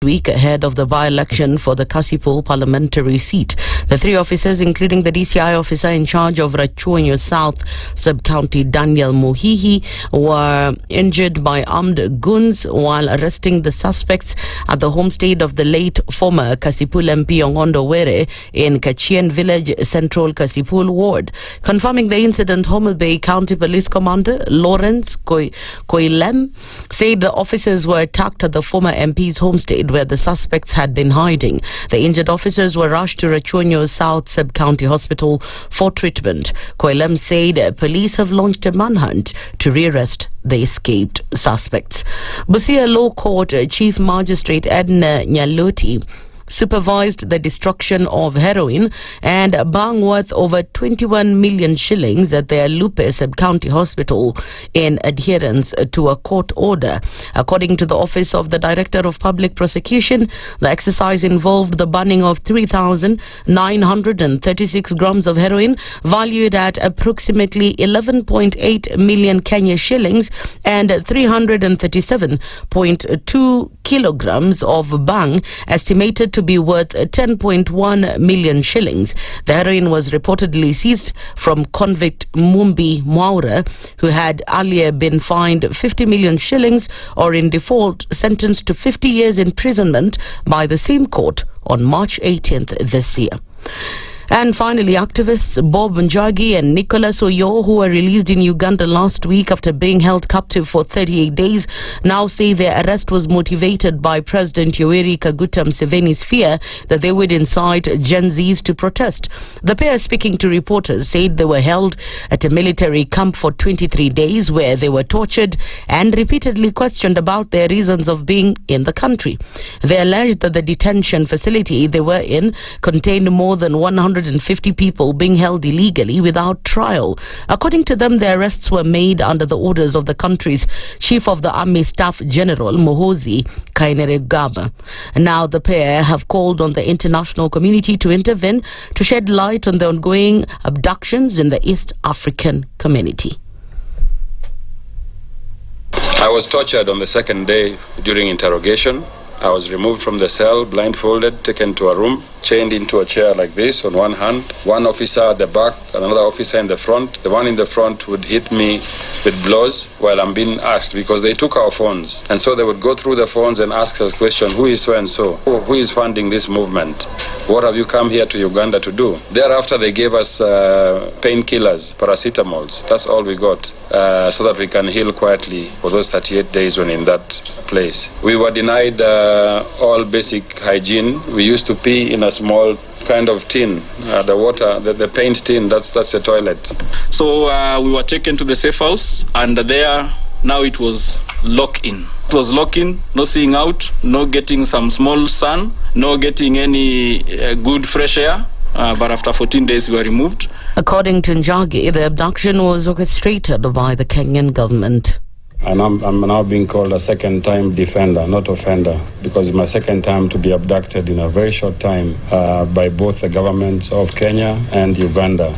week ahead of the by-election for the Kasipul parliamentary seat. The three officers, including the DCI officer in charge of Rachuonyo South Sub-County, Daniel Muhihi, were injured by armed goons while arresting the suspects at the homestead of the late former Kasipul MP Ongondo Were in Kachien Village, Central Kasipul Ward. Confirming the incident, Homa Bay County Police Commander Lawrence Koilem said the officers were attacked at the former MP's homestead where the suspects had been hiding. The injured officers were rushed to Rachuonyo South Sub-County Hospital for treatment. Koilem said police have launched a manhunt to rearrest the escaped suspects. Busia Law Court Chief Magistrate Edna Nyaloti supervised the destruction of heroin and bang worth over 21 million shillings at the Lupe Sub-County Hospital in adherence to a court order. According to the Office of the Director of Public Prosecution, the exercise involved the burning of 3,936 grams of heroin valued at approximately 11.8 million Kenya shillings and 337.2 kilograms of bang estimated to be worth 10.1 million shillings. The heroin was reportedly seized from convict Mumbi Mwaura, who had earlier been fined 50 million shillings or in default sentenced to 50 years imprisonment by the same court on March 18th this year. And finally, activists Bob Njeri and Nicholas Oyo, who were released in Uganda last week after being held captive for 38 days, now say their arrest was motivated by President Yoweri Kaguta Museveni's fear that they would incite Gen Zs to protest. The pair, speaking to reporters, said they were held at a military camp for 23 days where they were tortured and repeatedly questioned about their reasons of being in the country. They alleged that the detention facility they were in contained more than 150 people being held illegally without trial. According to them, the arrests were made under the orders of the country's Chief of the Army Staff General Muhoozi Kainerugaba. Now the pair have called on the international community to intervene to shed light on the ongoing abductions in the East African community. I was tortured on the second day during interrogation. I was removed from the cell, blindfolded, taken to a room, chained into a chair like this on one hand, one officer at the back, another officer in the front. The one in the front would hit me with blows while I'm being asked because they took our phones. And so they would go through the phones and ask us question, who is so-and-so? Who is funding this movement? What have you come here to Uganda to do? Thereafter, they gave us painkillers, paracetamols. That's all we got, so that we can heal quietly for those 38 days when in that place. We were denied all basic hygiene. We used to pee in a small kind of tin, the water, the paint tin, that's a toilet. So we were taken to the safe house, and there now it was lock-in. It was lock-in, no seeing out, no getting some small sun, no getting any good fresh air. But after 14 days, we were removed. According to Njeri, the abduction was orchestrated by the Kenyan government. And I'm now being called a second-time defender, not offender, because it's my second time to be abducted in a very short time by both the governments of Kenya and Uganda.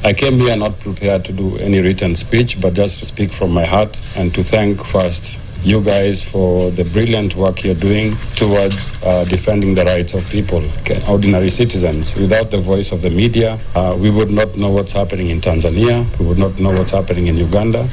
I came here not prepared to do any written speech, but just to speak from my heart and to thank first you guys for the brilliant work you're doing towards defending the rights of people, ordinary citizens. Without the voice of the media, we would not know what's happening in Tanzania, we would not know what's happening in Uganda.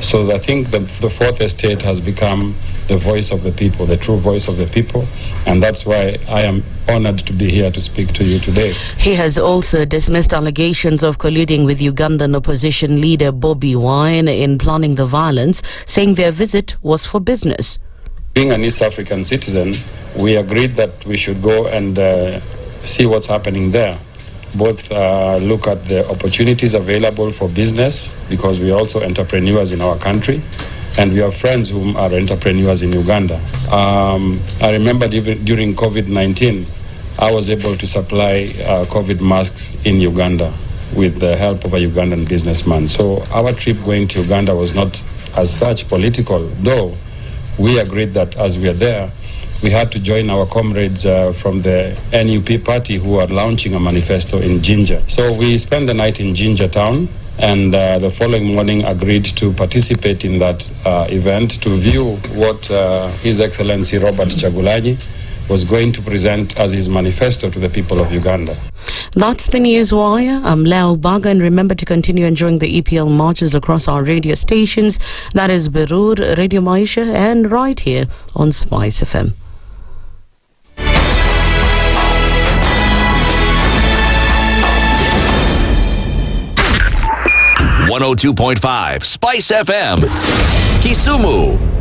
So I think the fourth estate has become the voice of the people, the true voice of the people, and that's why I am honored to be here to speak to you today. He has also dismissed allegations of colluding with Ugandan opposition leader Bobi Wine in planning the violence, saying their visit was for business. Being an East African citizen, we agreed that we should go and see what's happening there. Both look at the opportunities available for business, because we are also entrepreneurs in our country, and we have friends who are entrepreneurs in Uganda. I remember during COVID-19, I was able to supply COVID masks in Uganda with the help of a Ugandan businessman. So our trip going to Uganda was not as such political, though we agreed that as we are there, we had to join our comrades from the NUP party who are launching a manifesto in Jinja. So we spent the night in Jinja town and the following morning agreed to participate in that event to view what His Excellency Robert Chagulanyi was going to present as his manifesto to the people of Uganda. That's the News Wire. I'm Leo Baga, and remember to continue enjoying the EPL marches across our radio stations. That is Berur, Radio Maisha, and right here on SpiceFM. .5 Spice FM, Kisumu.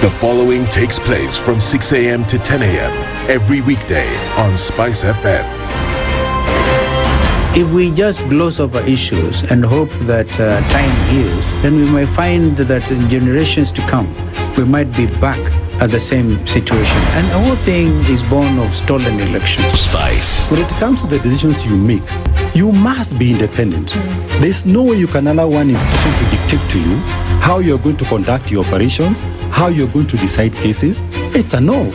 The following takes place from 6 a.m. to 10 a.m. every weekday on Spice FM. If we just gloss over issues and hope that time heals, then we might find that in generations to come, we might be back at the same situation. And the whole thing is born of stolen elections. Spice. When it comes to the decisions you make, you must be independent. There's no way you can allow one institution to dictate to you how you're going to conduct your operations, how you're going to decide cases. It's a no.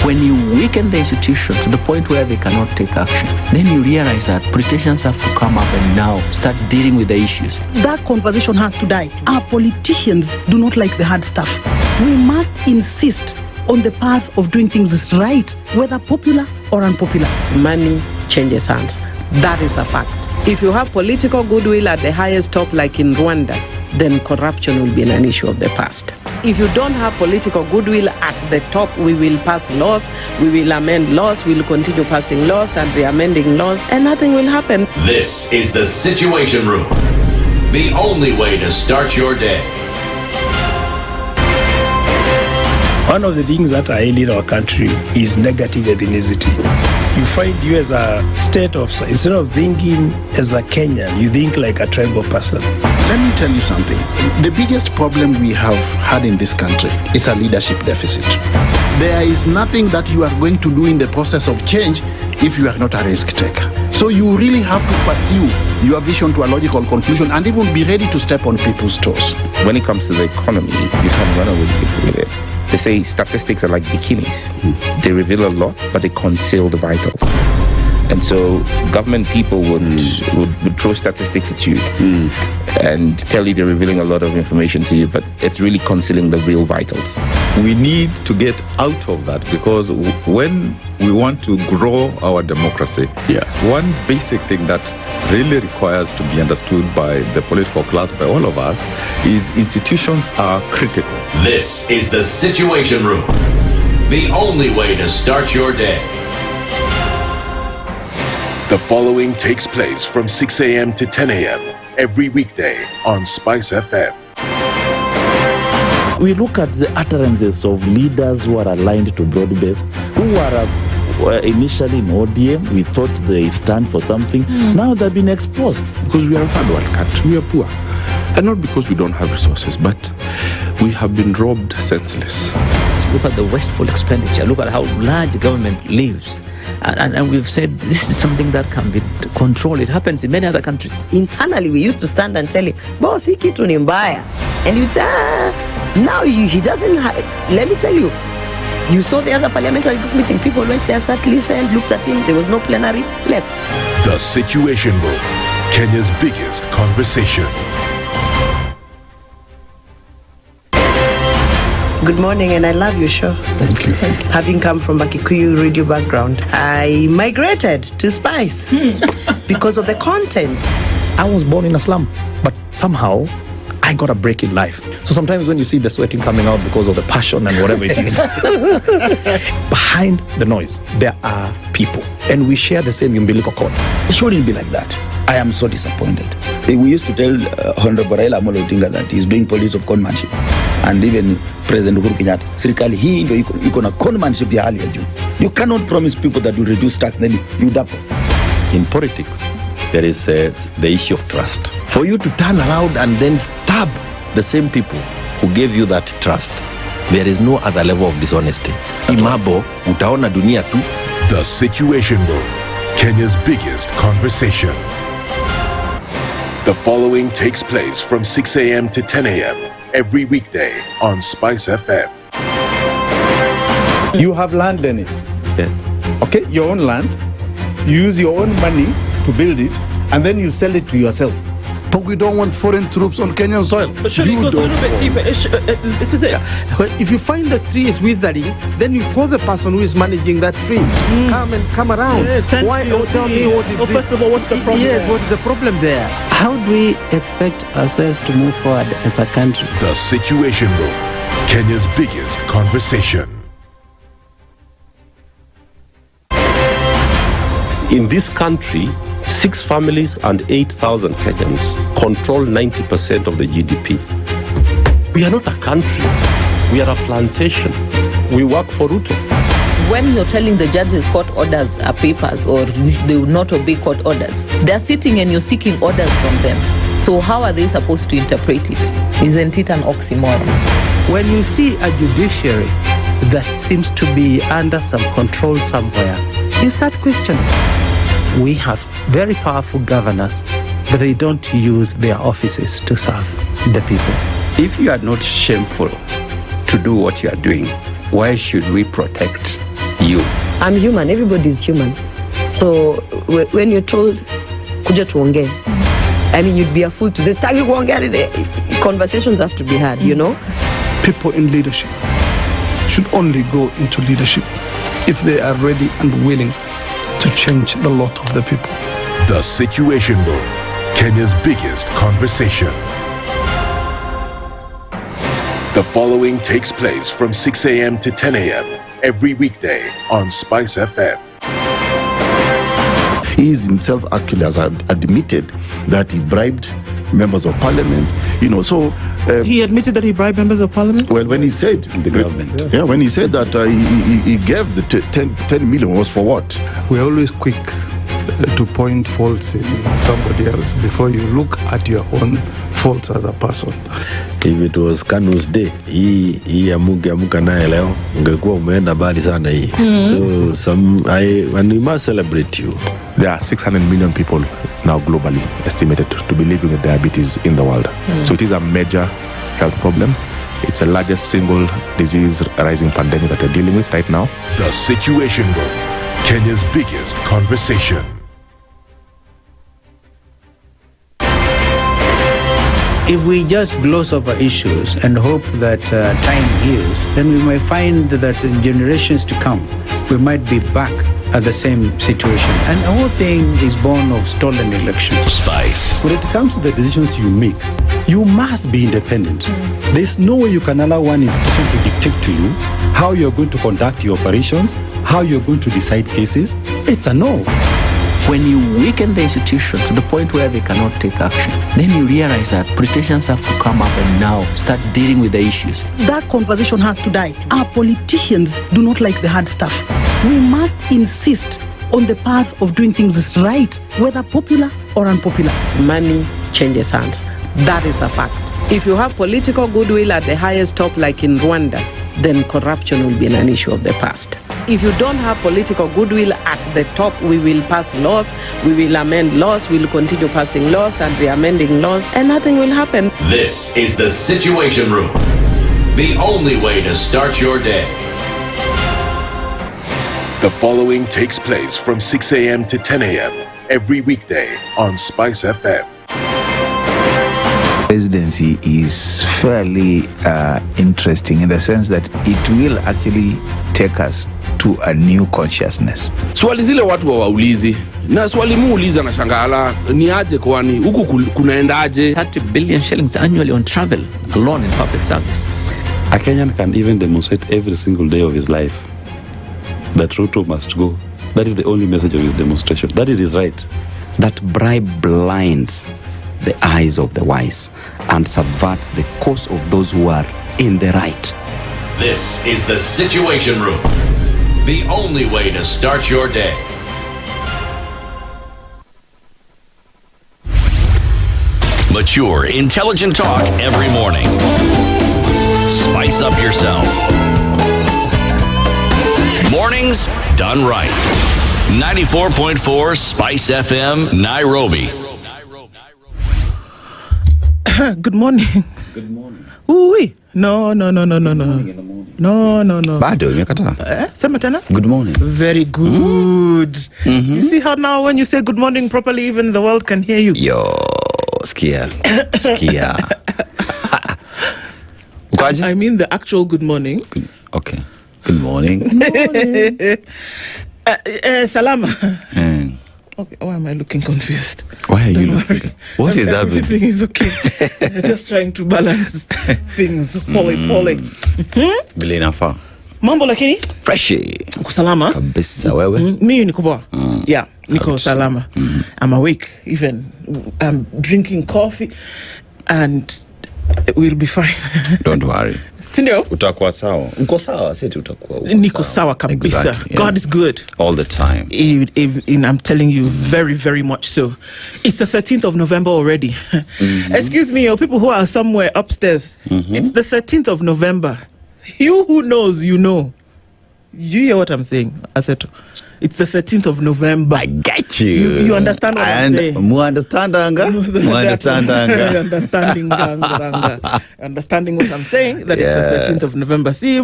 When you weaken the institution to the point where they cannot take action, then you realize that politicians have to come up and now start dealing with the issues. That conversation has to die. Our politicians do not like the hard stuff. We must insist on the path of doing things right, whether popular or unpopular. Money changes hands. That is a fact. If you have political goodwill at the highest top, like in Rwanda, then corruption will be an issue of the past. If you don't have political goodwill at the top, we will pass laws, we will amend laws, we will continue passing laws and re-amending laws, and nothing will happen. This is the Situation Room, the only way to start your day. One of the things that are ailing our country is negative ethnicity. You find you as a state officer, instead of thinking as a Kenyan, you think like a tribal person. Let me tell you something. The biggest problem we have had in this country is a leadership deficit. There is nothing that you are going to do in the process of change if you are not a risk taker. So you really have to pursue your vision to a logical conclusion and even be ready to step on people's toes. When it comes to the economy, you can run away with it. They say statistics are like bikinis. They reveal a lot, but they conceal the vitals. And so government people would throw statistics at you and tell you they're revealing a lot of information to you, but it's really concealing the real vitals. We need to get out of that, because when we want to grow our democracy, one basic thing that really requires to be understood by the political class, by all of us, is institutions are critical. This is the Situation Room, the only way to start your day. The following takes place from 6 a.m. to 10 a.m. every weekday on Spice FM. We look at the utterances of leaders who are aligned to broad-based, who are initially in ODM. We thought they stand for something. Now they've been exposed. Because we are a third world country, we are poor. And not because we don't have resources, but we have been robbed senseless. Look at the wasteful expenditure. Look at how large government lives. And we've said this is something that can be controlled. It happens in many other countries. Internally, we used to stand and tell him, boss, hii kitu ni mbaya. And you'd say, now he doesn't let me tell you. You saw the other parliamentary group meeting. People went there, sat, listened, looked at him. There was no plenary, left. The Situation Room, Kenya's biggest conversation. Good morning, and I love your show. Thank you. Having come from a Kikuyu radio background, I migrated to Spice because of the content. I was born in a slum, but somehow I got a break in life. So sometimes when you see the sweating coming out because of the passion and whatever it is, behind the noise, there are people. And we share the same umbilical cord. It shouldn't be like that. I am so disappointed. We used to tell Honorable Raila Amolo Odinga that he's doing politics of conmanship. And even President Uhuru Kenyatta, serikali hii ndio iko na conmanship ya hali ya juu. You cannot promise people that you reduce tax, then you double. In politics, there is the issue of trust. For you to turn around and then stab the same people who gave you that trust, there is no other level of dishonesty. Imabo, utaona dunia tu. The Situation Room, Kenya's biggest conversation. The following takes place from 6 a.m. to 10 a.m. every weekday on Spice FM. You have land, Dennis. Okay, your own land. You use your own money to build it, and then you sell it to yourself. But we don't want foreign troops on Kenyan soil. But surely it goes a little bit deeper. If you find the tree is withering, then you call the person who is managing that tree. Come around. Why? Tell me what is first of all, what's the problem? Yes, what is the problem there? How do we expect ourselves to move forward as a country? The Situation Room, Kenya's biggest conversation. In this country, 6 families and 8,000 Kenyans control 90% of the GDP. We are not a country. We are a plantation. We work for Ruto. When you're telling the judges court orders are papers or they will not obey court orders, they're sitting and you're seeking orders from them. So how are they supposed to interpret it? Isn't it an oxymoron? When you see a judiciary that seems to be under some control somewhere, you start questioning. We have very powerful governors, but they don't use their offices to serve the people. If you are not shameful to do what you are doing, why should we protect you? I'm human. Everybody's human. So when you're told, kuja tuongee, I mean, you'd be a fool to say, stagi kuongea. Conversations have to be had, you know? People in leadership should only go into leadership if they are ready and willing to change the lot of the people. The Situation Room, Kenya's biggest conversation. The following takes place from 6 a.m. to 10 a.m. every weekday on SpiceFM. He himself actually has admitted that he bribed members of parliament, so... he admitted that he bribed members of parliament? Well, when he said... The government. Yeah, when he said that he gave the 10 million was for what? We're always quick to point faults in somebody else before you look at your own faults as a person. If it was Kanu's day, hii amuka naye leo, ungekuwa umeenda mbali sana hii. So and we must celebrate you. There are 600 million people now globally estimated to be living with diabetes in the world. So it is a major health problem. It's the largest single disease rising pandemic that we're dealing with right now. The Situation Room, Kenya's biggest conversation. If we just gloss over issues and hope that time heals, then we might find that in generations to come, we might be back at the same situation. And the whole thing is born of stolen elections. Spice. When it comes to the decisions you make, you must be independent. There's no way you can allow one institution to dictate to you how you're going to conduct your operations, how you're going to decide cases. It's a no. When you weaken the institution to the point where they cannot take action, then you realize that politicians have to come up and now start dealing with the issues. That conversation has to die. Our politicians do not like the hard stuff. We must insist on the path of doing things right, whether popular or unpopular. Money changes hands. That is a fact. If you have political goodwill at the highest top, like in Rwanda, then corruption will be an issue of the past. If you don't have political goodwill at the top, we will pass laws, we will amend laws, we will continue passing laws and re-amending laws, and nothing will happen. This is the Situation Room, the only way to start your day. The following takes place from 6 a.m. to 10 a.m. every weekday on SpiceFM. Presidency is fairly interesting in the sense that it will actually take us to a new consciousness. Swali zile watu waulizi na swali muuliza na shangala ni aje kwani huku kunaendaje? 30 billion shillings annually on travel alone in public service. A Kenyan can even demonstrate every single day of his life that Ruto must go. That is the only message of his demonstration. That is his right. That bribe blinds the eyes of the wise and subverts the cause of those who are in the right. This is the Situation Room, the only way to start your day. Mature, intelligent talk every morning. Spice up yourself. Mornings done right. 94.4 Spice FM, Nairobi. Good morning. Good morning. Ooh-wee. No. Bado imekataa. Sema tena. Good morning. Very good. You see how now when you say good morning properly, even the world can hear you. Yo, skia. I mean the actual good morning. Okay. Good morning. Salama. Okay, why am I looking confused? Why are you looking? What is that? Everything is okay. Just trying to balance things. Pole. Vile inafaa. Mambo lakini? Freshi. Uko salama? Kabisa wewe. Mimi niko poa. Yeah, niko salama. I'm awake even. I'm drinking coffee and we'll be fine. Don't worry. Sindio? Utakuwa sawa. Uko sawa, sisi utakuwa. Niko sawa kabisa. Exactly, God is good. All the time. I'm telling you, very, very much so. It's the 13th of November already. Excuse me, people who are somewhere upstairs. It's the 13th of November. You who knows, you know. You hear what I'm saying, Aseto? It's the 13th of November. I get you. You understand what I'm saying? Understanding what I'm saying, that it's the 13th of November. See you,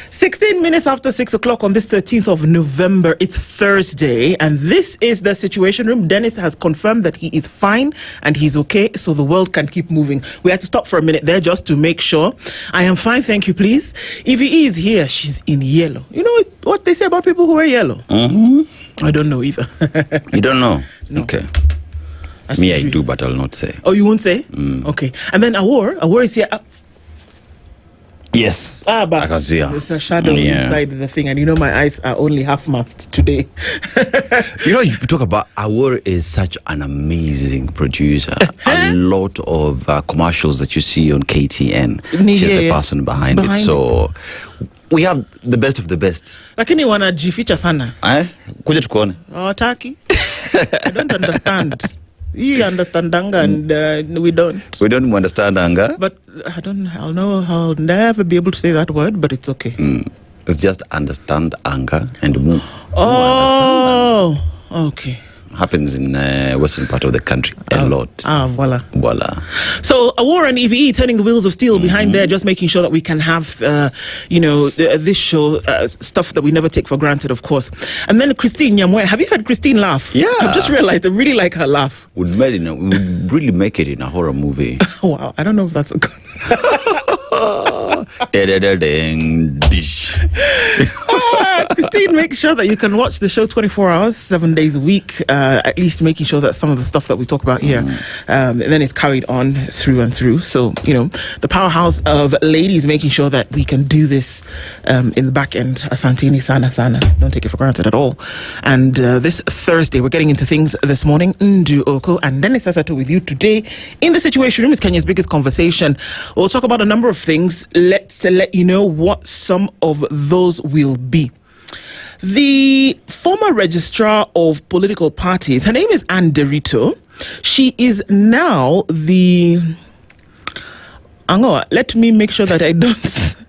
16 minutes after 6 o'clock on this 13th of November, it's Thursday, and this is the Situation Room. Dennis has confirmed that he is fine and he's okay, so the world can keep moving. We had to stop for a minute there just to make sure. I am fine, thank you, please. Evie is here. She's in yellow. You know what they say about people who wear yellow? I don't know either. You don't know? No. Okay. Me, I do, but I'll not say. Oh, you won't say? Okay. And then Awor is here. Yes. But I can see her. There's a shadow inside the thing, and my eyes are only half-mast today. You talk about Awor is such an amazing producer. A lot of commercials that you see on KTN. She's the person behind it. So we have the best of the best. Lakini wanajificha sana. Kuja tukuone. Taki. I don't understand. You understand anger and we don't. We don't understand anger. But I'll never be able to say that word, but it's okay. It's just understand anger and move. Oh, okay. Happens in western part of the country a lot. Voila. So Awor and EVE turning the wheels of steel behind there, just making sure that we can have, this show, stuff that we never take for granted, of course. And then Christine Nyamweya. Have you heard Christine laugh? Yeah. I've just realized I really like her laugh. Would really make it in a horror movie. Wow, I don't know if that's a good... Christine makes sure that you can watch the show 24 hours, 7 days a week, at least making sure that some of the stuff that we talk about here then is carried on through and through. So, the powerhouse of ladies making sure that we can do this in the back end. Asantini sana. Don't take it for granted at all. And this Thursday, we're getting into things this morning. Okoh and Dennis Aseto with you today in the Situation Room. It's Kenya's biggest conversation. We'll talk about a number of things. Let's let you know what some of those will be. The former registrar of political parties, her name is Njeri. She is now the... let me make sure that I don't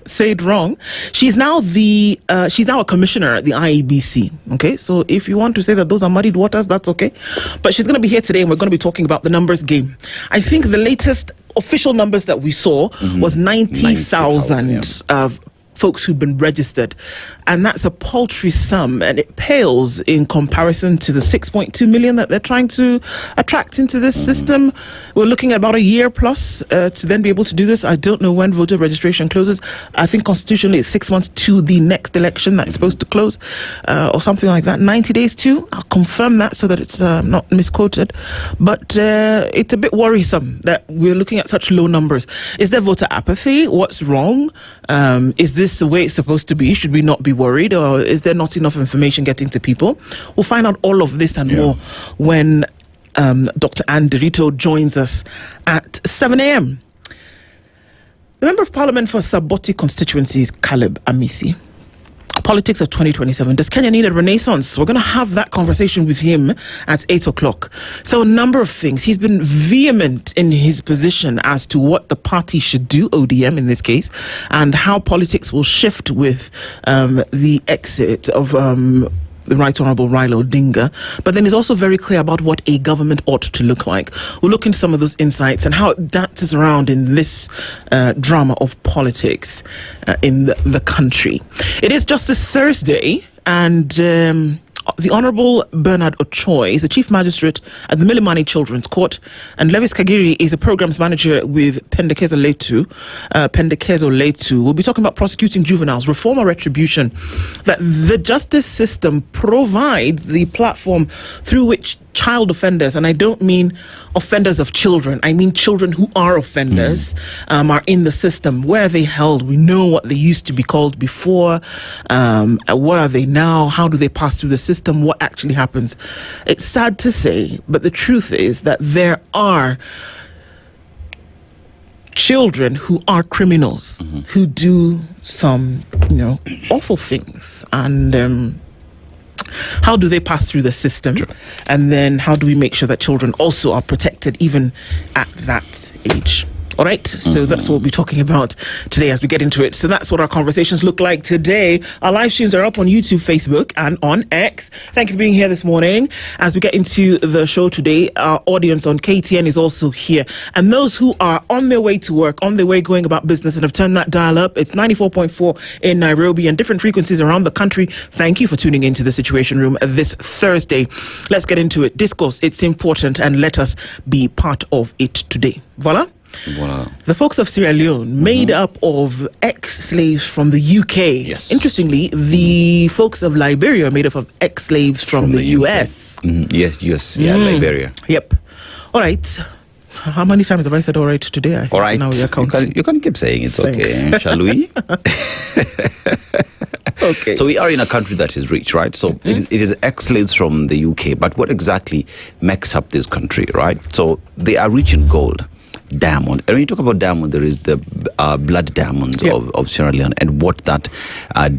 say it wrong. She's now a commissioner at the IEBC. Okay, so if you want to say that those are muddied waters, that's okay. But she's going to be here today, and we're going to be talking about the numbers game. I think the latest official numbers that we saw was 90,000 of folks who've been registered, and that's a paltry sum, and it pales in comparison to the 6.2 million that they're trying to attract into this system. We're looking at about a year plus to then be able to do this. I don't know when voter registration closes. I think constitutionally it's 6 months to the next election that's supposed to close, or something like that. 90 days too. I'll confirm that so that it's not misquoted. But it's a bit worrisome that we're looking at such low numbers. Is there voter apathy? What's wrong? Is this the way it's supposed to be? Should we not be worried, or is there not enough information getting to people? We'll find out all of this and more when Dr. Njeri joins us at 7 a.m. The Member of Parliament for Saboti constituency is Caleb Amisi. Politics of 2027. Does Kenya need a renaissance? We're going to have that conversation with him at 8 o'clock. So a number of things. He's been vehement in his position as to what the party should do, ODM in this case, and how politics will shift with the exit of the Right Honourable Raila Odinga, but then is also very clear about what a government ought to look like. We'll look into some of those insights and how it dances around in this drama of politics in the country. It is Justice Thursday, and the Honourable Bernard Ochoy is the Chief Magistrate at the Milimani Children's Court, and Levis Kagiri is a Programs Manager with Pendekezo Letu. We'll be talking about prosecuting juveniles, reform or retribution, that the justice system provides the platform through which child offenders, and I don't mean offenders of children, I mean children who are offenders, are in the system. Where are they held? We know what they used to be called before. What are they now? How do they pass through the system? What actually happens? It's sad to say, but the truth is that there are children who are criminals, who do some, awful things, and how do they pass through the system? Sure. And then how do we make sure that children also are protected even at that age? All right, so that's what we'll be talking about today as we get into it. So that's what our conversations look like today. Our live streams are up on YouTube, Facebook, and on X. Thank you for being here this morning. As we get into the show today, our audience on KTN is also here. And those who are on their way to work, on their way going about business and have turned that dial up, it's 94.4 in Nairobi and different frequencies around the country. Thank you for tuning into the Situation Room this Thursday. Let's get into it. Discourse, it's important, and let us be part of it today. Voila. Wow. The folks of Sierra Leone, made up of ex-slaves from the UK. Yes. Interestingly, the folks of Liberia are made up of ex-slaves from the US. Yes, yeah, Liberia. Yep. All right. How many times have I said all right today? I think all right. Now we are you can keep saying it's Thanks. okay. Shall we? Okay. So we are in a country that is rich, right? So it is ex-slaves from the UK. But what exactly makes up this country, right? So they are rich in gold. Diamond. And when you talk about diamond, there is the blood diamonds of Sierra Leone and what that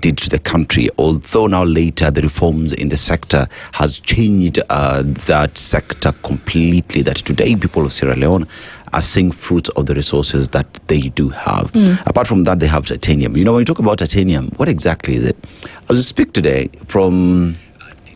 did to the country. Although now later the reforms in the sector has changed that sector completely, that today people of Sierra Leone are seeing fruits of the resources that they do have. Apart from that, they have titanium. When you talk about titanium, what exactly is it? As we speak today from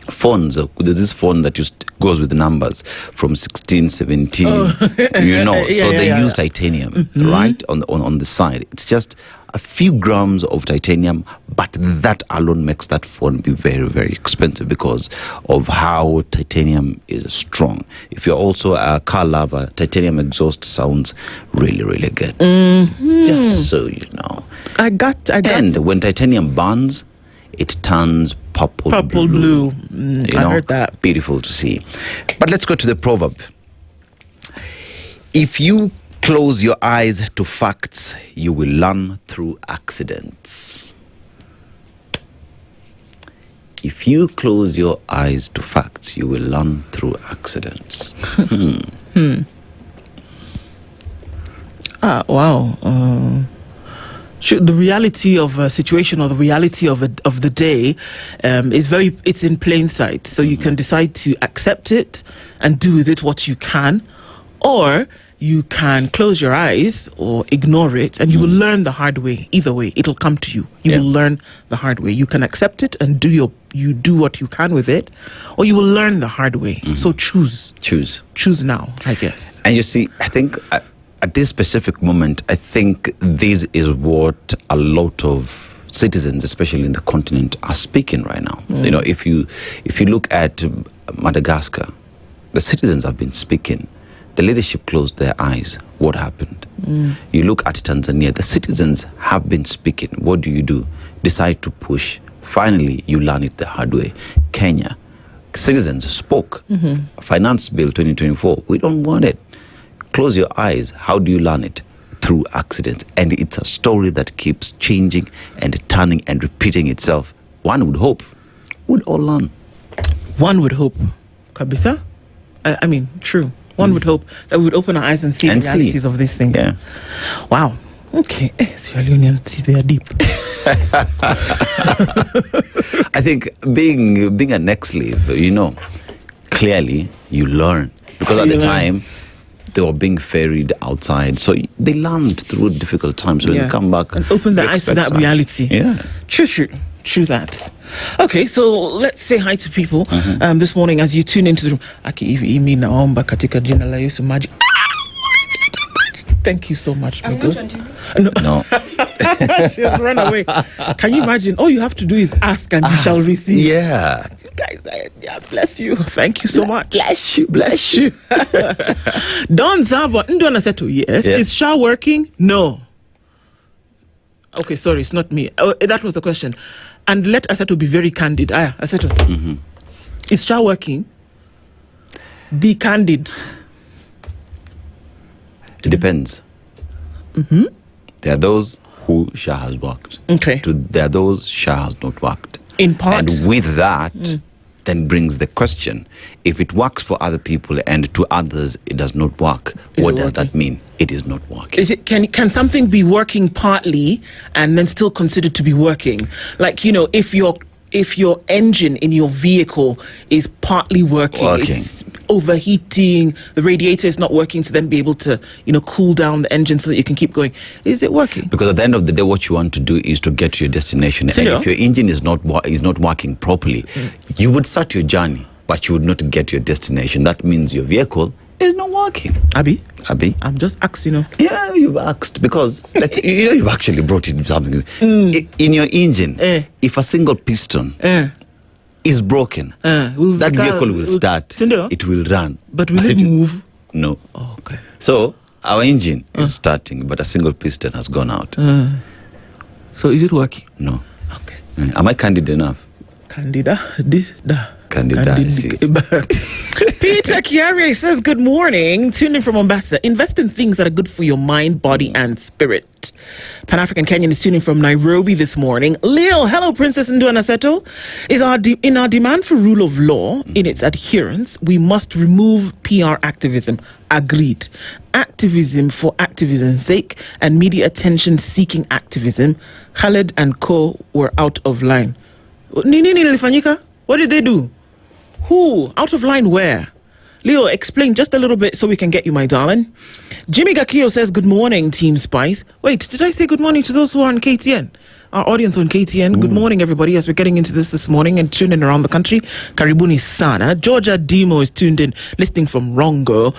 phones, this phone that goes with numbers from 16, 17, so they use titanium, right, on the side. It's just a few grams of titanium, but that alone makes that phone be very, very expensive because of how titanium is strong. If you're also a car lover, titanium exhaust sounds really, really good. Just so you know. I got. And when titanium burns, it turns purple blue. I heard that. Beautiful to see. But let's go to the proverb. If you close your eyes to facts, you will learn through accidents. If you close your eyes to facts, you will learn through accidents. Wow. The reality of a situation or the reality of the day it's in plain sight. So you can decide to accept it and do with it what you can, or you can close your eyes or ignore it, and you will learn the hard way. Either way, it'll come to you. You will learn the hard way. You can accept it and do what you can with it, or you will learn the hard way. So choose now, I guess. And you see, I think at this specific moment, I think this is what a lot of citizens, especially in the continent, are speaking right now. If you look at Madagascar, the citizens have been speaking. The leadership closed their eyes. What happened? You look at Tanzania, the citizens have been speaking. What do? Decide to push. Finally, you learn it the hard way. Kenya, citizens spoke. Finance Bill 2024, we don't want it. Close your eyes. How do you learn it? Through accidents. And it's a story that keeps changing and turning and repeating itself. One would hope we'd all learn. One would hope. Kabisa? I mean, true. One would hope that we would open our eyes and see the realities of these things. Yeah. Wow. Okay. Sierra Leoneans, they are deep. I think being an ex-slave, clearly you learn. Because at the time, they were being ferried outside. So they learned through difficult times. When they come back and open their eyes to that reality. Yeah. True that. Okay, so let's say hi to people this morning as you tune into the room. Thank you so much. No. She has run away. Can you imagine? All you have to do is ask and you shall receive. Yeah. You guys, bless you. Thank you so much. Bless you. Don Zava, Ndwana Aseto, yes. Is Shah working? No. Okay, sorry, it's not me. That was the question. And let Aseto be very candid. Aseto. Is Shah working? Be candid. It depends. There are those who Shah has worked. Okay. There are those Shah has not worked. In part. And with that, then brings the question, if it works for other people and to others it does not work, what does that mean? It is not working. Is it can something be working partly and then still considered to be working? Like, if your engine in your vehicle is partly working, it's overheating, the radiator is not working to then be able to, cool down the engine so that you can keep going. Is it working? Because at the end of the day, what you want to do is to get to your destination. And if your engine is not working properly, you would start your journey, but you would not get to your destination. That means your vehicle is not working. Abby? I'm just asking. Yeah, you've asked because you've actually brought in something. In your engine, if a single piston is broken, that vehicle will start. It will run. But will it move? No. Oh, okay. So our engine is starting, but a single piston has gone out. So is it working? No. Okay. Am I candid enough? Candida? Peter Chiari says, good morning. Tuned in from Mombasa. Invest in things that are good for your mind, body, and spirit. Pan-African Kenyan is tuning from Nairobi this morning. Leo, hello, Princess Ndwana Aseto. In our demand for rule of law, in its adherence, we must remove PR activism. Agreed. Activism for activism's sake and media attention-seeking activism. Khaled and Co. were out of line. Nini nilifanyika? What did they do? Who? Out of line where? Leo, explain just a little bit so we can get you, my darling. Jimmy Gakio says, good morning, Team Spice. Wait, did I say good morning to those who are on KTN? Our audience on KTN. Good morning, everybody, as we're getting into this morning and tuning around the country. Karibuni Sana. Georgia Demo is tuned in, listening from Rongo.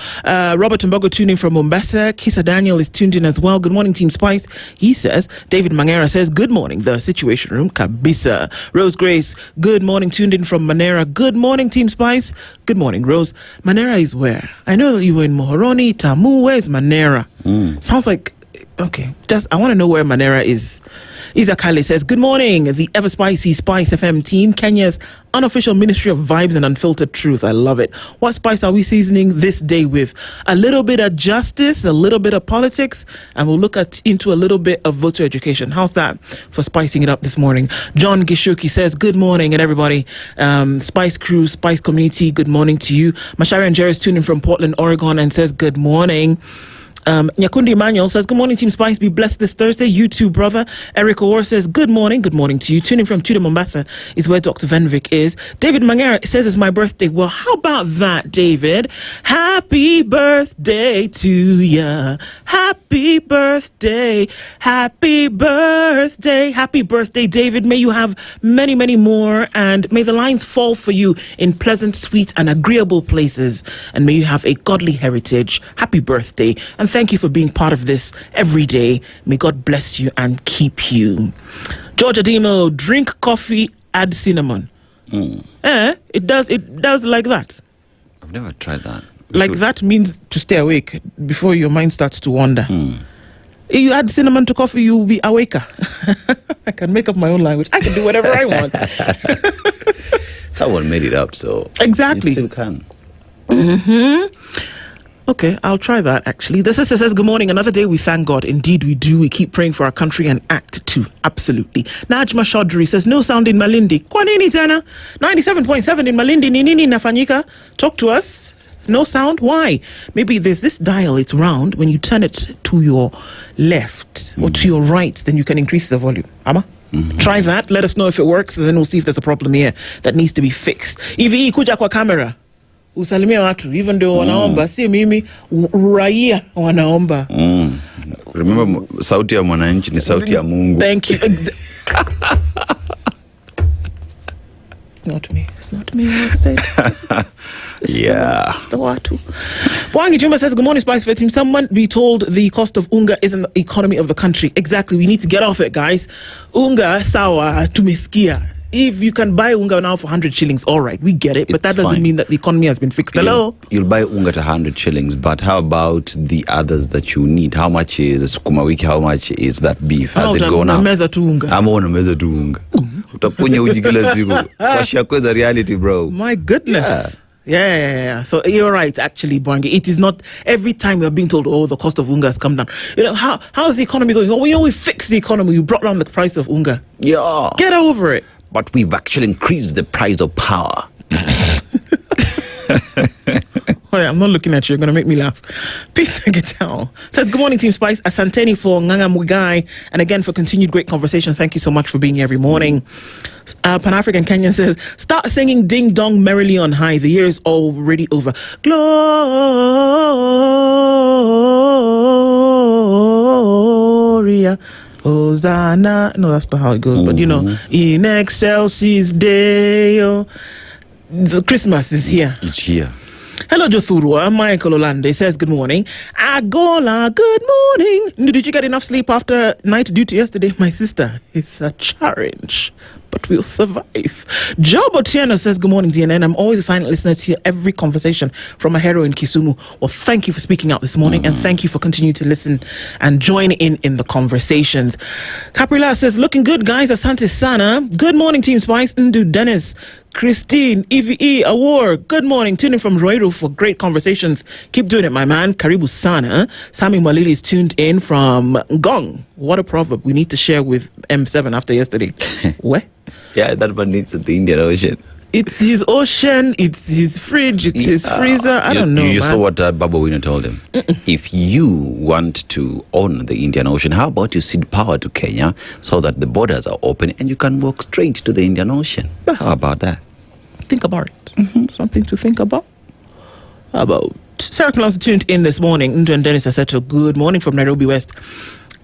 Robert Mbogo tuning from Mombasa. Kisa Daniel is tuned in as well. Good morning, Team Spice. He says, David Mangera says, good morning, the Situation Room. Kabisa. Rose Grace, good morning, tuned in from Manera. Good morning, Team Spice. Good morning, Rose. Manera is where? I know that you were in Mohoroni, Tamu. Where's Manera? Sounds like, okay, I want to know where Manera is. Isa Kale says, good morning, the ever spicy Spice FM team, Kenya's unofficial ministry of vibes and unfiltered truth. I love it. What spice are we seasoning this day with? A little bit of justice, a little bit of politics, and we'll look into a little bit of voter education. How's that for spicing it up this morning? John Gishuki says, good morning, and everybody. Spice crew, Spice community, good morning to you. Mashari and Jerry is tuning from Portland, Oregon, and says, good morning. Nyakundi Emmanuel says, good morning, Team Spice. Be blessed this Thursday. You too, brother. Eric Orr says, good morning. Good morning to you. Tuning from Tudor, Mombasa is where Dr. Venvik is. David Mangera says it's my birthday. Well, how about that, David? Happy birthday to ya. Happy birthday. Happy birthday. Happy birthday, David. May you have many, many more. And may the lines fall for you in pleasant, sweet, and agreeable places. And may you have a godly heritage. Happy birthday. And thank you for being part of this every day. May God bless you and keep you. Georgia Demo, drink coffee, add cinnamon. It does like that. I've never tried that. Like that means to stay awake before your mind starts to wander. If you add cinnamon to coffee, you'll be awaker. I can make up my own language. I can do whatever I want. Someone made it up, so exactly. You still can. Okay, I'll try that, actually. The sister says, good morning. Another day we thank God. Indeed we do. We keep praying for our country and act too. Absolutely. Najma Chaudhry says, no sound in Malindi. Kwa nini tena? 97.7 in Malindi. Nini nafanyika? Talk to us. No sound? Why? Maybe there's this dial, it's round. When you turn it to your left or to your right, then you can increase the volume. Ama? Try that. Let us know if it works, and then we'll see if there's a problem here that needs to be fixed. Ivi kuja kwa camera. usalimia watu even though wanaomba, si mimi, raia wanaomba. Remember, sauti ya mwananchi ni sauti ya Mungu. Thank you. It's not me. I said. It's the watu. Bwangi Juma says, good morning, SpiceFM. Someone be told the cost of unga isn't the economy of the country. Exactly. We need to get off it, guys. Unga, sawa, tumesikia. If you can buy unga now for 100 shillings, all right, we get it. But that doesn't mean that the economy has been fixed. Hello? You'll buy unga at 100 shillings, but how about the others that you need? How much is sukuma wiki? How much is that beef? Has it gone up? Meza tu unga. I'm on a meza tu unga. Utakunya uji kila siku. Kwa shakwe reality, bro. My goodness. Yeah. So you're right, actually, Bwangi. It is not every time we're being told, oh, the cost of unga has come down. You know, how is the economy going? Oh, we fixed the economy. We brought down the price of unga. Yeah. Get over it. But we've actually increased the price of power. Oh, yeah, I'm not looking at you. You're going to make me laugh. Peace Guitar says, good morning, Team Spice. Asanteni for Mungai. And again, for continued great conversation. Thank you so much for being here every morning. Pan-African Kenyan says, start singing Ding Dong merrily on high. The year is already over. Gloria. Hosanna. No, that's not how it goes. But you know, in excelsis Deo. Christmas is here. It's here. Hello, Jothurwa. Michael Olande says, good morning. Agola, good morning. Did you get enough sleep after night duty yesterday? My sister, it's a challenge, but we'll survive. Job Otieno says, good morning, DNN. I'm always a silent listener to hear every conversation from a hero in Kisumu. Well, thank you for speaking out this morning, and thank you for continuing to listen and join in the conversations. Caprila says, looking good, guys. Asante Sana. Good morning, Team Spice. Ndu Dennis. Christine, EVE, Award, good morning. Tuning from Roiru for great conversations. Keep doing it, my man. Karibu Sana. Sami Malili is tuned in from Ngong. What a proverb we need to share with M7 after yesterday. What? Yeah, that one needs the Indian Ocean. It's his ocean, it's his fridge, it's his freezer. I don't know. You saw what Babu Wino told him. If you want to own the Indian Ocean, how about you cede power to Kenya so that the borders are open and you can walk straight to the Indian Ocean? How about that? Think about it. Something to think about. Sarah Claus tuned in this morning. And Dennis Aseto, good morning from Nairobi West.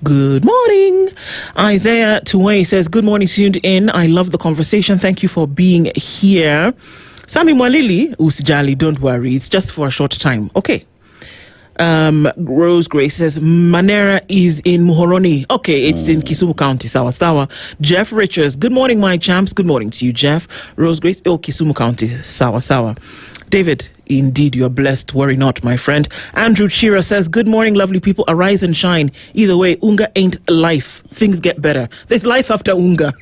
Good morning. Isaiah Tuwei says, good morning, tuned in. I love the conversation. Thank you for being here. Sami Mwalili, usijali, don't worry. It's just for a short time. Okay. Rose Grace says, Manera is in Muhoroni. Okay, it's in Kisumu County. Sawa sawa. Jeff Richards, good morning, my champs. Good morning to you, Jeff. Rose Grace, Kisumu County. Sawa sawa. David, indeed, you are blessed. Worry not, my friend. Andrew Chira says, good morning, lovely people. Arise and shine. Either way, unga ain't life. Things get better. There's life after unga.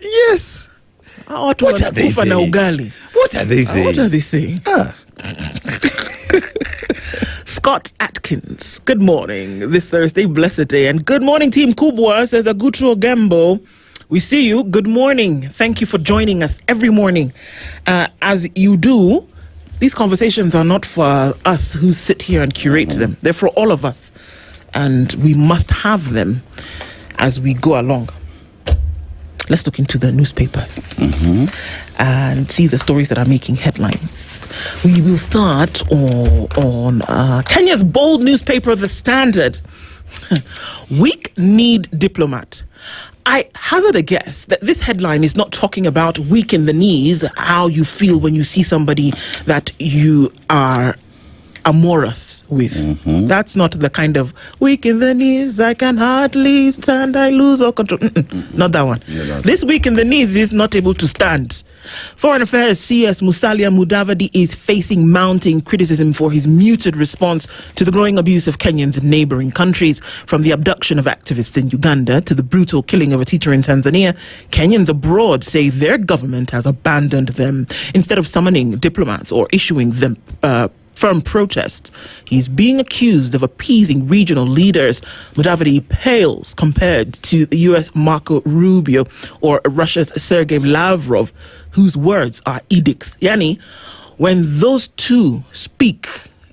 Yes. What are they saying? What are they saying? What are they saying? Scott Atkins, good morning. This Thursday, blessed day. And good morning, Team Kubwa, says Agutro Gambo. We see you. Good morning. Thank you for joining us every morning. As you do, these conversations are not for us who sit here and curate them. They're for all of us. And we must have them as we go along. Let's look into the newspapers and see the stories that are making headlines. We will start on Kenya's bold newspaper, The Standard. Weak need diplomat. I hazard a guess that this headline is not talking about weak in the knees, how you feel when you see somebody that you are amorous with. That's not the kind of weak in the knees, I can hardly stand, I lose all control. Not that one. This weak in the knees is not able to stand. Foreign Affairs CS Musalia Mudavadi is facing mounting criticism for his muted response to the growing abuse of Kenyans in neighboring countries. From the abduction of activists in Uganda to the brutal killing of a teacher in Tanzania, Kenyans abroad say their government has abandoned them. Instead of summoning diplomats or issuing them firm protest, he's being accused of appeasing regional leaders. Mudavadi pales compared to the US Marco Rubio or Russia's Sergei Lavrov, whose words are edicts. Yani, when those two speak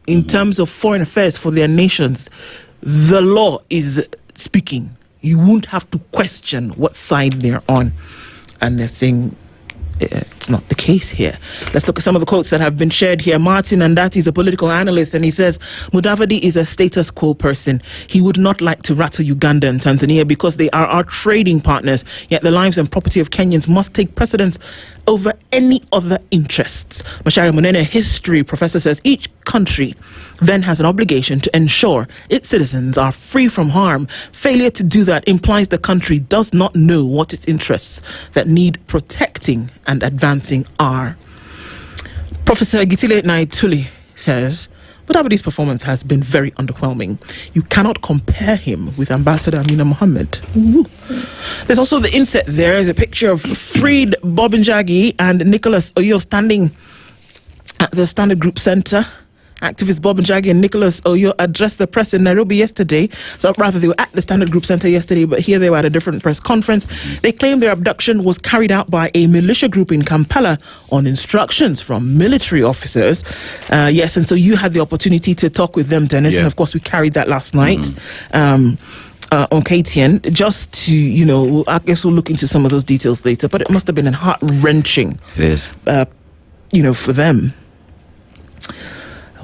in terms of foreign affairs for their nations, the law is speaking. You won't have to question what side they're on. And they're saying it's not the case here. Let's look at some of the quotes that have been shared here. Martin Andati is a political analyst, and he says, Mudavadi is a status quo person. He would not like to rattle Uganda and Tanzania because they are our trading partners, yet the lives and property of Kenyans must take precedence over any other interests. Mashari Munene, history professor, says each country then has an obligation to ensure its citizens are free from harm. Failure to do that implies the country does not know what its interests that need protecting and advancing are. Professor Gitile Naituli says, Mudavadi's performance has been very underwhelming. You cannot compare him with Ambassador Amina Mohammed. Ooh. There's also the inset there is a picture of freed Bob Njagi and Nicholas Oyo standing at the Standard Group Center. Activists Bob Njagi and Nicholas Oyo addressed the press in Nairobi yesterday. So rather, they were at the Standard Group Center yesterday, but here they were at a different press conference. They claimed their abduction was carried out by a militia group in Kampala on instructions from military officers. Yes, and so you had the opportunity to talk with them, Dennis, and of course we carried that last night. On KTN, just to, I guess we'll look into some of those details later, but it must have been heart-wrenching. It is. For them.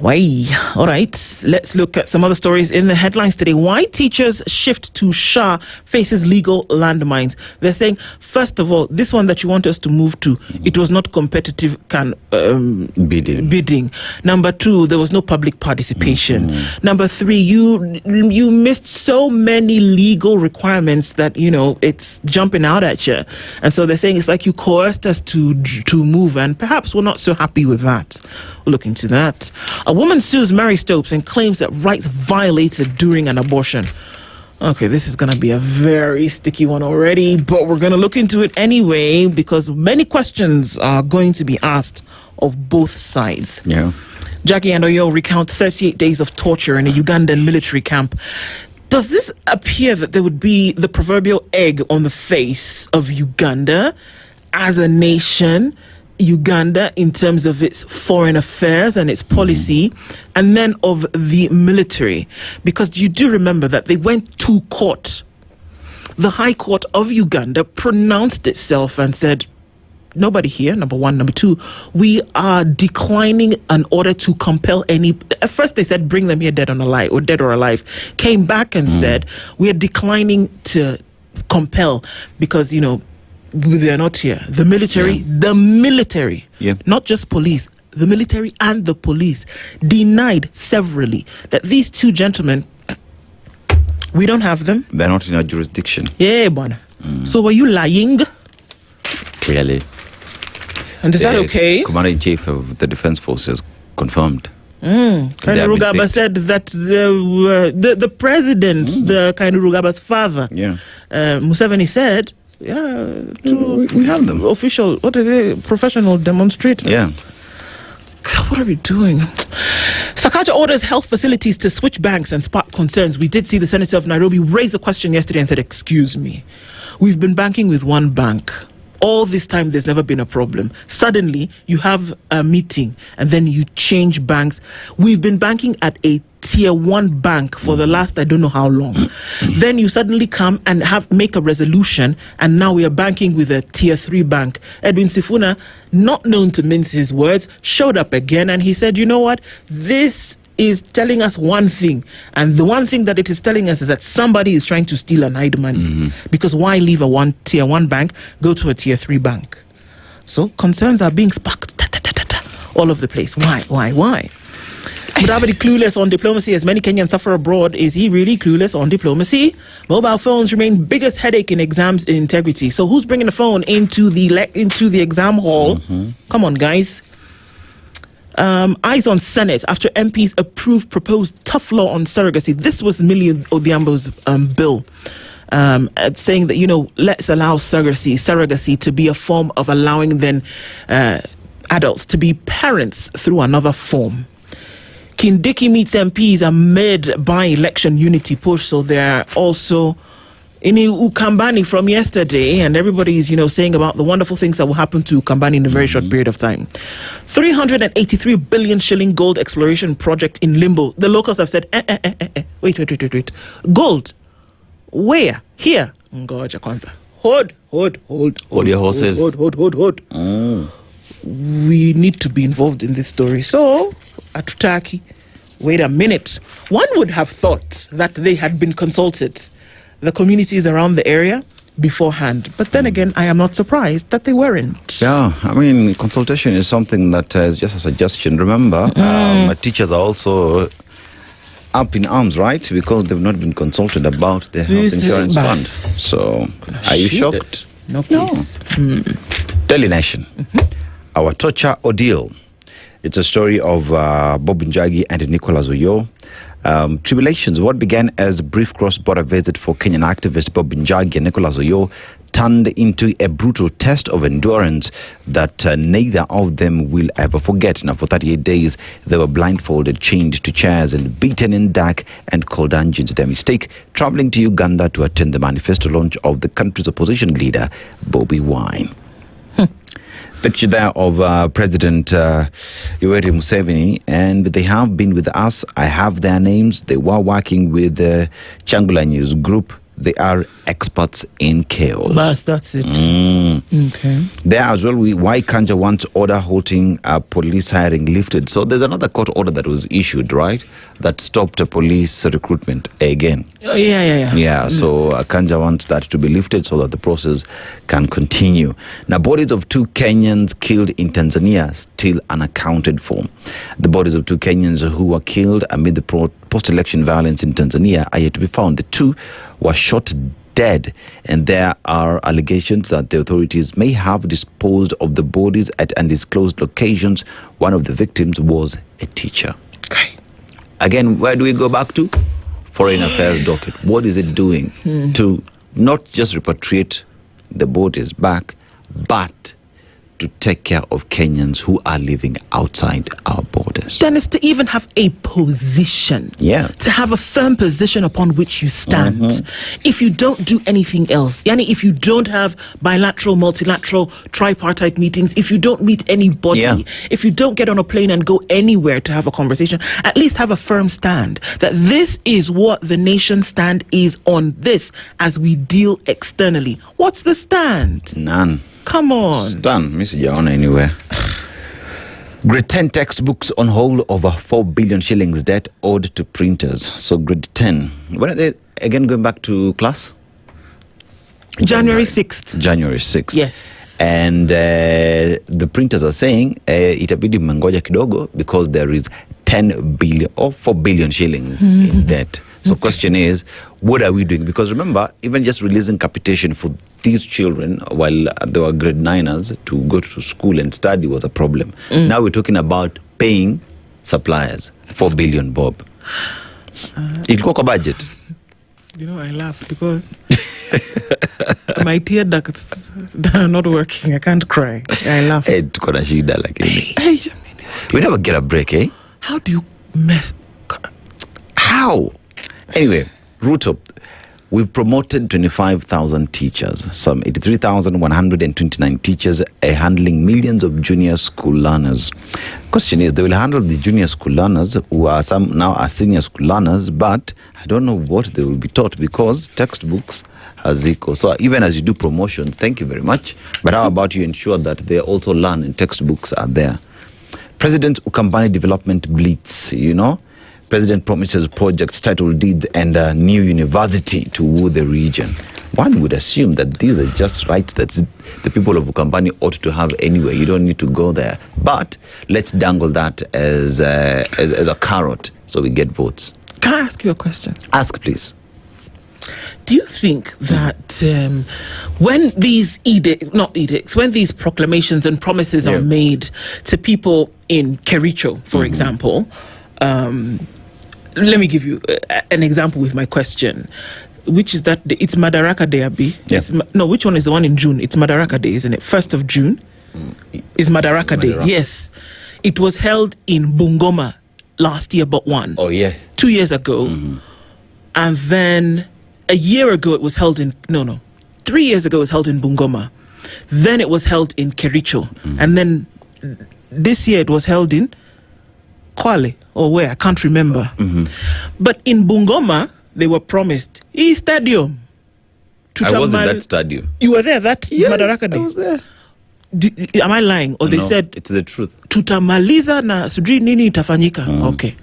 Why? All right, let's look at some other stories in the headlines today. Why teachers shift to SHA faces legal landmines. They're saying, first of all, this one that you want us to move to, it was not competitive bidding. Number two, there was no public participation. Number three, you missed so many legal requirements that, it's jumping out at you. And so they're saying it's like you coerced us to move, and perhaps we're not so happy with that. We'll look into that. A woman sues Mary Stopes and claims that rights violated during an abortion. Okay, this is going to be a very sticky one already, but we're going to look into it anyway because many questions are going to be asked of both sides. Yeah. Jackie and Oyo recount 38 days of torture in a Ugandan military camp. Does this appear that there would be the proverbial egg on the face of Uganda as a nation? Uganda in terms of its foreign affairs and its policy, and then of the military, because you do remember that they went to court. The High Court of Uganda pronounced itself and said, nobody here, number one. Number two, we are declining an order to compel any. At first they said bring them here dead or alive. Came back and said we are declining to compel because they are not here. The military, not just police, the military and the police denied severally that these two gentlemen, we don't have them. They're not in our jurisdiction. Yeah, Bona. So were you lying? Clearly. And is that okay? Commander-in-Chief of the Defense Forces confirmed. Kainu Rugaba said that the president, the Kainu Rugaba's father, Museveni said, we have them. Official, what are they? Professional demonstrator. Yeah. What are we doing? Sakaja orders health facilities to switch banks and spark concerns. We did see the senator of Nairobi raise a question yesterday and said, excuse me, we've been banking with one bank. All this time, there's never been a problem. Suddenly, you have a meeting and then you change banks. We've been banking at a tier 1 bank for the last I don't know how long. Then you suddenly come and make a resolution, and now we are banking with a tier 3 bank. Edwin Sifuna, not known to mince his words, showed up again and he said, you know what? This is telling us one thing, and the one thing that it is telling us is that somebody is trying to steal and hide money. Because why leave a tier 1 bank, go to a tier 3 bank? So concerns are being sparked all over the place. Why? Mudavadi clueless on diplomacy as many Kenyans suffer abroad. Is he really clueless on diplomacy? Mobile phones remain biggest headache in exams integrity. So who's bringing the phone into the exam hall? Come on, guys. Eyes on Senate after MPs approve proposed tough law on surrogacy. This was Millie Odhiambo's bill, saying that, let's allow surrogacy to be a form of allowing then adults to be parents through another form. Kindiki meets MPs amid by-election unity push, so they're also in Ukambani from yesterday, and everybody's, saying about the wonderful things that will happen to Ukambani in a very short period of time. 383 billion shilling gold exploration project in limbo. The locals have said, wait. Gold? Where? Here. Ngoja kwanza. Hold your horses. Hold. We need to be involved in this story. So, Atutaki, wait a minute. One would have thought that they had been consulted, the communities around the area, beforehand. But then again, I am not surprised that they weren't. Yeah, I mean, consultation is something that is just a suggestion. Remember, teachers are also up in arms, right? Because they've not been consulted about their health insurance fund. So, are you shocked? No, please. Daily Nation. Our torture ordeal. It's a story of Bob Njeri and Nicholas Oyo. Tribulations. What began as a brief cross-border visit for Kenyan activist Bob Njeri and Nicholas Oyo turned into a brutal test of endurance that neither of them will ever forget. Now, for 38 days, they were blindfolded, chained to chairs, and beaten in dark and cold dungeons. Their mistake, traveling to Uganda to attend the manifesto launch of the country's opposition leader, Bobi Wine. Picture there of President Yoweri Museveni, and they have been with us. I have their names. They were working with the Changula News Group. They are experts in chaos. Bas, that's it. Okay. There as well, why Kanja wants order halting police hiring lifted. So there's another court order that was issued, right? That stopped police recruitment again. Oh, yeah. Yeah, so Kanja wants that to be lifted so that the process can continue. Now, bodies of 2 Kenyans killed in Tanzania still unaccounted for. The bodies of 2 Kenyans who were killed amid the post-election violence in Tanzania are yet to be found. The 2 were shot dead, and there are allegations that the authorities may have disposed of the bodies at undisclosed locations. One of the victims was a teacher. Okay. Again, where do we go back to? Foreign Affairs docket. What is it doing to not just repatriate the bodies back, but to take care of Kenyans who are living outside our borders? Dennis, to even have a position. Yeah. To have a firm position upon which you stand. If you don't do anything else, yani if you don't have bilateral, multilateral, tripartite meetings, if you don't meet anybody, if you don't get on a plane and go anywhere to have a conversation, at least have a firm stand that this is what the nation's stand is on this as we deal externally. What's the stand? None. Come on. It's done. Sijaona anywhere. Grade 10 textbooks on hold over 4 billion shillings debt owed to printers. So grade 10. When are they again going back to class? January 6th. January 6th. Yes. And the printers are saying itabidi mmengoja kidogo because there is 10 billion or 4 billion shillings in debt. So question is, what are we doing? Because remember, even just releasing capitation for these children while they were grade 9ers to go to school and study was a problem. Now we're talking about paying suppliers 4 billion, Bob. Ilikuwa kwa budget. You know, I laugh because my tear ducts are not working. I can't cry. I laugh. Hey, tuko na shida lakini. We never get a break, eh? How do you mess? How? Anyway, Ruto, we've promoted 25,000 teachers, some 83,129 teachers handling millions of junior school learners. Question is, they will handle the junior school learners who are some now are senior school learners, but I don't know what they will be taught because textbooks are ziko. So even as you do promotions, thank you very much. But how about you ensure that they also learn and textbooks are there? President Ukambani Development Blitz, you know. President promises projects, title deeds, and a new university to woo the region. One would assume that these are just rights that the people of Ukambani ought to have anyway. You don't need to go there. But let's dangle that as a carrot so we get votes. Can I ask you a question? Ask, please. Do you think that when these when these proclamations and promises are made to people in Kericho, for example, let me give you an example with my question, which is that it's Madaraka Day, Abi. No, which one is the one in June? It's Madaraka Day, isn't it? 1st of June is Madaraka Day. Yes. It was held in Bungoma last year, but one. Oh, yeah. 2 years ago. And then a year ago, it was held in... 3 years ago, it was held in Bungoma. Then it was held in Kericho. And then this year, it was held in Kwale, or where, I can't remember. But in Bungoma, they were promised a stadium I was in that stadium. You were there that Madaraka Day? I was there. Am I lying? Or they said it's the truth. Tutamaliza na sijui nini itafanyika. Okay.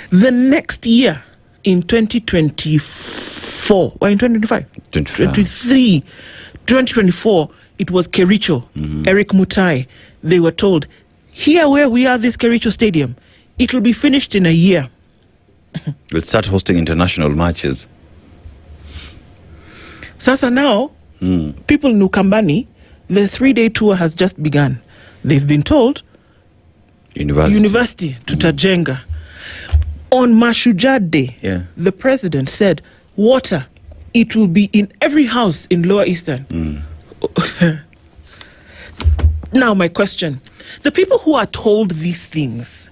The next year in 2024 or in 2025, 23, 2024, it was Kericho, Eric Mutai. They were told, here where we are, this Kericho Stadium, it will be finished in a year. We'll start hosting international matches. Sasa now, people in Ukambani, the 3-day tour has just begun. They've been told, University tutajenga. On Mashujaa Day, the president said, water, it will be in every house in Lower Eastern. Now, my question, the people who are told these things,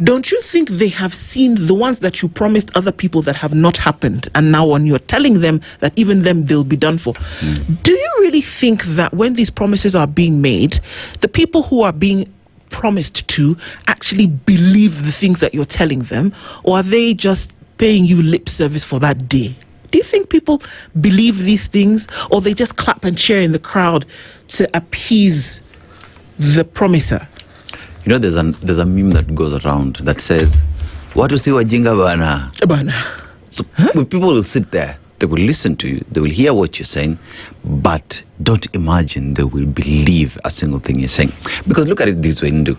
don't you think they have seen the ones that you promised other people that have not happened? And now when you're telling them that even them, they'll be done for. Do you really think that when these promises are being made, the people who are being promised to actually believe the things that you're telling them? Or are they just paying you lip service for that day? Do you think people believe these things? Or they just clap and cheer in the crowd to appease the promiser? You know, there's a meme that goes around that says, "Watu si wajinga bana." So people will sit there, they will listen to you, they will hear what you're saying, but don't imagine they will believe a single thing you're saying. Because look at it this way, Ndu.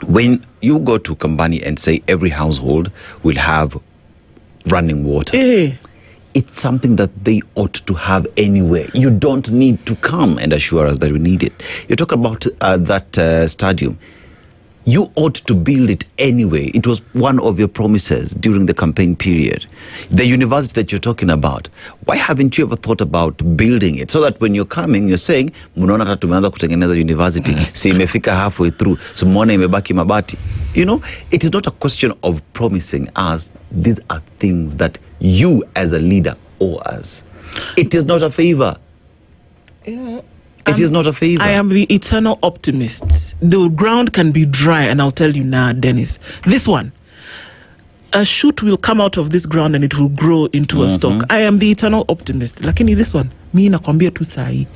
When you go to Kambani and say every household will have running water, it's something that they ought to have anywhere. You don't need to come and assure us that we need it. You talk about that stadium. You ought to build it anyway. It was one of your promises during the campaign period. The university that you're talking about, why haven't you ever thought about building it? So that when you're coming, you're saying, munaona hata tumeanza kutengeneza university, si imefika halfway through, so muone imebaki mabati. You know, it is not a question of promising us. These are things that you as a leader owe us. It is not a favor. It is not a favor. I am the eternal optimist. The ground can be dry, and I'll tell you now, Dennis, this one, a shoot will come out of this ground and it will grow into a stalk. I am the eternal optimist. Lakini this one, mi nakwambia tu sahi.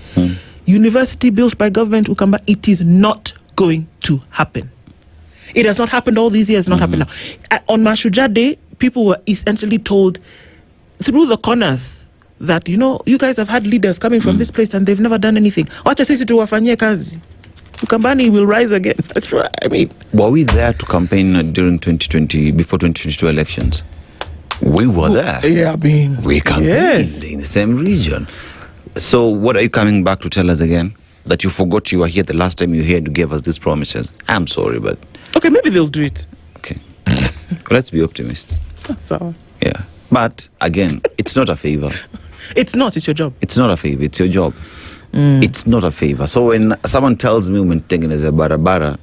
University built by government Ukamba, it is not going to happen. It has not happened all these years, not happened now. On Mashujaa Day, people were essentially told through the corners that, you know, you guys have had leaders coming from this place and they've never done anything. Wacha sisi tuwafanyie kazi. Ukambani will rise again. That's right. I mean, were we there to campaign during 2020, before 2022 elections? We were there. Yeah, I mean, we campaigned in the same region. So what are you coming back to tell us again? That you forgot you were here the last time you were here and you gave us these promises? I'm sorry, but... Okay, maybe they'll do it. Okay. Let's be optimists. So. Yeah. But, again, it's not a favor. It's not. It's your job. It's not a favor. It's your job. It's not a favor. So when someone tells me umetengeneza barabara,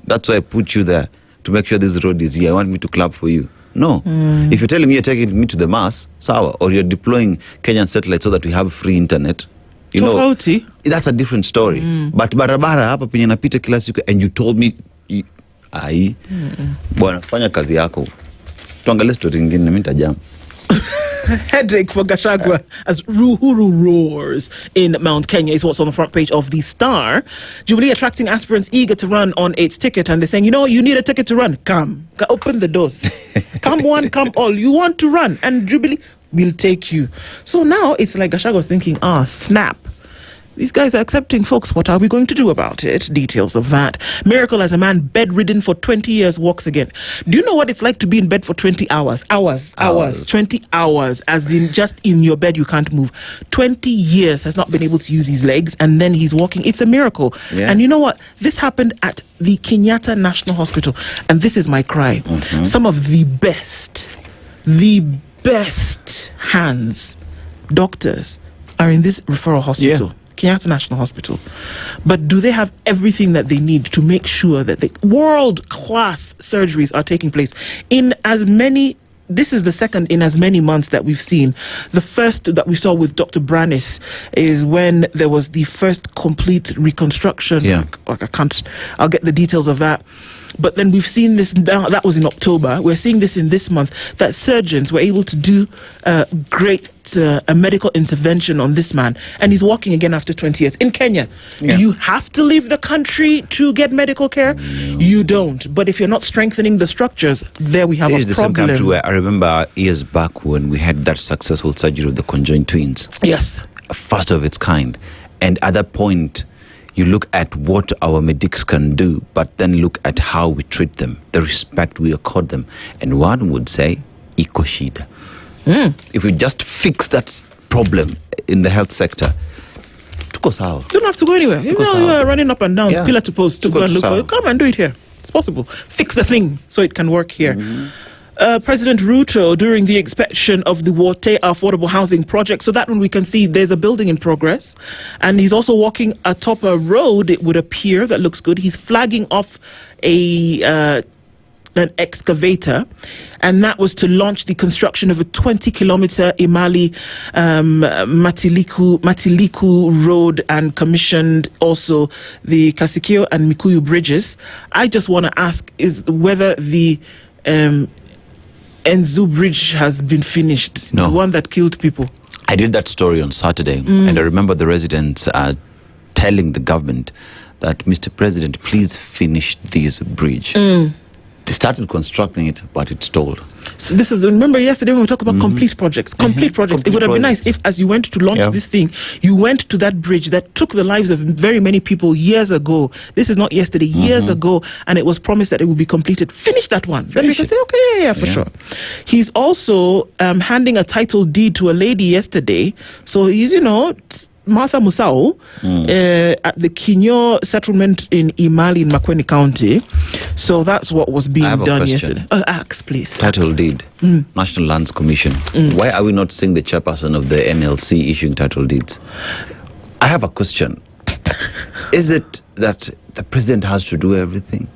that's why I put you there to make sure this road is here. I want me to clap for you. No. If you're telling me you're taking me to the Mars, sawa, or you're deploying Kenyan satellites so that we have free internet, you know, that's a different story. But barabara hapa penye napita kila siku, and you told me, bwana fanya kazi yako. Tuangalie story nyingine na mimi nitajam. Headache for Gachagua as Ruhuru roars in Mount Kenya is what's on the front page of The Star. Jubilee attracting aspirants eager to run on its ticket, and they're saying, you know, you need a ticket to run. Come, open the doors. Come one, come all. You want to run, and Jubilee will take you. So now it's like Gachagua's thinking, snap. These guys are accepting folks. What are we going to do about it? Details of that. Miracle as a man bedridden for 20 years walks again. Do you know what it's like to be in bed for 20 hours? Hours. 20 hours. As in just in your bed, you can't move. 20 years has not been able to use his legs, and then he's walking. It's a miracle. Yeah. And you know what? This happened at the Kenyatta National Hospital. And this is my cry. Some of the best hands, doctors are in this referral hospital. Kenyatta National Hospital. But do they have everything that they need to make sure that the world-class surgeries are taking place in as many... This is the second in as many months that we've seen. The first that we saw with Dr. Branis is when there was the first complete reconstruction. I'll get the details of that. But then we've seen this now, that was in October. We're seeing this in this month, that surgeons were able to do great a medical intervention on this man, and he's walking again after 20 years. In Kenya, do you have to leave the country to get medical care? No. You don't. But if you're not strengthening the structures, there we have a problem. It's the same country where I remember years back when we had that successful surgery of the conjoined twins. Yes. First of its kind. And at that point, you look at what our medics can do, but then look at how we treat them, the respect we accord them. And one would say, iko shida. If we just fix that problem in the health sector, tuko sawa. You don't have to go anywhere. You are running up and down, pillar to post to go and look for it. Come and do it here. It's possible. Fix the thing so it can work here. President Ruto, during the inspection of the Wote affordable housing project, so that one we can see there's a building in progress, and he's also walking atop a road, it would appear, that looks good. He's flagging off an excavator, and that was to launch the construction of a 20-kilometer Imali Matiliku road, and commissioned also the Kasikio and Mikuyu bridges. I just want to ask is whether the Enzu Bridge has been finished, the one that killed people. I did that story on Saturday, and I remember the residents telling the government that, Mr. President, please finish this bridge. They started constructing it, but it stalled. So this is, remember yesterday when we talked about complete projects. Complete projects. It would have been nice if, as you went to launch this thing, you went to that bridge that took the lives of very many people years ago. This is not yesterday, years ago, and it was promised that it would be completed. Finish that one. Then we can say, okay, for sure. He's also handing a title deed to a lady yesterday. So he's, Martha Musau at the Kinyo settlement in Imali in Makueni County. So that's what was being done yesterday. Ask, please. Title deed. National Lands Commission. Why are we not seeing the chairperson of the NLC issuing title deeds? I have a question. Is it that the president has to do everything?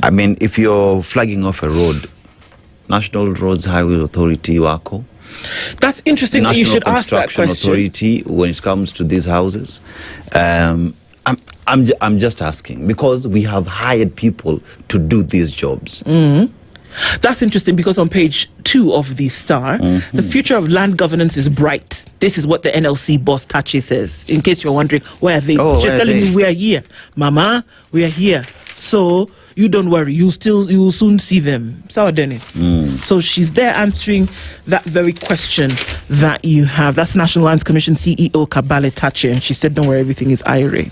I mean, if you're flagging off a road, National Roads Highway Authority, Okoh, that's interesting that you should ask that question. National Authority, when it comes to these houses, I'm just asking because we have hired people to do these jobs. That's interesting because on page 2 of the Star, the future of land governance is bright. This is what the NLC boss Tachi says. In case you're wondering, where are they? She's telling me we are here, Mama. We are here. So you don't worry, you will soon see them. Sawa Dennis. So she's there answering that very question that you have. That's National Lands Commission CEO Kabale Tache, and she said, don't worry, everything is IRA.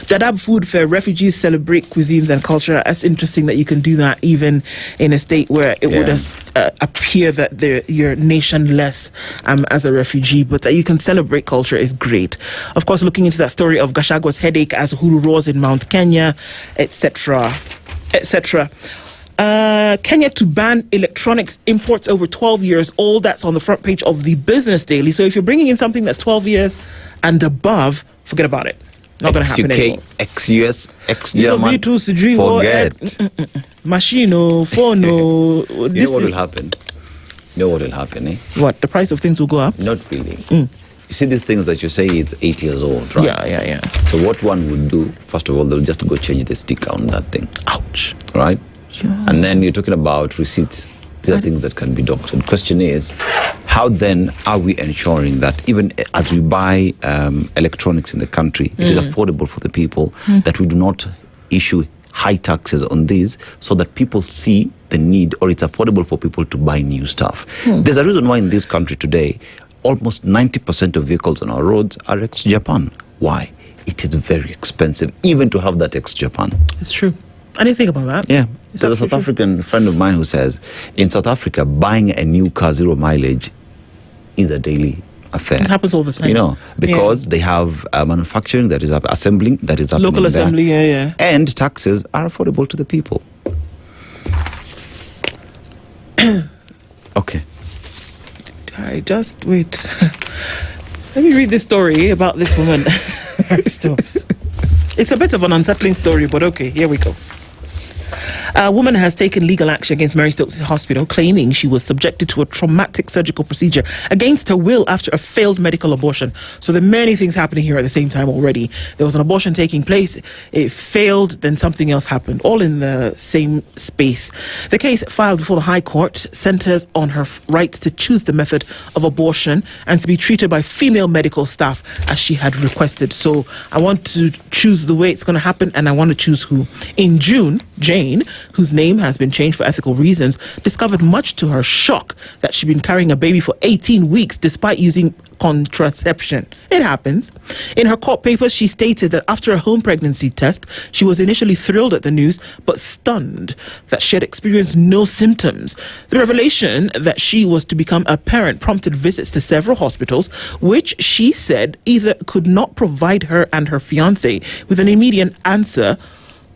Dadaab Food Fair, refugees celebrate cuisines and culture. That's interesting that you can do that even in a state where it would appear that you're nationless as a refugee, but that you can celebrate culture is great. Of course, looking into that story of Gachagwa's headache as Hulu roars in Mount Kenya, etc. Kenya to ban electronics imports over 12 years old. That's on the front page of the Business Daily. So if you're bringing in something that's 12 years and above, forget about it. Not going to happen anymore. Ex-US, ex-German, forget. Machine, phone. You know what will happen? Eh? What? The price of things will go up? Not really. You see these things that you say it's 8 years old, right? Yeah. So what one would do, first of all, they'll just go change the sticker on that thing. Ouch. Right? Yeah. And then you're talking about receipts. These are things that can be doctored. The question is, how then are we ensuring that even as we buy electronics in the country, it is affordable for the people, that we do not issue high taxes on these so that people see the need, or it's affordable for people to buy new stuff. There's a reason why in this country today, almost 90% of vehicles on our roads are ex-Japan. Why? It is very expensive even to have that ex-Japan. It's true. I didn't think about that. Yeah. There's a South African friend of mine who says, in South Africa, buying a new car 0 mileage is a daily affair. It happens all the time. Because they have manufacturing that is assembling, that is happening local assembly, there. And taxes are affordable to the people. Okay. I just wait. Let me read this story about this woman. It's a bit of an unsettling story, but okay, here we go. A woman has taken legal action against Mary Stopes Hospital, claiming she was subjected to a traumatic surgical procedure against her will after a failed medical abortion. So there are many things happening here at the same time already. There was an abortion taking place, it failed, then something else happened, all in the same space. The case filed before the High Court centers on her right to choose the method of abortion and to be treated by female medical staff as she had requested. So I want to choose the way it's going to happen, and I want to choose who. In June, Jane, whose name has been changed for ethical reasons, discovered much to her shock that she'd been carrying a baby for 18 weeks despite using contraception. It happens. In her court papers, she stated that after a home pregnancy test, she was initially thrilled at the news, but stunned that she had experienced no symptoms. The revelation that she was to become a parent prompted visits to several hospitals, which she said either could not provide her and her fiancé with an immediate answer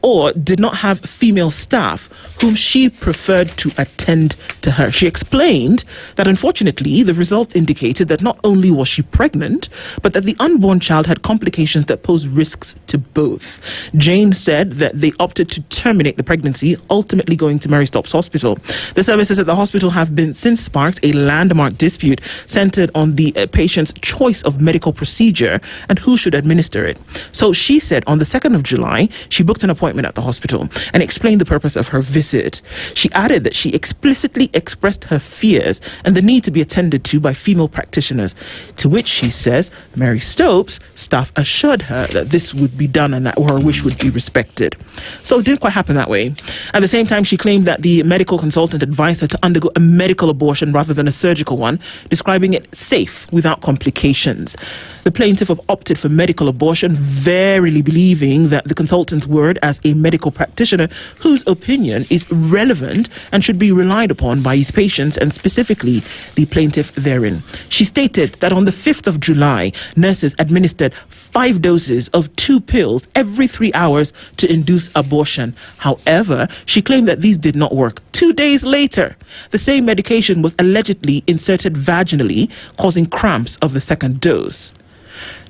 or did not have female staff whom she preferred to attend to her. She explained that unfortunately the results indicated that not only was she pregnant, but that the unborn child had complications that posed risks to both. Jane said that they opted to terminate the pregnancy, ultimately going to Mary Stopes Hospital. The services at the hospital have been since sparked a landmark dispute centered on the patient's choice of medical procedure and who should administer it. So she said on the 2nd of July, she booked an appointment at the hospital and explained the purpose of her visit. She added that she explicitly expressed her fears and the need to be attended to by female practitioners, to which she says Mary Stopes staff assured her that this would be done and that her wish would be respected. So it didn't quite happen that way. At the same time, she claimed that the medical consultant advised her to undergo a medical abortion rather than a surgical one, describing it safe without complications. The plaintiff opted for medical abortion, verily believing that the consultant's word as a medical practitioner whose opinion is relevant and should be relied upon by his patients and specifically the plaintiff therein. She stated that on the 5th of July, nurses administered 5 doses of 2 pills every 3 hours to induce abortion. However, she claimed that these did not work. 2 days later, the same medication was allegedly inserted vaginally, causing cramps of the second dose.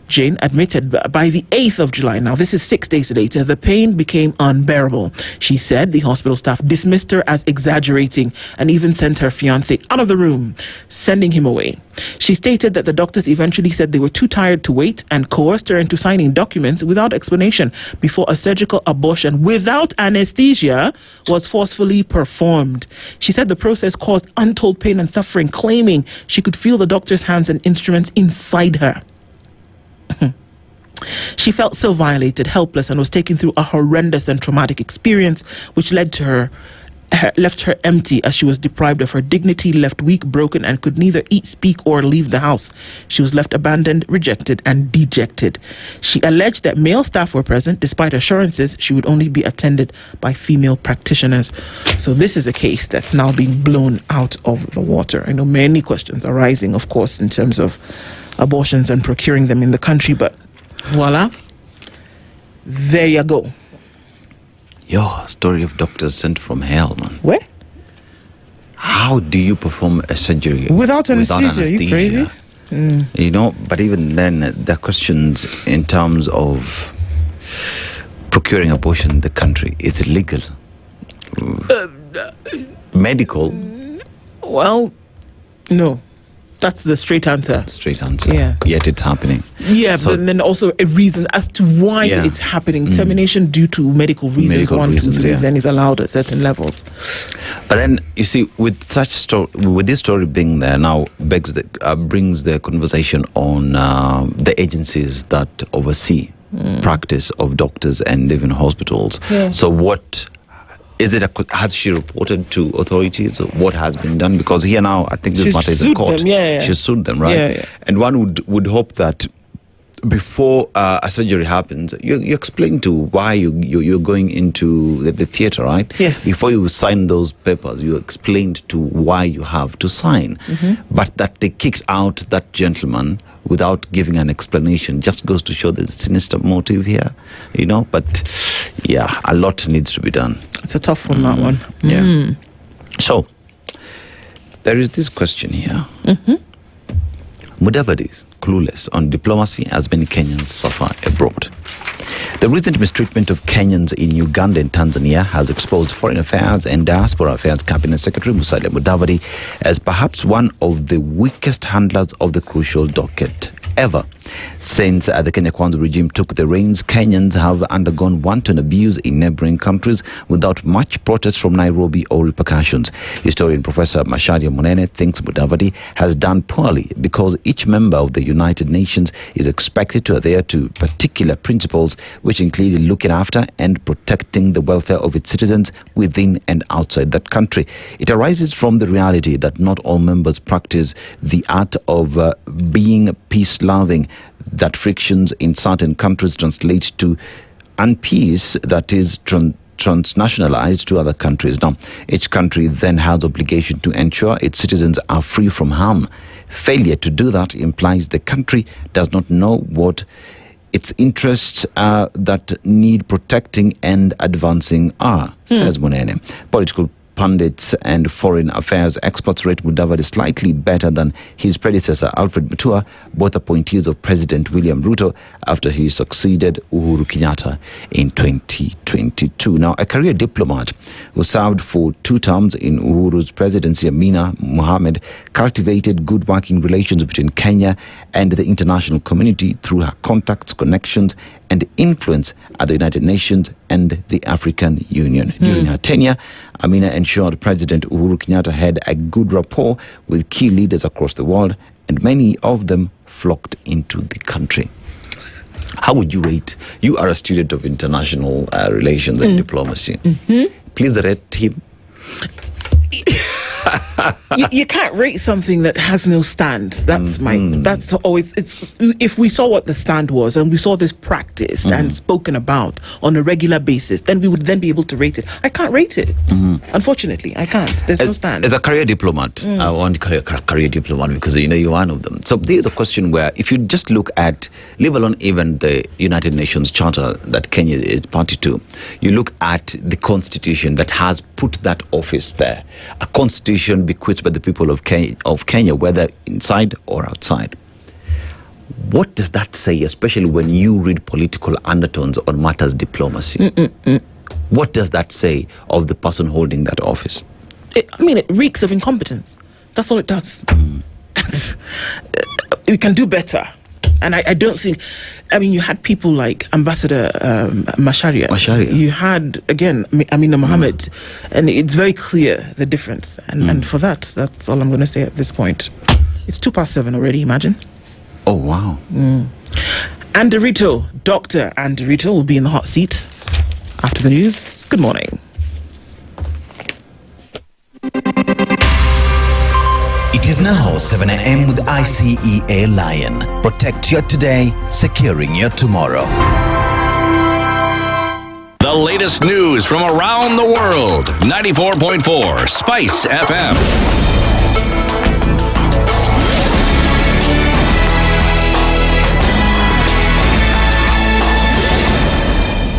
Jane admitted by the 8th of July, now this is 6 days later, the pain became unbearable. She said the hospital staff dismissed her as exaggerating and even sent her fiancé out of the room, sending him away. She stated that the doctors eventually said they were too tired to wait and coerced her into signing documents without explanation before a surgical abortion without anesthesia was forcefully performed. She said the process caused untold pain and suffering, claiming she could feel the doctor's hands and instruments inside her. She felt so violated, helpless, and was taken through a horrendous and traumatic experience, which led to left her empty as she was deprived of her dignity, left weak, broken, and could neither eat, speak, or leave the house. She was left abandoned, rejected, and dejected. She alleged that male staff were present, despite assurances she would only be attended by female practitioners. So this is a case that's now being blown out of the water. I know many questions are rising, of course, in terms of abortions and procuring them in the country, but voila, there you go. Yo, story of doctors sent from hell, man. Where? How do you perform a surgery without anesthesia? Are you crazy? You know, but even then, there are questions in terms of procuring abortion in the country. It's illegal. Medical? Well, no. That's the straight answer. Straight answer. Yeah. Yet it's happening. Yeah, so, but then also a reason as to why it's happening. Termination due to medical reasons, medical 1, 2, 3, then is allowed at certain levels. But then, you see, with this story being there now, brings the conversation on the agencies that oversee practice of doctors and even hospitals. Yeah. So what... has she reported to authorities what has been done? Because here now, I think this matter is in court. She sued them, right? Yeah. And one would hope that before a surgery happens, you explain to why you're going into the theater, right? Yes. Before you sign those papers, you explained to why you have to sign. But that they kicked out that gentleman without giving an explanation just goes to show the sinister motive here, you know. But yeah, a lot needs to be done. It's a tough one, that one. Yeah. So there is this question here. Mudavadi is clueless on diplomacy as many Kenyans suffer abroad. The recent mistreatment of Kenyans in Uganda and Tanzania has exposed Foreign Affairs and Diaspora Affairs Cabinet Secretary Musalia Mudavadi as perhaps one of the weakest handlers of the crucial docket ever. Since the Kenya Kwanza regime took the reins, Kenyans have undergone wanton abuse in neighboring countries without much protest from Nairobi or repercussions. Historian Professor Macharia Munene thinks Mudavadi has done poorly because each member of the United Nations is expected to adhere to particular principles which include looking after and protecting the welfare of its citizens within and outside that country. It arises from the reality that not all members practice the art of being peace-loving, that frictions in certain countries translate to unpeace that is transnationalized to other countries. Now, each country then has obligation to ensure its citizens are free from harm. Failure to do that implies the country does not know what its interests that need protecting and advancing are, says Munene. Political pundits and foreign affairs experts rate Mudavadi slightly better than his predecessor Alfred Mutua, both appointees of President William Ruto after he succeeded Uhuru Kenyatta in 2022. Now, a career diplomat who served for 2 terms in Uhuru's presidency, Amina Mohamed, cultivated good working relations between Kenya and the international community through her contacts, connections, and influence at the United Nations and the African Union. During her tenure, Amina ensured President Uhuru Kenyatta had a good rapport with key leaders across the world, and many of them flocked into the country. How would you rate? You are a student of international relations and diplomacy. Please rate him. You can't rate something that has no stand. That's always, if we saw what the stand was and we saw this practiced and spoken about on a regular basis, then we would then be able to rate it. I can't rate it. Unfortunately, I can't. There's no stand. As a career diplomat, I want career diplomat because you're one of them. So there's a question where if you just look at, leave alone even the United Nations Charter that Kenya is party to, you look at the constitution that has put that office there, a constitution bequeathed by the people of Kenya, whether inside or outside. What does that say, especially when you read political undertones on matters diplomacy? What does that say of the person holding that office? It reeks of incompetence. That's all it does. We can do better. And I don't think, you had people like Ambassador Macharia. You had, again, Amina Mohamed. And it's very clear, the difference. And for that's all I'm going to say at this point. It's 7:02 already, imagine. Oh, wow. Anderito, Dr. Anderito will be in the hot seat after the news. Good morning. It is now 7 a.m. with ICEA Lion. Protect your today, securing your tomorrow. The latest news from around the world. 94.4 Spice FM.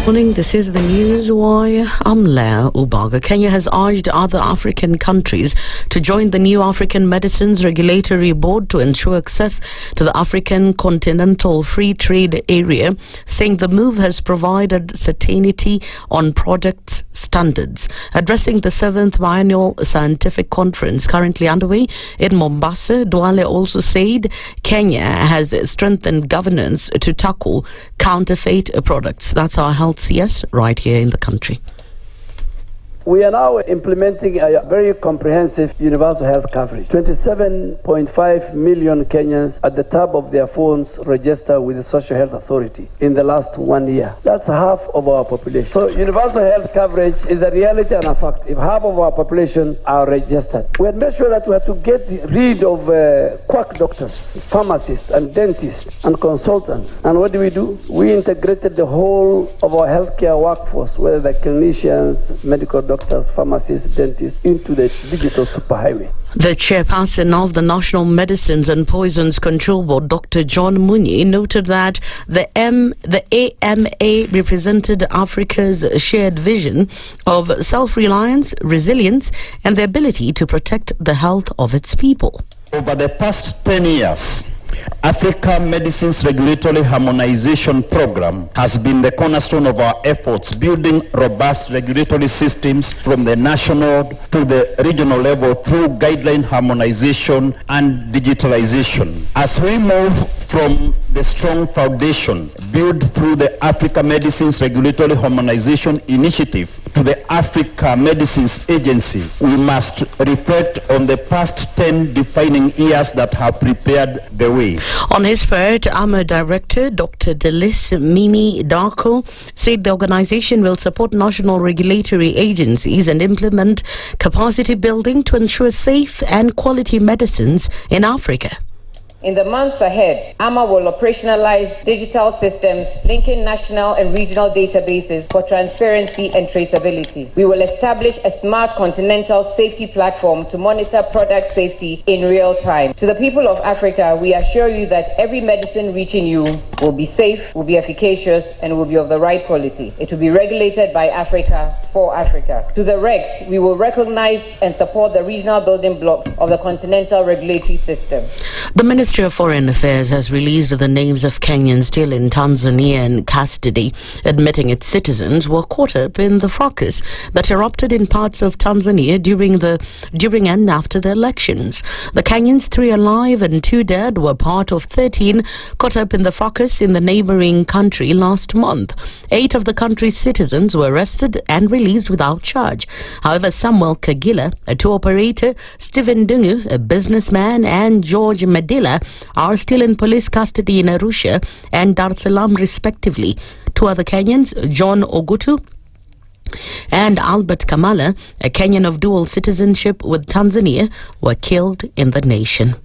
Morning, this is the News Wire. I'm Leah Ubaga. Kenya has urged other African countries to join the new African Medicines Regulatory Board to ensure access to the African Continental Free Trade Area, saying the move has provided certainty on product standards. Addressing the 7th Biennial Scientific Conference currently underway in Mombasa, Duale also said Kenya has strengthened governance to tackle counterfeit products. That's our health CS right here in the country. We are now implementing a very comprehensive universal health coverage. 27.5 million Kenyans at the top of their phones register with the Social Health Authority in the last 1 year. That's half of our population. So universal health coverage is a reality and a fact. If half of our population are registered, we have made sure that we have to get rid of quack doctors, pharmacists and dentists and consultants. And what do? We integrated the whole of our healthcare workforce, whether the clinicians, medical doctors, pharmacists, dentists, into the digital superhighway. The chairperson of the National Medicines and Poisons Control Board, Dr. John Mungai, noted that the AMA represented Africa's shared vision of self-reliance, resilience, and the ability to protect the health of its people. Over the past 10 years, Africa Medicines Regulatory Harmonization Program has been the cornerstone of our efforts, building robust regulatory systems from the national to the regional level through guideline harmonization and digitalization. As we move from the strong foundation built through the Africa Medicines Regulatory Harmonization Initiative to the Africa Medicines Agency, we must reflect on the past 10 defining years that have prepared the way. On his part, AMA Director Dr. Delis Mimi Darko said the organization will support national regulatory agencies and implement capacity building to ensure safe and quality medicines in Africa. In the months ahead, AMA will operationalize digital systems linking national and regional databases for transparency and traceability. We will establish a smart continental safety platform to monitor product safety in real time. To the people of Africa, we assure you that every medicine reaching you will be safe, will be efficacious, and will be of the right quality. It will be regulated by Africa for Africa. To the regs, we will recognize and support the regional building blocks of the continental regulatory system. The Ministry of Foreign Affairs has released the names of Kenyans still in Tanzania in custody, admitting its citizens were caught up in the fracas that erupted in parts of Tanzania during and after the elections. The Kenyans, 3 alive and 2 dead, were part of 13 caught up in the fracas in the neighboring country last month. 8 of the country's citizens were arrested and released without charge. However, Samuel Kagila, a tour operator, Stephen Dungu, a businessman, and George Medila are still in police custody in Arusha and Dar es Salaam respectively. 2 other Kenyans, John Ogutu and Albert Kamala, a Kenyan of dual citizenship with Tanzania, were killed in the nation.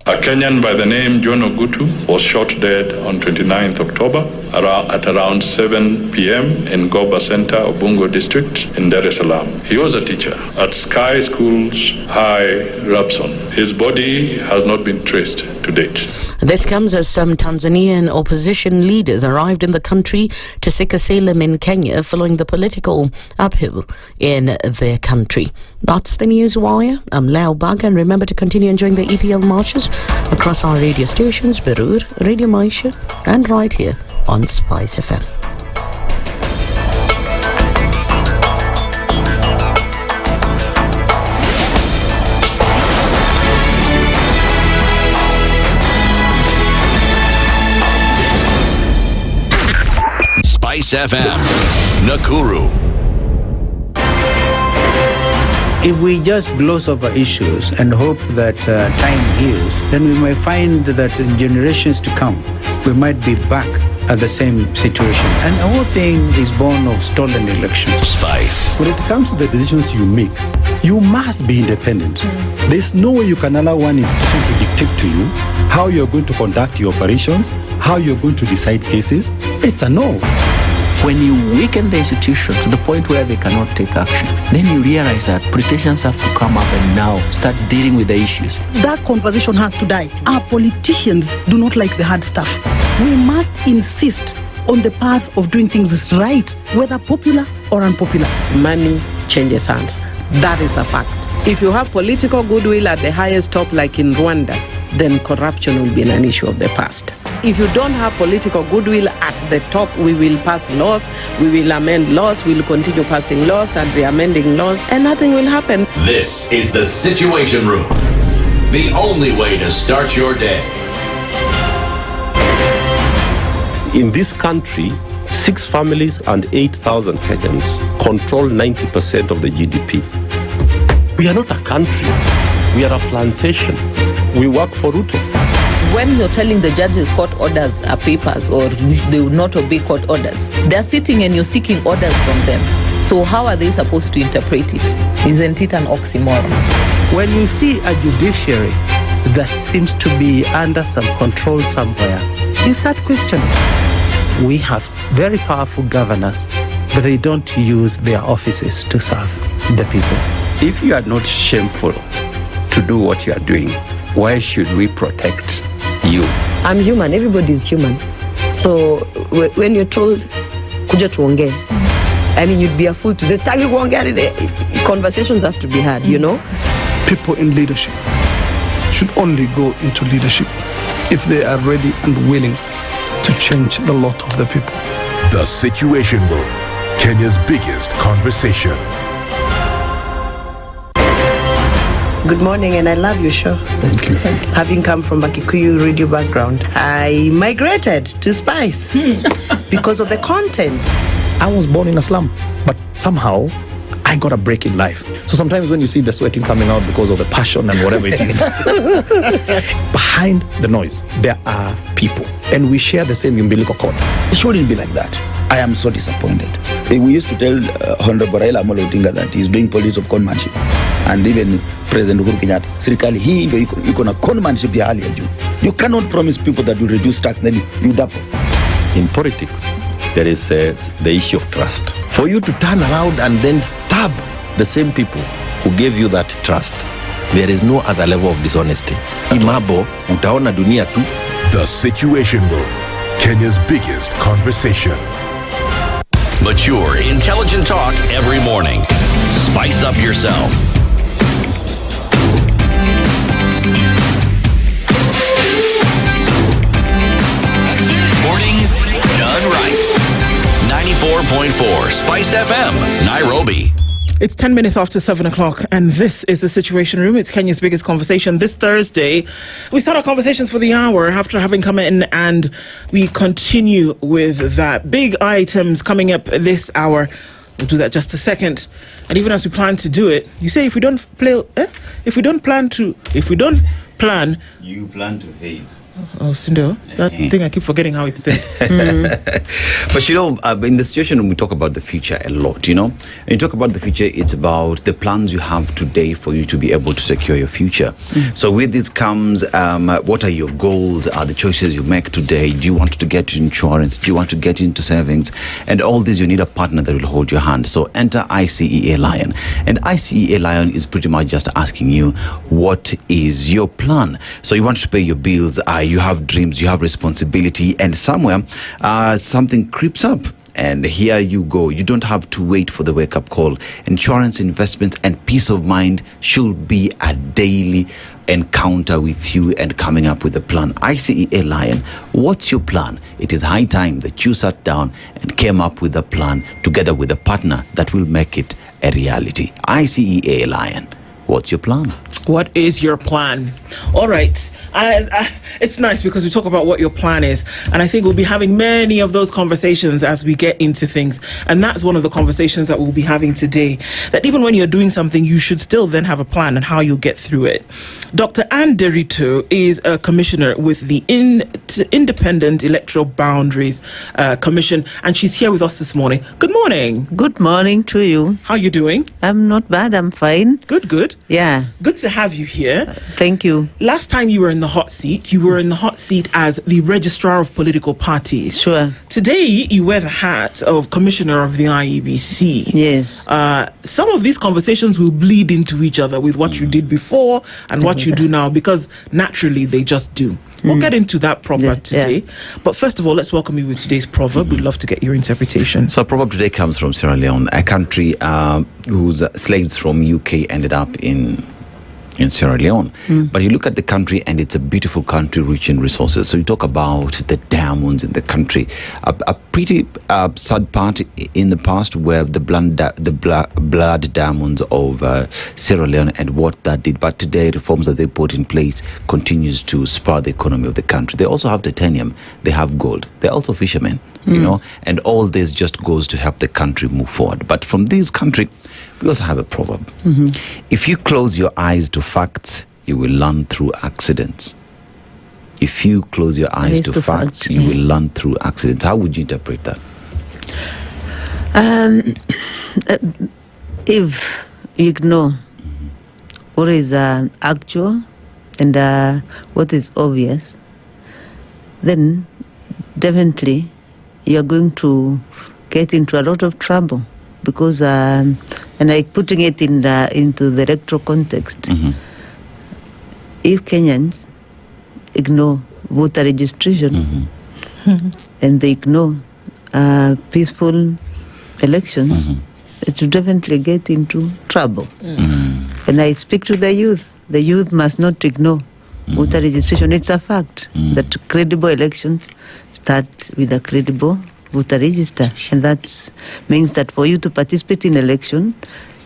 A Kenyan by the name John Ogutu was shot dead on 29th October at around 7 p.m. in Goba Center, Ubungo District in Dar es Salaam. He was a teacher at Sky Schools High, Rabson. His body has not been traced to date. This comes as some Tanzanian opposition leaders arrived in the country to seek asylum in Kenya following the political upheaval in their country. That's the news wire. I'm Leo Bag, and remember to continue enjoying the EPL marches across our radio stations, Berur, Radio Maisha, and right here on SpiceFM. SpiceFM, Nakuru. If we just gloss over issues and hope that time heals, then we might find that in generations to come, we might be back at the same situation. And the whole thing is born of stolen elections. Spice. When it comes to the decisions you make, you must be independent. There's no way you can allow one institution to dictate to you how you're going to conduct your operations, how you're going to decide cases. It's a no. When you weaken the institution to the point where they cannot take action, then you realize that politicians have to come up and now start dealing with the issues. That conversation has to die. Our politicians do not like the hard stuff. We must insist on the path of doing things right, whether popular or unpopular. Money changes hands. That is a fact. If you have political goodwill at the highest top, like in Rwanda, then corruption will be an issue of the past. If you don't have political goodwill at the top, we will pass laws, we will amend laws, we will continue passing laws and re-amending laws, and nothing will happen. This is the Situation Room, the only way to start your day. In this country, 6 families and 8,000 Kenyans control 90% of the GDP. We are not a country, we are a plantation. We work for Ruto. When you're telling the judges court orders are papers or they will not obey court orders, they're sitting and you're seeking orders from them. So how are they supposed to interpret it? Isn't it an oxymoron? When you see a judiciary that seems to be under some control somewhere, you start questioning. We have very powerful governors, but they don't use their offices to serve the people. If you are not shameful to do what you are doing, why should we protect you? I'm human. Everybody's human. So when you're told, kuja tuongee, I mean, you'd be a fool to say, stagi kuongea. Conversations have to be had, you know? People in leadership should only go into leadership if they are ready and willing to change the lot of the people. The Situation Room, Kenya's biggest conversation. Good morning, and I love your show. Thank you. Having come from a Kikuyu radio background, I migrated to Spice because of the content. I was born in a slum, but somehow I got a break in life. So sometimes when you see the sweating coming out because of the passion and whatever it is, behind the noise, there are people. And we share the same umbilical cord. It shouldn't be like that. I am so disappointed. We used to tell Honorable Raila Amolo Odinga that he's doing politics of conmanship. And even President Uhuru Kenyatta, serikali hii ndio iko na conmanship ya hali ya juu. You cannot promise people that you reduce tax, then you double. In politics, there is the issue of trust. For you to turn around and then stab the same people who gave you that trust, there is no other level of dishonesty. Imabo, utaona dunia tu. The Situation Room, Kenya's biggest conversation. Mature, intelligent talk every morning. Spice up yourself. Mornings done right. 94.4 Spice FM, Nairobi. It's 10 minutes after 7 o'clock, and this is the Situation Room. It's Kenya's biggest conversation. This Thursday, we start our conversations for the hour after having come in, and we continue with that. Big items coming up this hour. We'll do that just a second. And even as we plan to do it, you say if we don't plan, you plan to fail. Oh, Sindo, that thing I keep forgetting how it's said. But you know, in the Situation Room, we talk about the future a lot, you know. When you talk about the future, it's about the plans you have today for you to be able to secure your future. So with this comes, what are your goals? Are the choices you make today? Do you want to get into insurance? Do you want to get into savings? And all this, you need a partner that will hold your hand. So enter ICEA Lion. And ICEA Lion is pretty much just asking you, what is your plan? So you want to pay your bills, you have dreams, you have responsibility, and somewhere something creeps up. And here you go. You don't have to wait for the wake-up call. Insurance, investments, and peace of mind should be a daily encounter with you and coming up with a plan. ICEA Lion, what's your plan? It is high time that you sat down and came up with a plan together with a partner that will make it a reality. ICEA Lion, what's your plan? What is your plan? All right. It's nice because we talk about what your plan is. And I think we'll be having many of those conversations as we get into things. And that's one of the conversations that we'll be having today. That even when you're doing something, you should still then have a plan on how you'll get through it. Dr. Njeri is a commissioner with the Independent Electoral Boundaries Commission. And she's here with us this morning. Good morning. Good morning to you. How are you doing? I'm not bad. I'm fine. Good. Yeah. Good to have you here. Thank you. Last time you were in the hot seat, you were in the hot seat as the registrar of political parties. Sure. Today, you wear the hat of commissioner of the IEBC. Yes. Some of these conversations will bleed into each other with what you did before and what you do now, because naturally they just do. We'll get into that proverb today. Yeah. But first of all, let's welcome you with today's proverb. We'd love to get your interpretation. So, proverb today comes from Sierra Leone, a country whose slaves from UK ended up in Sierra Leone. But you look at the country and it's a beautiful country rich in resources. So you talk about the diamonds in the country. A pretty sad part in the past were the blood diamonds of Sierra Leone and what that did. But today, reforms that they put in place continues to spur the economy of the country. They also have titanium. They have gold. They're also fishermen, you know, and all this just goes to help the country move forward. But from this country, we also have a proverb. If you close your eyes to facts, you will learn through accidents. If you close your eyes to facts, you will learn through accidents. How would you interpret that? If you ignore what is actual and what is obvious, then definitely you're going to get into a lot of trouble. Because, and like putting it into the electoral context, if Kenyans ignore voter registration and they ignore peaceful elections, it will definitely get into trouble. And I speak to the youth. The youth must not ignore voter registration. It's a fact that credible elections start with a credible voter register. And that means that for you to participate in election,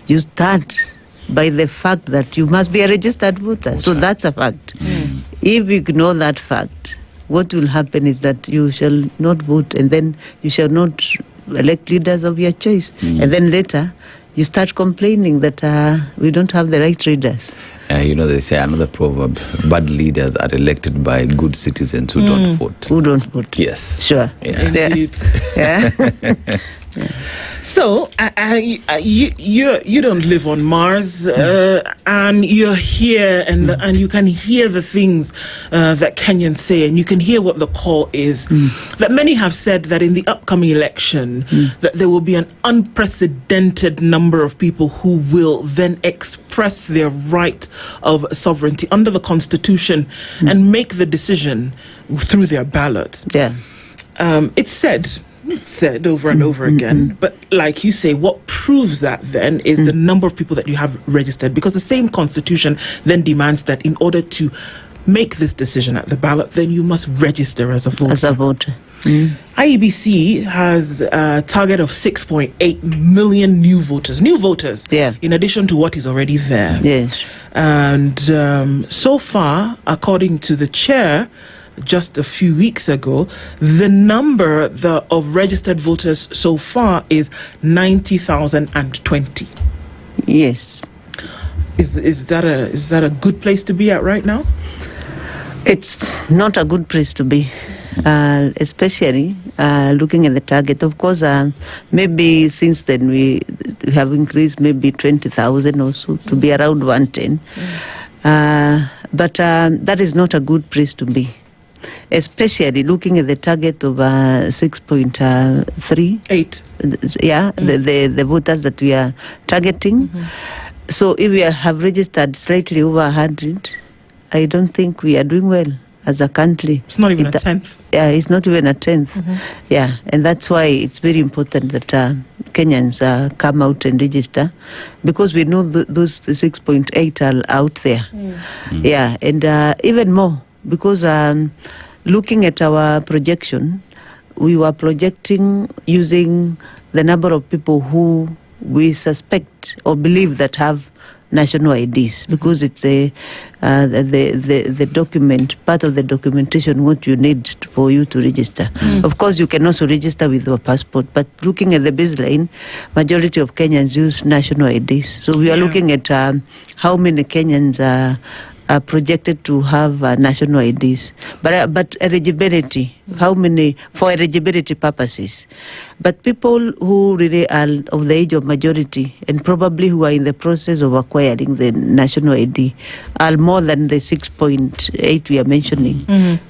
you start by the fact that you must be a registered voter. So that's a fact. If you ignore that fact, what will happen is that you shall not vote, and then you shall not elect leaders of your choice. And then later, you start complaining that we don't have the right leaders. They say another proverb, bad leaders are elected by good citizens who don't vote. Who don't vote. Yes. Sure. Indeed. Yeah. So, you don't live on Mars, and you're here, and you can hear the things that Kenyans say, and you can hear what the call is. That many have said that in the upcoming election, that there will be an unprecedented number of people who will then express their right of sovereignty under the Constitution and make the decision through their ballot. Yeah. It's said over and over again, but like you say, what proves that then is the number of people that you have registered, because the same Constitution then demands that in order to make this decision at the ballot, then you must register as a voter. IEBC has a target of 6.8 million new voters, in addition to what is already there. Yes. And so far, according to the chair, just a few weeks ago, the number of registered voters so far is 90,020. Yes. Is that a good place to be at right now? It's not a good place to be, especially looking at the target. Of course, maybe since then we have increased maybe 20,000 or so to be around 110. But that is not a good place to be, especially looking at the target of 6.38. Yeah, the voters that we are targeting. So if we have registered slightly over 100, I don't think we are doing well as a country. It's not even a tenth. Yeah, it's not even a tenth. Yeah, and that's why it's very important that Kenyans come out and register, because we know those 6.8 are out there. Yeah, and even more, because looking at our projection, we were projecting using the number of people who we suspect or believe that have national IDs, because it's the document, part of the documentation, what you need for you to register. Of course, you can also register with your passport, but looking at the baseline, majority of Kenyans use national IDs. So we are looking at how many Kenyans are projected to have national IDs, but eligibility, how many for eligibility purposes. But people who really are of the age of majority and probably who are in the process of acquiring the national ID are more than the 6.8 we are mentioning.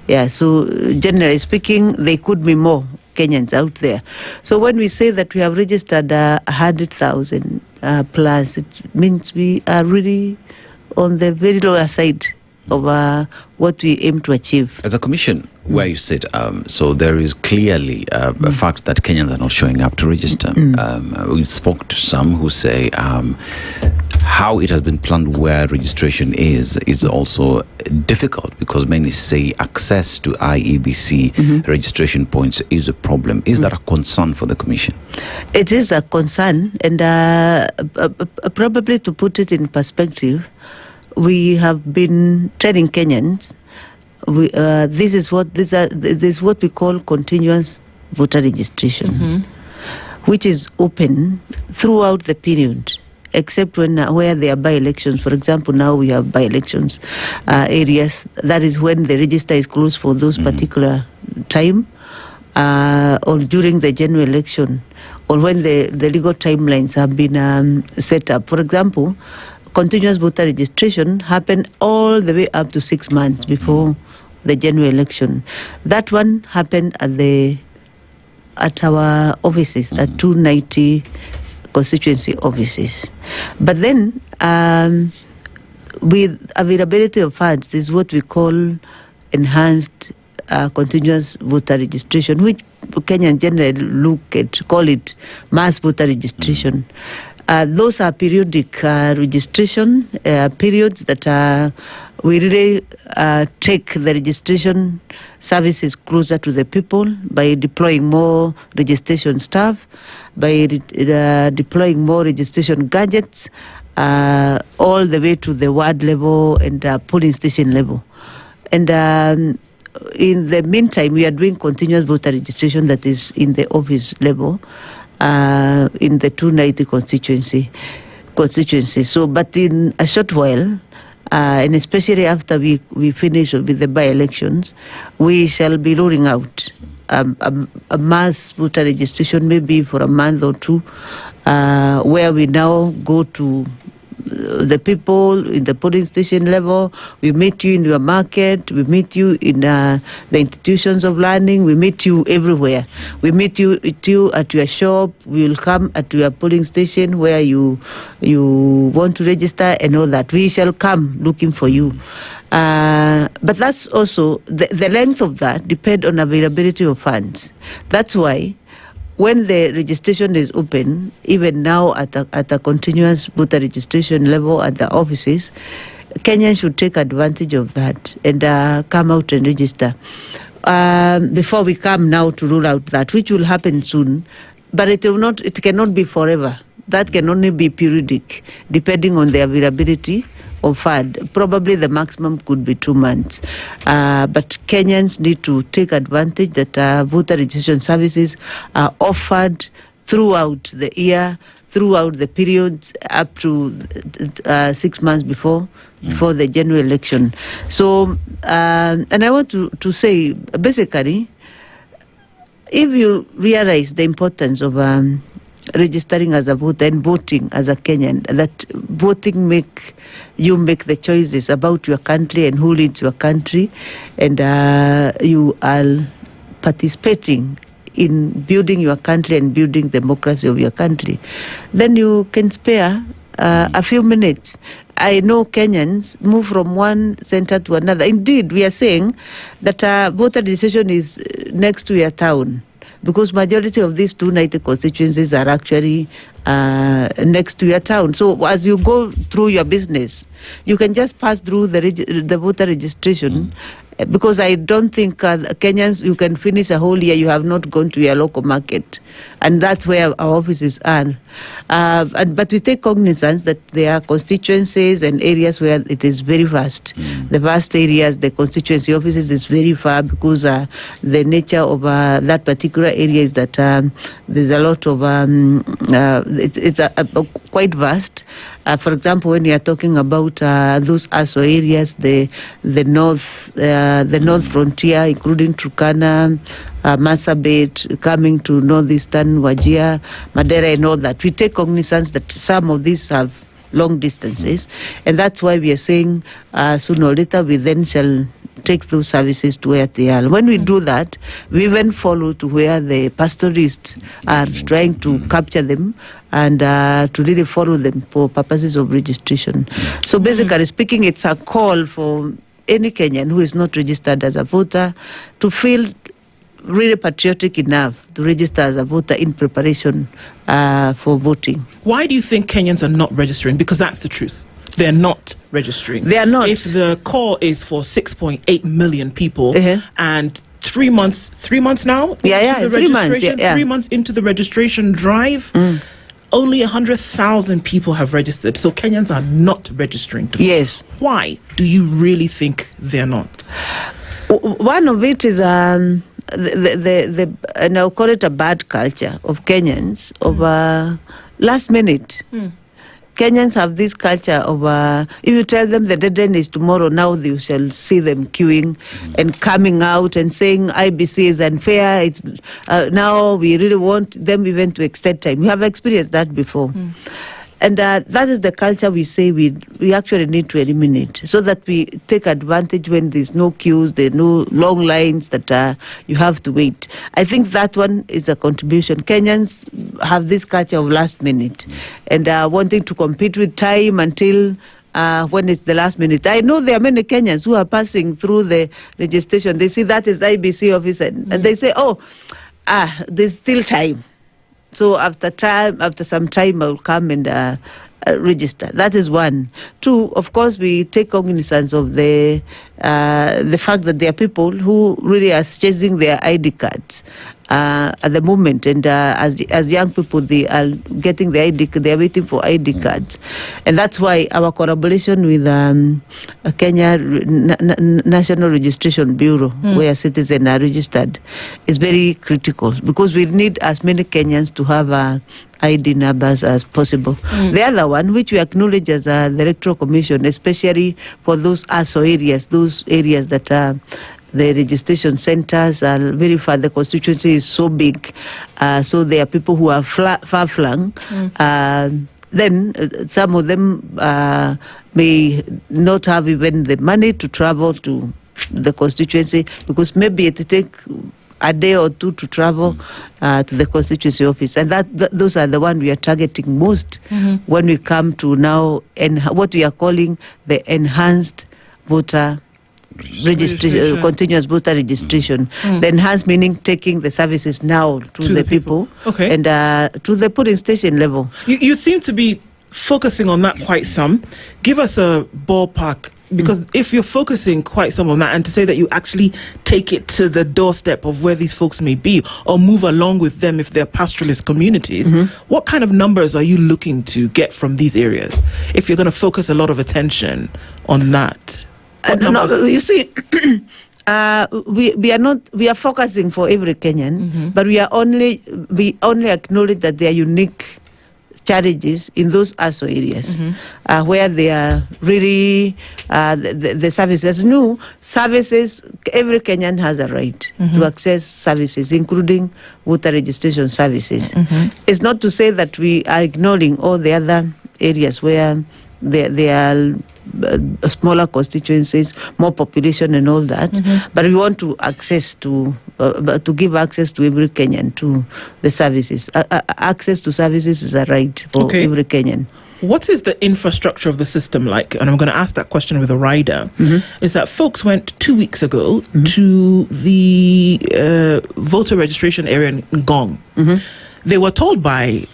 Yeah, so generally speaking, there could be more Kenyans out there. So when we say that we have registered 100,000 plus, it means we are really on the very lower side of what we aim to achieve. As a commission, where you sit, so there is clearly a fact that Kenyans are not showing up to register. We spoke to some who say how it has been planned where registration is also difficult, because many say access to IEBC registration points is a problem. Is that a concern for the commission? It is a concern, and probably to put it in perspective, we have been telling Kenyans this is what we call continuous voter registration, which is open throughout the period, except where there are by-elections. For example, now we have by-elections areas. That is when the register is closed for those particular time, or during the general election, or when the legal timelines have been set up. For example, continuous voter registration happened all the way up to 6 months before the general election. That one happened at our offices, at 290 constituency offices. But then, with availability of funds, this is what we call enhanced continuous voter registration, which Kenyans generally call it mass voter registration. Those are periodic registration periods that are we really take the registration services closer to the people by deploying more registration staff, by deploying more registration gadgets, all the way to the ward level and polling station level. And in the meantime, we are doing continuous voter registration that is in the office level in the 290 constituency. So, but in a short while, and especially after we finish with the by-elections, we shall be rolling out a mass voter registration, maybe for a month or two, where we now go to the people in the polling station level. We meet you in your market, we meet you in the institutions of learning, we meet you everywhere. We meet you at your shop, we will come at your polling station where you want to register and all that. We shall come looking for you. But that's also, the length of that depends on availability of funds. That's why when the registration is open, even now at a continuous voter registration level at the offices, Kenyans should take advantage of that and come out and register. Before we come now to roll out that, which will happen soon, but it cannot be forever. That can only be periodic, depending on the availability of fund. Probably the maximum could be 2 months. But Kenyans need to take advantage that voter registration services are offered throughout the year, throughout the periods up to 6 months before the general election. So, and I want to say, basically, if you realize the importance of registering as a voter and voting as a Kenyan, that voting make the choices about your country and who leads your country, and you are participating in building your country and building democracy of your country, then you can spare a few minutes. I know Kenyans move from one center to another. Indeed, we are saying that voter registration is next to your town, because majority of these 290 constituencies are actually next to your town. So as you go through your business, you can just pass through the voter registration, because I don't think Kenyans, you can finish a whole year, you have not gone to your local market. And that's where our offices are. But we take cognizance that there are constituencies and areas where it is very vast. The vast areas, the constituency offices is very far, because the nature of that particular area is that there's a lot of, it's quite vast. For example, when you are talking about those ASO areas, the north frontier, including Turkana, Marsabit, coming to northeastern Wajir, Madera and all that, we take cognizance that some of these have long distances, and that's why we are saying sooner or later we then shall take those services to where they are. When we do that, we even follow to where the pastoralists are trying to capture them and to really follow them for purposes of registration. So basically speaking, it's a call for any Kenyan who is not registered as a voter to feel really patriotic enough to register as a voter in preparation for voting. Why do you think Kenyans are not registering? Because that's the truth. They're not registering. They are not. If the call is for 6.8 million people and 3 months now? 3 months. 3 months into the registration drive, only 100,000 people have registered. So Kenyans are not registering to vote. Yes. Why do you really think they're not? One of it is and I'll call it a bad culture of Kenyans of last minute. Kenyans have this culture of if you tell them the deadline is tomorrow, now you shall see them queuing and coming out and saying IBC is unfair. It's now we really want them even to extend time. We have experienced that before. And that is the culture we say we actually need to eliminate, so that we take advantage when there's no queues, there are no long lines that you have to wait. I think that one is a contribution. Kenyans have this culture of last minute and wanting to compete with time until when it's the last minute. I know there are many Kenyans who are passing through the registration. They see that is IBC office and they say, there's still time. So after some time, I'll come and register. That is one. Two, of course, we take cognizance of the fact that there are people who really are chasing their ID cards at the moment, and as young people, they are getting the ID. They are waiting for ID cards, and that's why our collaboration with Kenya National Registration Bureau, where citizens are registered, is very critical, because we need as many Kenyans to have ID numbers as possible. The other one, which we acknowledge as the Electoral Commission, especially for those ASO areas, those areas that are the registration centers are very far. The constituency is so big, so there are people who are far-flung. Then some of them may not have even the money to travel to the constituency, because maybe it take a day or two to travel to the constituency office, and those are the ones we are targeting most when we come to now and what we are calling the enhanced voter registration, continuous voter registration. The enhanced meaning taking the services now to the people, and to the polling station level. You seem to be focusing on that quite some. Give us a ballpark, because if you're focusing quite some on that, and to say that you actually take it to the doorstep of where these folks may be, or move along with them if they're pastoralist communities, what kind of numbers are you looking to get from these areas if you're going to focus a lot of attention on that? No, you see, we are focusing for every Kenyan, but we only acknowledge that there are unique challenges in those ASO areas where they are really the services. New services, every Kenyan has a right to access services, including voter registration services. It's not to say that we are ignoring all the other areas where there are smaller constituencies, more population and all that, but we want to give access to every Kenyan to the services. Access to services is a right for every Kenyan. What is the infrastructure of the system like? And I'm going to ask that question with a rider. Is that folks went 2 weeks ago to the voter registration area in Ngong. They were told are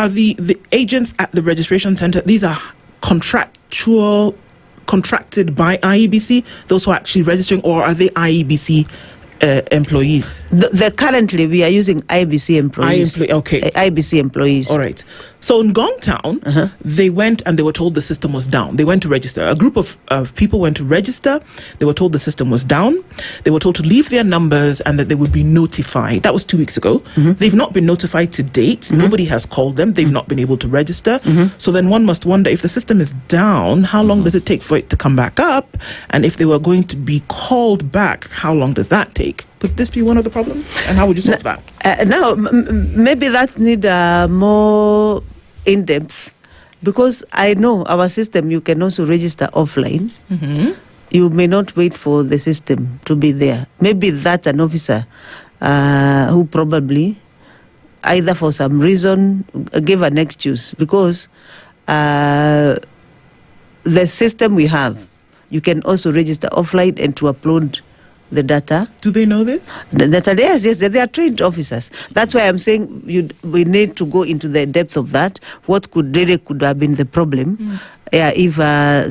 the agents at the registration center, these are contracted by IEBC, those who are actually registering, or are they IEBC employees? Currently, we are using IEBC employees. IEBC employees. All right. So in Ngong Town, they went and they were told the system was down. They went to register. A group of people went to register. They were told the system was down. They were told to leave their numbers and that they would be notified. That was 2 weeks ago. They've not been notified to date. Nobody has called them. They've not been able to register. So then one must wonder, if the system is down, how long does it take for it to come back up? And if they were going to be called back, how long does that take? Could this be one of the problems? And how would you solve that? No, maybe that need more in-depth, because I know our system, you can also register offline. You may not wait for the system to be there. Maybe that's an officer who probably, either for some reason, gave an excuse, because the system we have, you can also register offline and to upload the data. Do they know this? The data, yes, they are trained officers. That's why I'm saying we need to go into the depth of that. What could have been the problem? If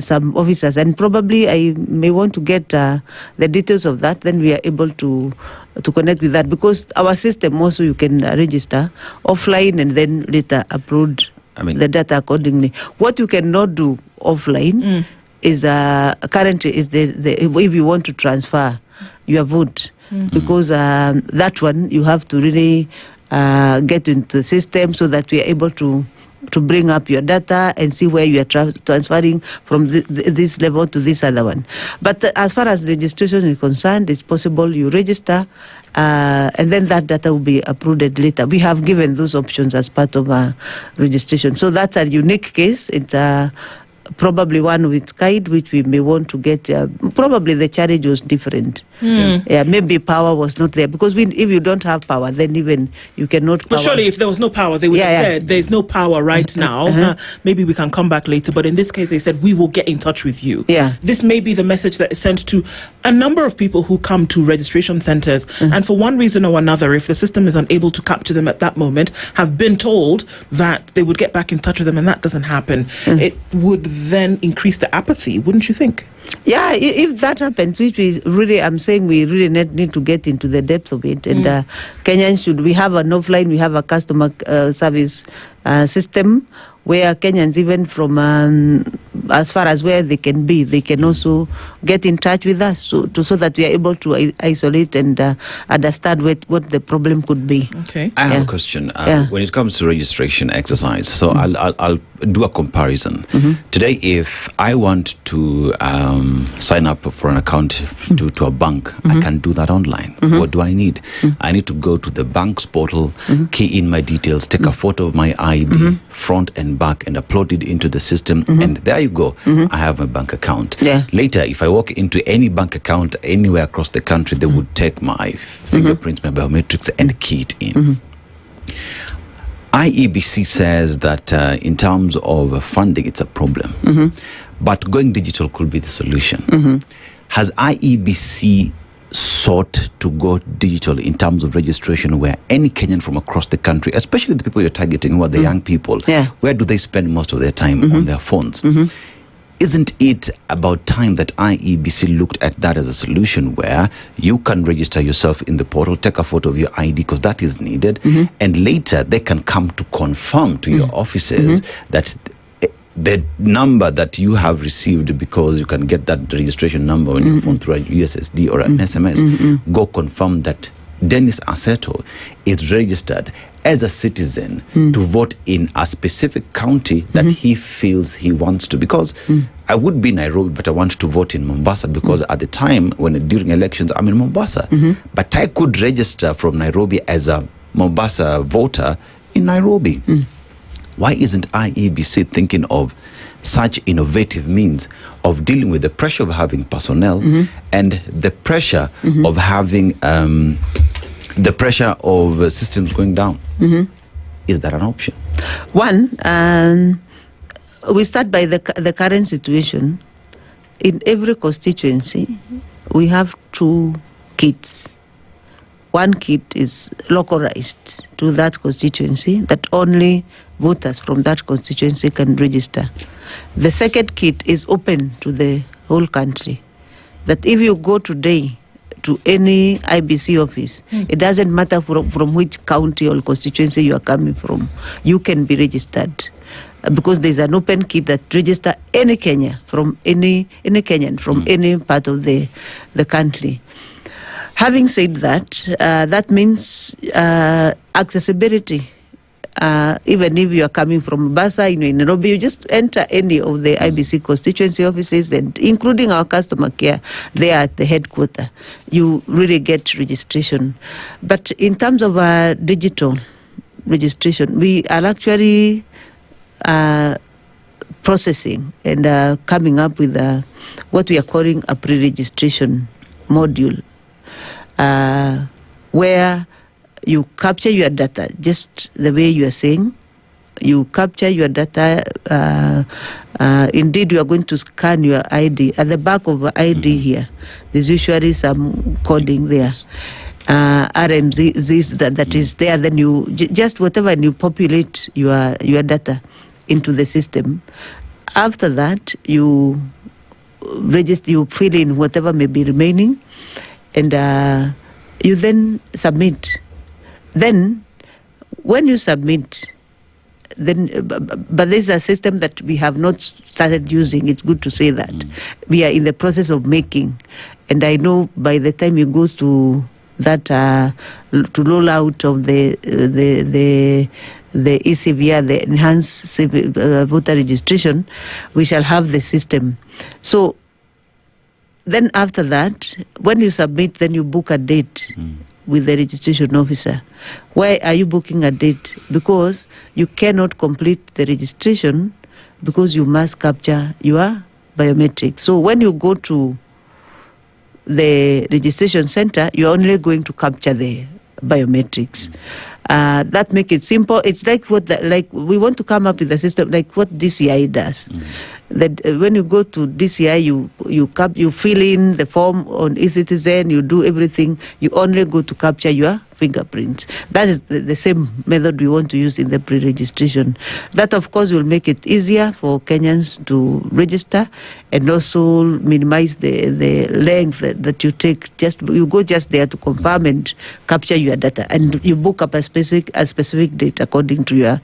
some officers, and probably I may want to get the details of that, then we are able to connect with that, because our system also, you can register offline and then later upload the data accordingly. What you cannot do offline is currently is if you want to transfer your vote, because that one you have to really get into the system so that we are able to bring up your data and see where you are transferring from this level to this other one. But as far as registration is concerned, it's possible you register and then that data will be uploaded later. We have given those options as part of our registration. So that's a unique case. It's probably one with Kite, which we may want to get. Probably the challenge was different. Maybe power was not there, because if you don't have power, then even you cannot. But surely, if there was no power, they would have said, "There's no power right now. Maybe we can come back later." But in this case, they said, "We will get in touch with you." This may be the message that is sent to a number of people who come to registration centers, and for one reason or another, if the system is unable to capture them at that moment, have been told that they would get back in touch with them, and that doesn't happen. It would then increase the apathy, wouldn't you think? Yeah, if that happens, which I'm saying we really need to get into the depth of it. And Kenyans we have an offline, we have a customer service system where Kenyans, even from as far as where they can be, they can also get in touch with us so that we are able to isolate and understand what the problem could be. Okay. I have a question. When it comes to registration exercise, so I'll do a comparison. Today, if I want to sign up for an account to a bank, I can do that online. What do I need? I need to go to the bank's portal, key in my details, take a photo of my ID, front and back, and upload it into the system, and there you go. I have my bank account. Later, if I walk into any bank account anywhere across the country, they would take my fingerprints, my biometrics, and key it in. IEBC says that in terms of funding, it's a problem. But going digital could be the solution. Has IEBC sought to go digital in terms of registration, where any Kenyan from across the country, especially the people you're targeting, who are the young people, where do they spend most of their time? On their phones. Isn't it about time that IEBC looked at that as a solution, where you can register yourself in the portal, take a photo of your ID, because that is needed, and later they can come to confirm to your offices that the number that you have received, because you can get that registration number on your phone through a USSD or an SMS, go confirm that Dennis Aseto is registered as a citizen to vote in a specific county that he feels he wants to. Because I would be in Nairobi, but I want to vote in Mombasa, because at the time during elections, I'm in Mombasa. But I could register from Nairobi as a Mombasa voter in Nairobi. Why isn't IEBC thinking of such innovative means of dealing with the pressure of having personnel and the pressure of having systems going down? Is that an option? One, we start by the current situation. In every constituency, we have 2 kits. One kit is localized to that constituency, that only voters from that constituency can register. The second kit is open to the whole country, that if you go today to any IBC office, it doesn't matter from which county or constituency you are coming from, you can be registered. Because there's an open kit that registers any Kenyan from any Kenyan from any part of the country. Having said that, that means accessibility. Even if you are coming from Mombasa, in Nairobi, you just enter any of the IBC constituency offices, and including our customer care there at the headquarters, you really get registration. But in terms of digital registration, we are actually processing and coming up with what we are calling a pre-registration module, where you capture your data, just the way you are saying. You capture your data. Indeed, you are going to scan your ID. At the back of the ID here, there's usually some coding there. RMZ, that is there. Then you just whatever, and you populate your data into the system. After that, you register, you fill in whatever may be remaining, and you then submit. Then, when you submit, but there's a system that we have not started using. It's good to say that. We are in the process of making, and I know by the time it goes to that to roll out of the ECVR, the enhanced voter registration, we shall have the system. So then after that, when you submit, then you book a date with the registration officer. Why are you booking a date? Because you cannot complete the registration because you must capture your biometrics. So when you go to the registration center, you're only going to capture the biometrics. That make it simple. It's like like we want to come up with a system like what DCI does. That when you go to DCI, you fill in the form on eCitizen, you do everything. You only go to capture your fingerprints. That is the same method we want to use in the pre-registration. That, of course, will make it easier for Kenyans to register and also minimize the length that you take. You go just there to confirm and capture your data, and you book up a specific date according to your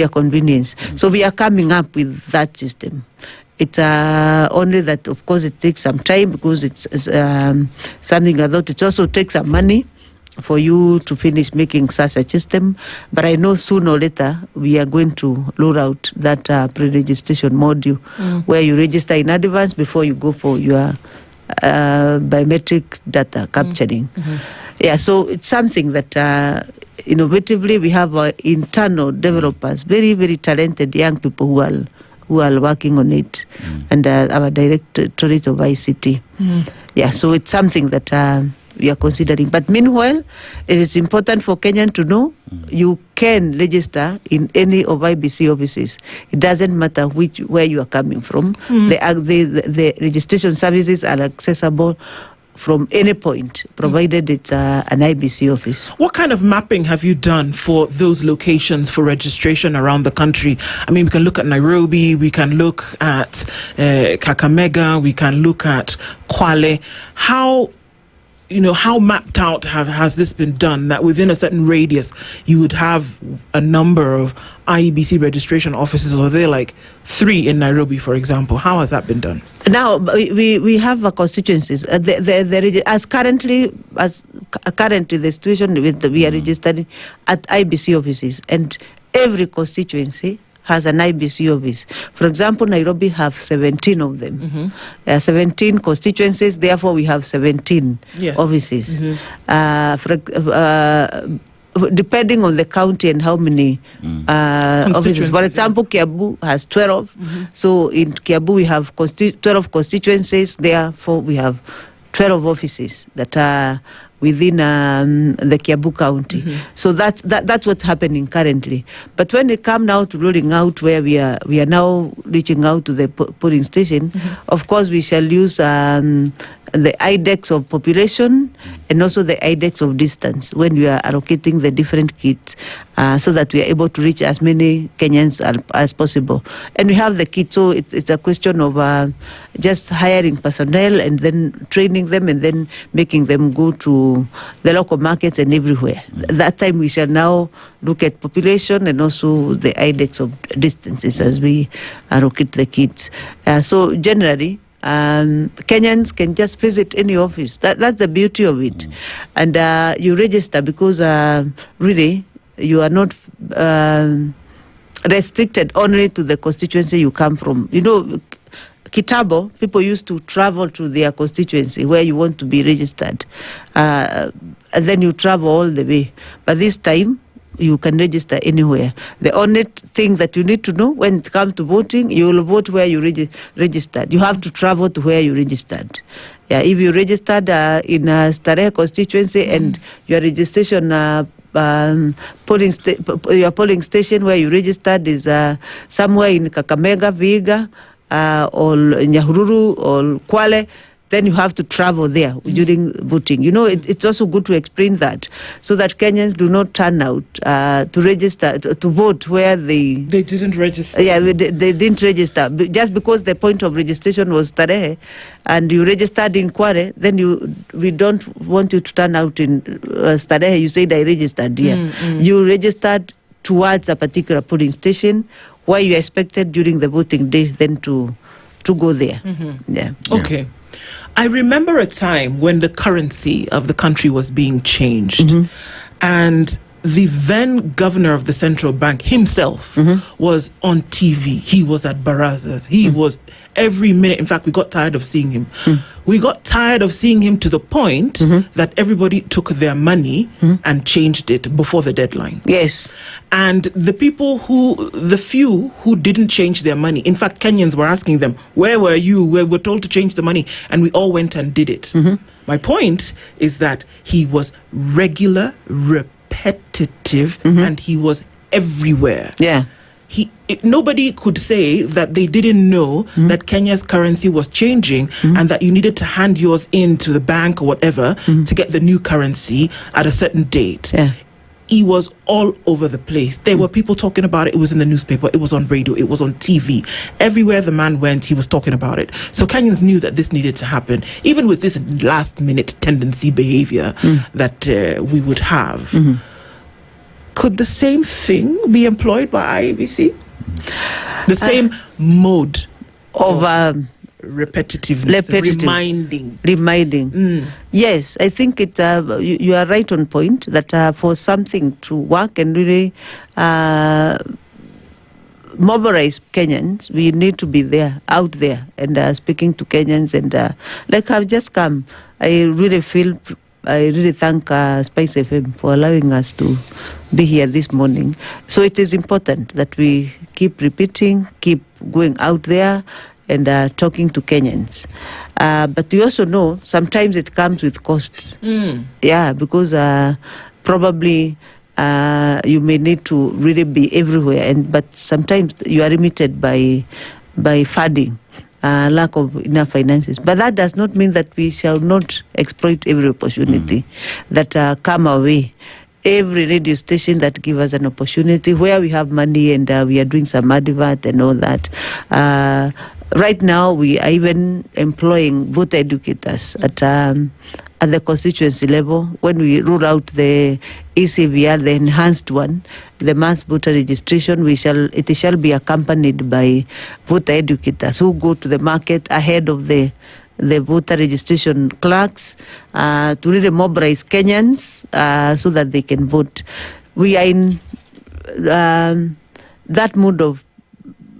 convenience. So we are coming up with that system. It's only that, of course, it takes some time because it's something I thought it also takes some money for you to finish making such a system. But I know sooner or later we are going to roll out that pre-registration module where you register in advance before you go for your biometric data capturing. Yeah, so it's something that innovatively we have our internal developers, very, very talented young people who are working on it, and our Directorate of ICT. Yeah, so it's something that we are considering. But meanwhile, it is important for Kenyan to know you can register in any of IBC offices. It doesn't matter where you are coming from. The registration services are accessible from any point, provided it's an IBC office. What kind of mapping have you done for those locations for registration around the country? I mean, we can look at Nairobi, we can look at Kakamega, we can look at Kwale. How mapped out has this been done that within a certain radius you would have a number of IEBC registration offices, or they're like 3 in Nairobi, for example? How has that been done? Now we have constituencies. As currently the situation we are registering at IBC offices, and every constituency has an IBC office. For example, Nairobi have 17 of them. 17 constituencies, therefore we have 17 offices. Depending on the county and how many offices. For example, Kiambu has 12. So in Kiambu we have 12 constituencies, therefore we have 12 offices that are within the Kiambu County. So that's what's happening currently. But when it comes now to rolling out, where we are now reaching out to the polling station, of course we shall use the index of population and also the index of distance when we are allocating the different kits, so that we are able to reach as many Kenyans as possible. And we have the kits, so it's a question of just hiring personnel and then training them and then making them go to the local markets and everywhere. That time we shall now look at population and also the index of distances as we allocate the kits. So generally, Kenyans can just visit any office. That's the beauty of it. And you register because really you are not restricted only to the constituency you come from. Kitabo, people used to travel to their constituency where you want to be registered. And then you travel all the way. But this time, you can register anywhere. The only thing that you need to know when it comes to voting, you will vote where you registered. You have to travel to where you registered. Yeah, if you registered in a Starehe constituency and your registration your polling station where you registered is somewhere in Kakamega, Vihiga, or Nyahururu or Kwale, then you have to travel there during voting. It's also good to explain that, so that Kenyans do not turn out to register, to vote where they didn't register. Yeah, they didn't register. Just because the point of registration was Starehe, and you registered in Kware, then we don't want you to turn out in Starehe. You said I registered here. You registered towards a particular polling station where you expected during the voting day then to go there. Yeah. Okay. I remember a time when the currency of the country was being changed, and the then governor of the central bank himself was on TV. He was at barazas. He was every minute. In fact, we got tired of seeing him. We got tired of seeing him to the point that everybody took their money and changed it before the deadline. Yes. And the few who didn't change their money, in fact, Kenyans were asking them, where were you? We were told to change the money. And we all went and did it. My point is that he was regular, repetitive, and he was everywhere. Yeah. Nobody could say that they didn't know that Kenya's currency was changing and that you needed to hand yours in to the bank or whatever to get the new currency at a certain date. Yeah. He was all over the place. There were people talking about it. It was in the newspaper. It was on radio. It was on TV. Everywhere the man went, he was talking about it. So Kenyans knew that this needed to happen, even with this last-minute tendency behavior that we would have. Could the same thing be employed by IEBC? The same mode of repetitiveness, reminding. Yes, I think it. You are right on point that for something to work and really mobilize Kenyans, we need to be there, out there, and speaking to Kenyans. And like I've just come, I really thank SpiceFM for allowing us to be here this morning. So it is important that we keep repeating, keep going out there and talking to Kenyans. But we also know sometimes it comes with costs. Yeah, because probably you may need to really be everywhere, but sometimes you are limited by funding. Lack of enough finances. But that does not mean that we shall not exploit every opportunity that come our way. Every radio station that gives us an opportunity where we have money and we are doing some advert and all that. Right now, we are even employing voter educators at the constituency level. When we roll out the ECVR, the enhanced one, the mass voter registration, it shall be accompanied by voter educators who go to the market ahead of the voter registration clerks to really mobilize Kenyans so that they can vote. We are in that mood of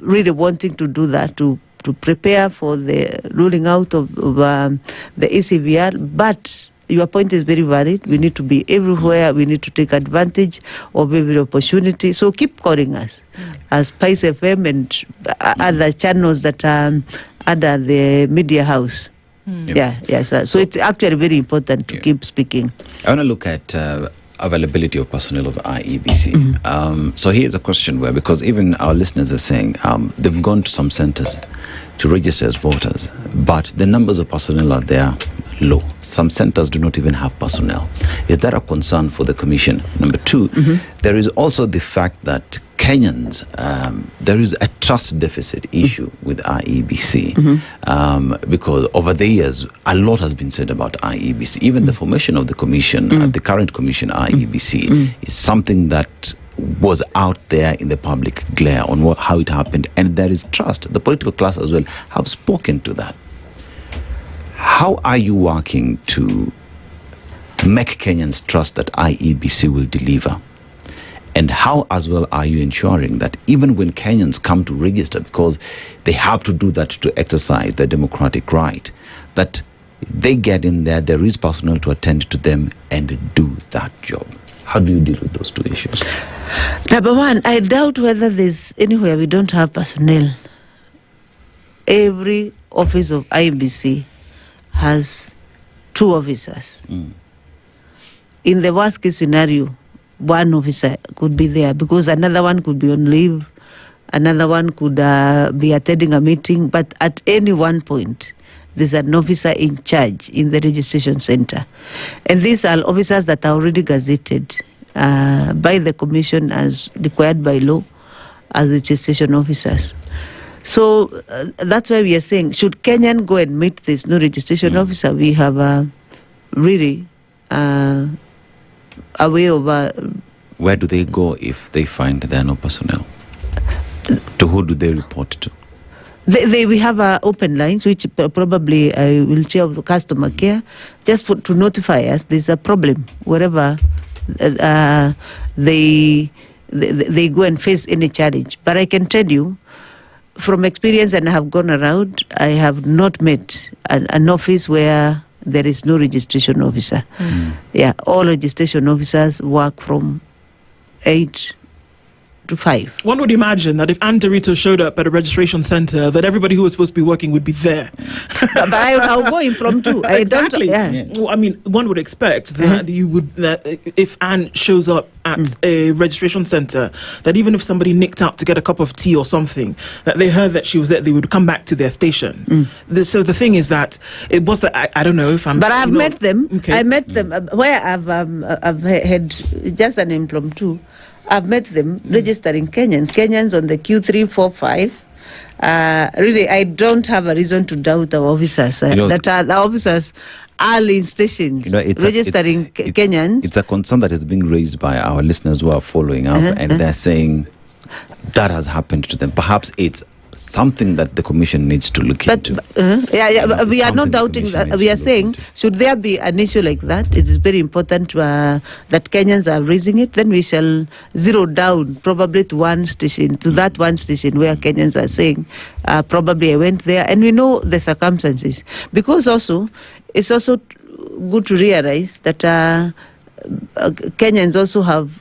really wanting to do that, to prepare for the rolling out of the ECVR, but your point is very valid. We need to be everywhere. We need to take advantage of every opportunity. So keep calling us as SpiceFM and other channels that are under the media house. So it's actually very important to keep speaking. I want to look at availability of personnel of IEBC. So here's a question where, because even our listeners are saying they've gone to some centers to register as voters, but the numbers of personnel are there low. Some centers do not even have personnel. Is that a concern for the commission? Number two, there is also the fact that Kenyans, there is a trust deficit issue with IEBC because over the years, a lot has been said about IEBC. Even the formation of the commission, the current commission, IEBC, is something that was out there in the public glare on how it happened, and there is trust. The political class as well have spoken to that. How are you working to make Kenyans trust that IEBC will deliver? And how as well are you ensuring that even when Kenyans come to register, because they have to do that to exercise their democratic right, that they get in there, there is personnel to attend to them and do that job? How do you deal with those two issues? Number one, I doubt whether there's anywhere we don't have personnel. Every office of IEBC has 2 officers. In the worst case scenario, 1 officer could be there because another one could be on leave, another one could be attending a meeting, but at any one point, there's an officer in charge in the registration center. And these are officers that are already gazetted by the commission as required by law as registration officers. So that's why we are saying, should Kenyan go and meet this new registration officer, we have really a way of... Where do they go if they find there are no personnel? To who do they report to? We have open lines, which probably I will share with the customer care, just to notify us there's a problem wherever they go and face any challenge. But I can tell you, from experience, and I have gone around, I have not met an office where there is no registration officer. Yeah, all registration officers work from 8 to 5. One would imagine that if Anne Dorito showed up at a registration center, that everybody who was supposed to be working would be there. But I'll go impromptu. Exactly. Yeah. Well, I mean, one would expect that you would, that if Anne shows up at a registration center, that even if somebody nicked out to get a cup of tea or something, that they heard that she was there, they would come back to their station. So the thing is that it was that I don't know if I'm. But I've met them. Okay. I met them where I've had just an impromptu. I've met them registering Kenyans on the Q3, 4, 5. Really, I don't have a reason to doubt our officers. That are the officers are in stations registering Kenyans. It's a concern that is being raised by our listeners who are following up, and they're saying that has happened to them. Perhaps it's something that the commission needs to look into. We are not doubting that. We are saying, should there be an issue like that, it is very important that Kenyans are raising it. Then we shall zero down probably to one station, to that one station where Kenyans are saying, probably I went there, and we know the circumstances. Because also, it's also good to realize that Kenyans also have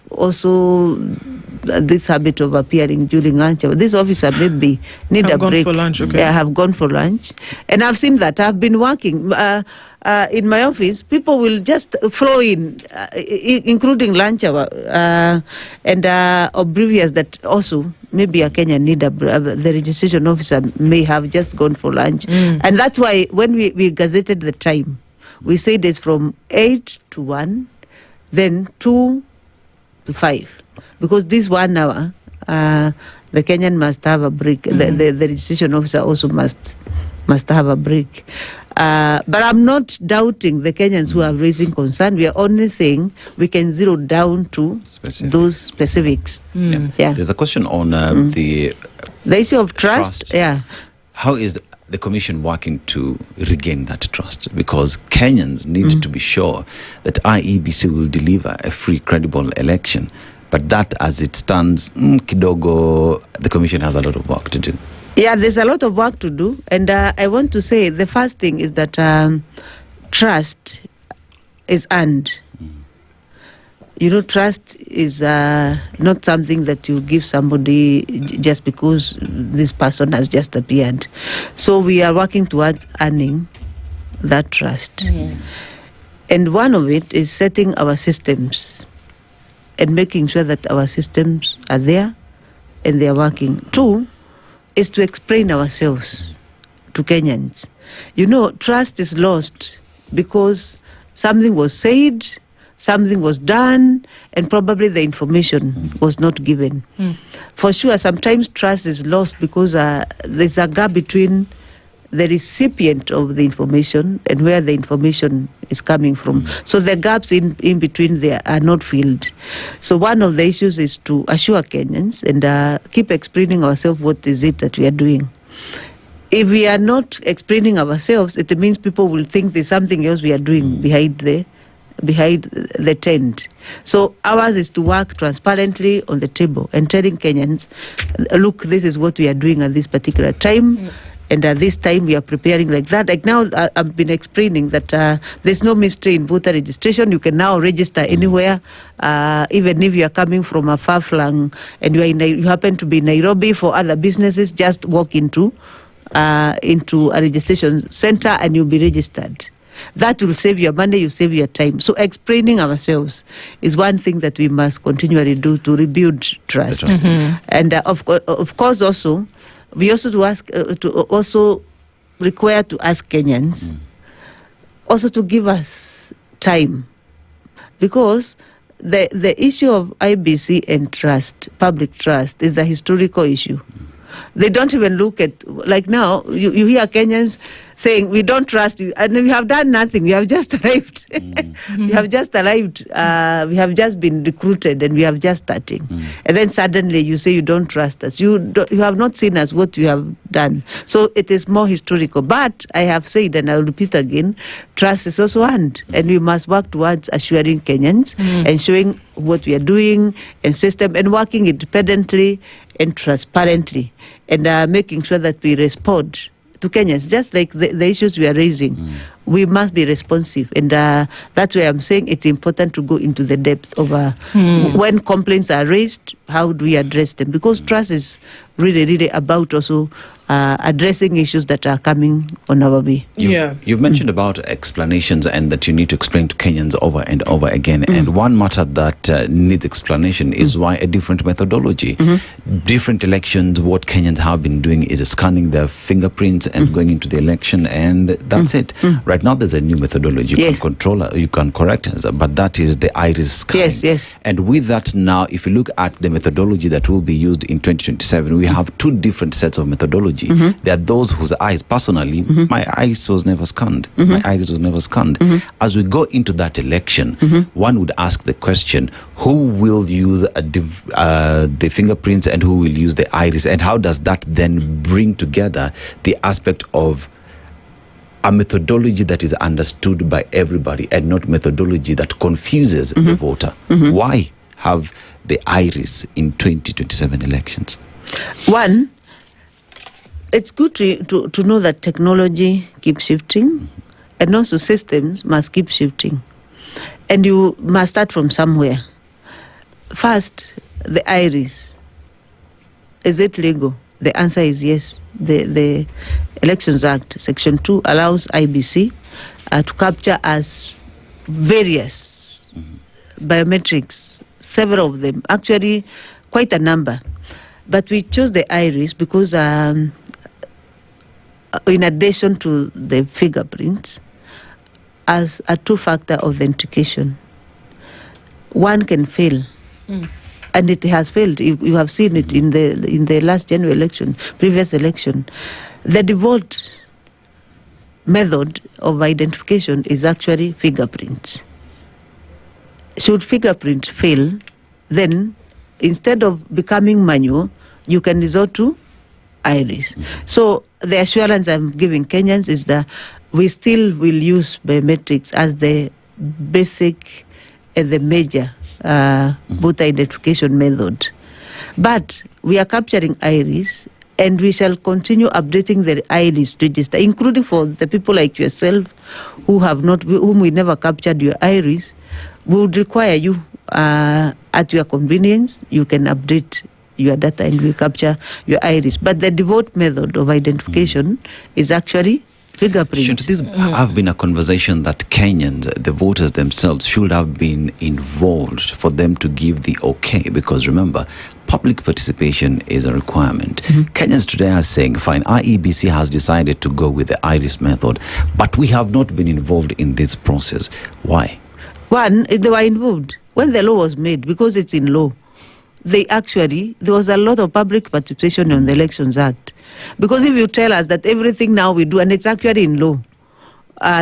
this habit of appearing during lunch. This officer maybe need a break. For lunch, okay. Yeah, have gone for lunch, and I've seen that. I've been working in my office. People will just flow in, including lunch hour and oblivious that also maybe a Kenyan need the registration officer may have just gone for lunch, and that's why when we gazetted the time, we said it's from 8 to 1, then 2 to 5. Because this 1 hour, the Kenyan must have a break. The registration officer also must have a break. But I'm not doubting the Kenyans who are raising concern. We are only saying we can zero down to those specifics. Yeah. There's a question on the issue of trust. Yeah. How is the commission working to regain that trust? Because Kenyans need to be sure that IEBC will deliver a free, credible election. But that, as it stands, kidogo, the commission has a lot of work to do. Yeah, there's a lot of work to do. And I want to say the first thing is that trust is earned. Trust is not something that you give somebody just because this person has just appeared. So we are working towards earning that trust. And one of it is setting our systems and making sure that our systems are there and they are working. 2 is to explain ourselves to Kenyans. Trust is lost because something was said, something was done, and probably the information was not given. For sure, sometimes trust is lost because there's a gap between the recipient of the information and where the information is coming from. So the gaps in between there are not filled. So one of the issues is to assure Kenyans and keep explaining ourselves what is it that we are doing. If we are not explaining ourselves, it means people will think there's something else we are doing behind the tent. So ours is to work transparently on the table and telling Kenyans, look, this is what we are doing at this particular time. And at this time, we are preparing like that. Like now, I've been explaining that there's no mystery in voter registration. You can now register anywhere, even if you are coming from a far-flung and you happen to be in Nairobi for other businesses, just walk into a registration center and you'll be registered. That will save your money, you save your time. So explaining ourselves is one thing that we must continually do to rebuild trust. And of course also, we also require to ask Kenyans also to give us time, because the issue of IBC and trust, public trust, is a historical issue. They don't even look at, like now, you hear Kenyans saying we don't trust you, and we have done nothing. We have just arrived. We have just arrived. We have just been recruited, and we have just starting. And then suddenly you say you don't trust us. You have not seen us what you have done. So it is more historical. But I have said, and I will repeat again, trust is also earned, and we must work towards assuring Kenyans and showing what we are doing and system and working independently and transparently and making sure that we respond to Kenyans, just like the issues we are raising. We must be responsive, and that's why I'm saying it's important to go into the depth of when complaints are raised, how do we address them? Because trust is really about also addressing issues that are coming on our way. You've mentioned about explanations and that you need to explain to Kenyans over and over again. And one matter that needs explanation is why a different methodology. Different elections, what Kenyans have been doing is scanning their fingerprints and going into the election, and that's it. Right now there's a new methodology. You can control, you can correct, but that is the iris scanning. Yes. And with that now, if you look at the methodology that will be used in 2027, we have two different sets of methodology. There are those whose eyes, personally, my eyes was never scanned. My iris was never scanned. As we go into that election, one would ask the question, who will use the fingerprints and who will use the iris? And how does that then bring together the aspect of a methodology that is understood by everybody and not methodology that confuses the voter? Why have the iris in 2027 elections? One, it's good to know that technology keeps shifting, and also systems must keep shifting. And you must start from somewhere. First, the iris. Is it legal? The answer is yes. The Elections Act, Section 2, allows IBC to capture as various biometrics, several of them, actually quite a number. But we chose the iris because in addition to the fingerprints, as a two-factor authentication, one can fail. And it has failed. You have seen it in the last general election, previous election. The default method of identification is actually fingerprints. Should fingerprint fail, then instead of becoming manual, you can resort to iris. So the assurance I'm giving Kenyans is that we still will use biometrics as the basic and the major voter identification method. But we are capturing iris, and we shall continue updating the iris register, including for the people like yourself whom we never captured your iris. We would require you at your convenience. You can update your data and we capture your iris. But the default method of identification is actually fingerprint. Should this have been a conversation that Kenyans, the voters themselves, should have been involved for them to give the okay? Because remember, public participation is a requirement. Kenyans today are saying, fine, IEBC has decided to go with the iris method, but we have not been involved in this process. Why? One, they were involved when the law was made, because it's in law. There was a lot of public participation on the Elections Act. Because if you tell us that everything now we do, and it's actually in law,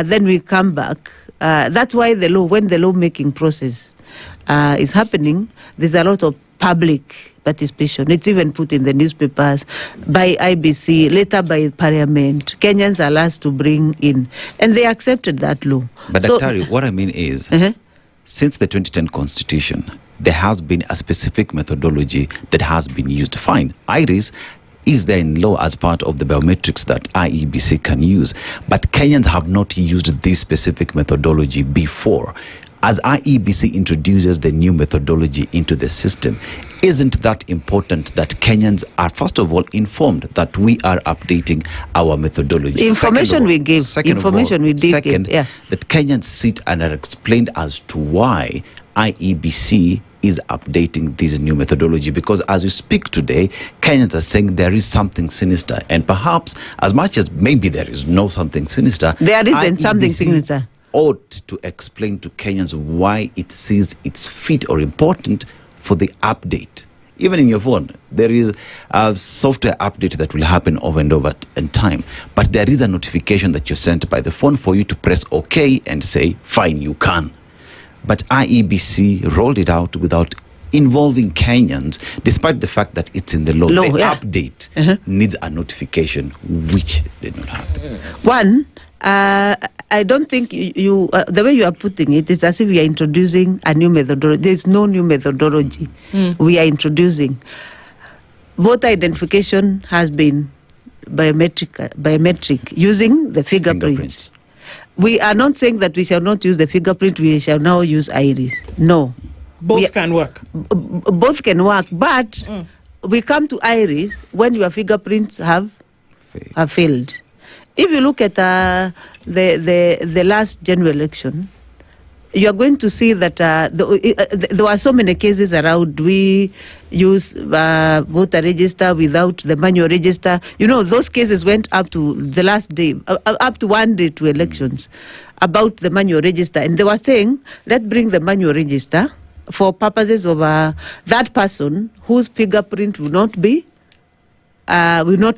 then we come back. That's why when the law-making process is happening, there's a lot of public participation. It's even put in the newspapers by IBC, later by Parliament. Kenyans are asked to bring in, and they accepted that law. But Daktari, what I mean is, since the 2010 Constitution, there has been a specific methodology that has been used. Fine, iris is there in law as part of the biometrics that IEBC can use, but Kenyans have not used this specific methodology before. As IEBC introduces the new methodology into the system, isn't that important that Kenyans are, first of all, informed that we are updating our methodology? Information we give. That Kenyans sit and are explained as to why IEBC is updating this new methodology, because as we speak today, Kenyans are saying there is something sinister, and perhaps as much as maybe there is no something sinister, there isn't something sinister. Ought to explain to Kenyans why it sees it's fit or important for the update Even in your phone, there is a software update that will happen over and over in time. But there is a notification that you're sent by the phone for you to press OK and say, fine, you can. But IEBC rolled it out without involving Kenyans, despite the fact that it's in the law. The update needs a notification, which did not happen. One, I don't think you the way you are putting it is as if we are introducing a new methodology. There is no new methodology we are introducing. Voter identification has been biometric using the fingerprints. We are not saying that we shall not use the fingerprint, we shall now use iris. No. Both can work. Both can work, but we come to iris when your fingerprints have failed. If you look at the last general election, you are going to see that there were so many cases around. We use voter register without the manual register. You know, those cases went up to the last day, up to 1 day to elections, about the manual register. And they were saying, let's bring the manual register for purposes of that person whose fingerprint will not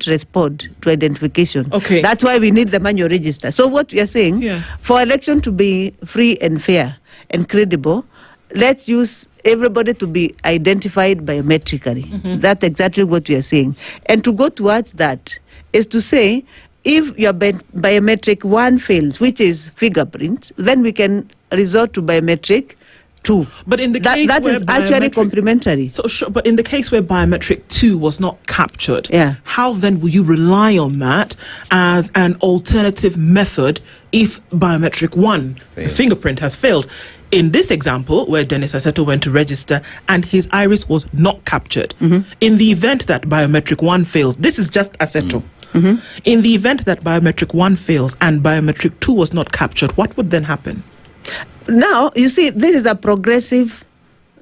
respond to identification. Okay. That's why we need the manual register. So what we are saying, for election to be free and fair and credible, let's use everybody to be identified biometrically. That's exactly what we are saying. And to go towards that is to say, if your biometric one fails, which is fingerprint, then we can resort to biometric 2. But in the case that where is actually complementary. So sure, but in the case where biometric 2 was not captured, how then will you rely on that as an alternative method if biometric 1, the fingerprint, has failed? In this example, where Dennis Aseto went to register and his iris was not captured, in the event that biometric 1 fails, this is just Aseto. In the event that biometric 1 fails and biometric 2 was not captured, what would then happen? Now, you see, this is a progressive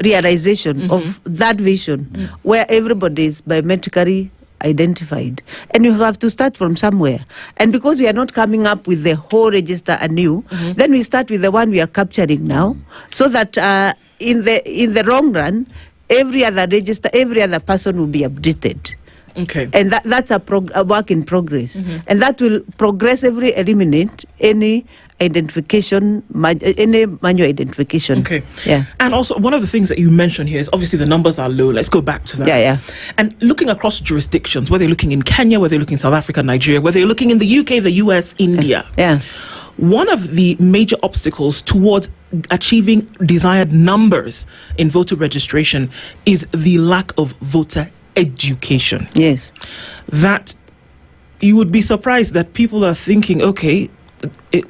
realization of that vision where everybody is biometrically identified. And you have to start from somewhere. And because we are not coming up with the whole register anew, then we start with the one we are capturing now, so that in the long run, every other register, every other person will be updated. Okay. And that's a work in progress. And that will progressively eliminate any identification, any manual identification. Okay. Yeah. And also, one of the things that you mentioned here is obviously the numbers are low. Let's go back to that. Yeah. And looking across jurisdictions, whether you're looking in Kenya, whether you're looking in South Africa, Nigeria, whether you're looking in the UK, the US, India. One of the major obstacles towards achieving desired numbers in voter registration is the lack of voter education. Yes. That you would be surprised that people are thinking, okay,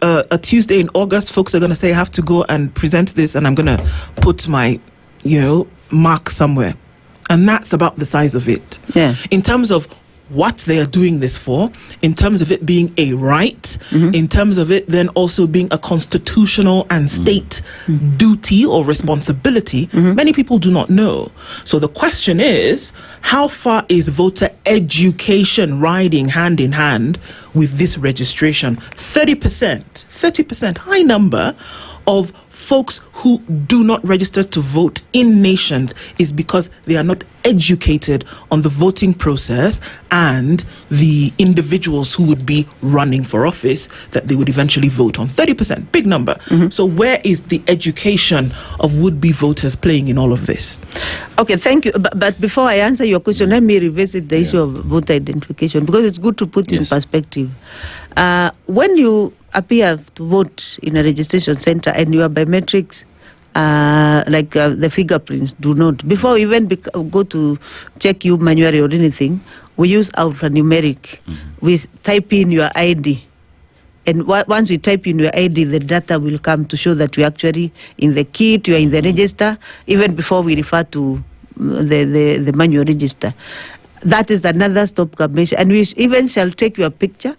a Tuesday in August, folks are going to say, I have to go and present this and I'm going to put my, mark somewhere. And that's about the size of it. Yeah. In terms of what they are doing this for, in terms of it being a right, in terms of it then also being a constitutional and state duty or responsibility, many people do not know. So the question is, how far is voter education riding hand in hand with this registration? 30%, high number of folks who do not register to vote in nations is because they are not educated on the voting process and the individuals who would be running for office that they would eventually vote on. 30%, big number. So where is the education of would-be voters playing in all of this? Okay, thank you. But before I answer your question, let me revisit the issue of voter identification, because it's good to put in perspective. When you appear to vote in a registration center and your biometrics, the fingerprints, do not. Before we even go to check you manually or anything, we use alphanumeric. We type in your ID. And once we type in your ID, the data will come to show that you're actually in the kit, you're in the register, even before we refer to the manual register. That is another stopgap measure. And we even shall take your picture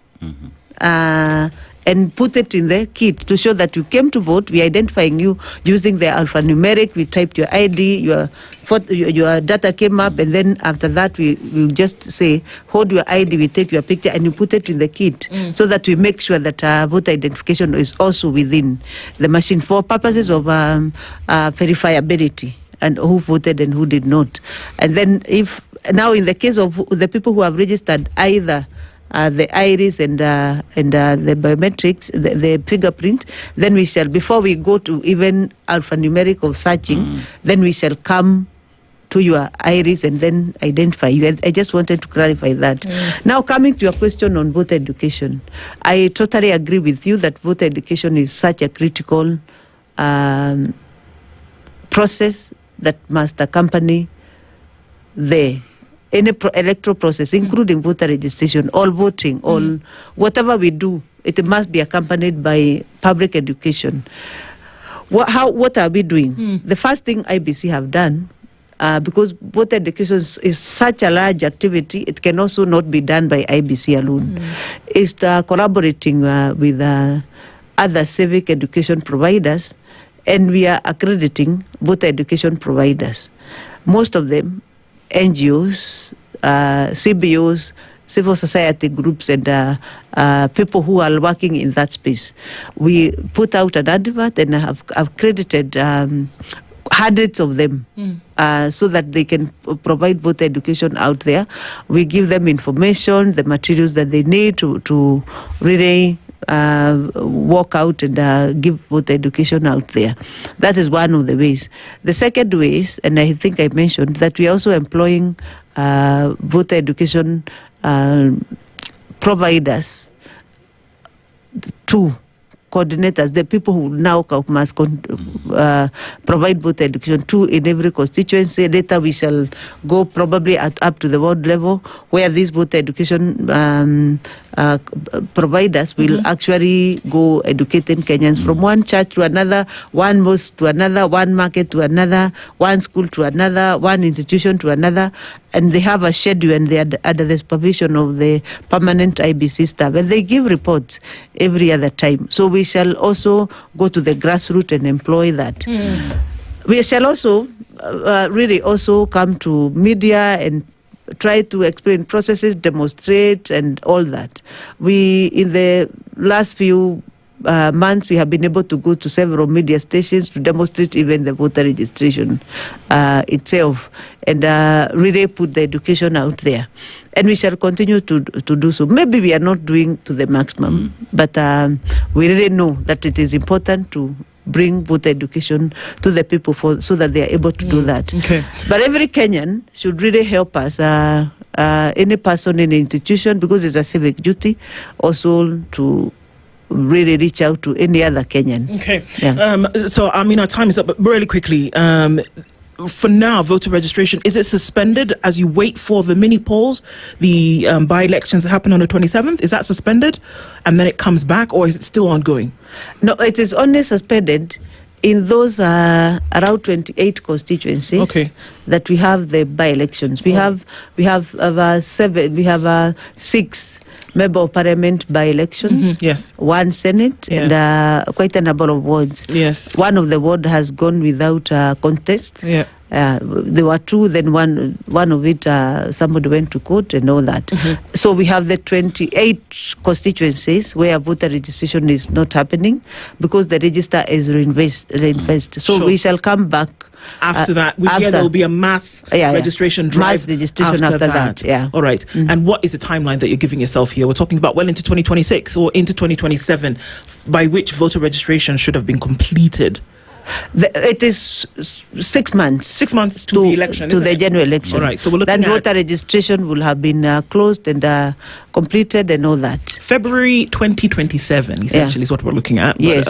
and put it in the kit to show that you came to vote. We are identifying you using the alphanumeric. We typed your ID, your data came up, and then after that we just say, hold your ID, we take your picture, and you put it in the kit so that we make sure that voter identification is also within the machine for purposes of verifiability. and who voted and who did not. And then if now in the case of the people who have registered either the iris and the biometrics, the fingerprint, then we shall, before we go to even alphanumeric of searching, then we shall come to your iris and then identify you. I just wanted to clarify that. Now, coming to your question on voter education, I totally agree with you that voter education is such a critical process that must accompany any electoral process, including voter registration, all voting, all whatever we do, it must be accompanied by public education. What are we doing? The first thing IBC have done, because voter education is such a large activity, it can also not be done by IBC alone, is collaborating with other civic education providers, and we are accrediting voter education providers. Most of them NGOs, CBOs, civil society groups, and people who are working in that space. We put out an advert and have credited hundreds of them so that they can provide voter education out there. We give them information, the materials that they need to really walk out and give voter education out there. That is one of the ways. The second way is, and I think I mentioned, that we are also employing voter education providers, two coordinators, the people who now must provide voter education, two in every constituency. Later we shall go probably up to the ward level, where these voter education providers will actually go educating Kenyans from one church to another, one mosque to another, one market to another, one school to another, one institution to another, and they have a schedule and they are under the supervision of the permanent IBC staff, and they give reports every other time. So we shall also go to the grassroots and employ that. We shall also really also come to media and try to explain processes, demonstrate, and all that. We, in the last few months, we have been able to go to several media stations to demonstrate even the voter registration itself, and really put the education out there. And we shall continue to do so. Maybe we are not doing to the maximum, but we really know that it is important to bring voter education to the people so that they are able to do that. Okay. But every Kenyan should really help us, any person in the institution, because it's a civic duty, also to really reach out to any other Kenyan. Okay. Yeah. So, I mean, our time is up, but really quickly, for now, voter registration, is it suspended as you wait for the mini polls, the by-elections that happen on the 27th? Is that suspended and then it comes back, or is it still ongoing? No, it is only suspended in those around 28 constituencies that we have the by-elections. We have 6 member of parliament by-elections, yes, 1 Senate, and quite a number of wards. Yes. One of the ward has gone without contest. Yeah. There were 2, then one of it, somebody went to court and all that. So we have the 28 constituencies where voter registration is not happening because the register is reinforced. So we shall come back. After that, we hear there will be a mass registration drive. Mass registration after that. Yeah. All right. And what is the timeline that you're giving yourself here? We're talking about well into 2026 or into 2027, by which voter registration should have been completed. It is 6 months. 6 months to the election, to the general election. All right. So we're looking then voter registration will have been closed and completed and all that. February 2027, essentially, is what we're looking at. But, Yes.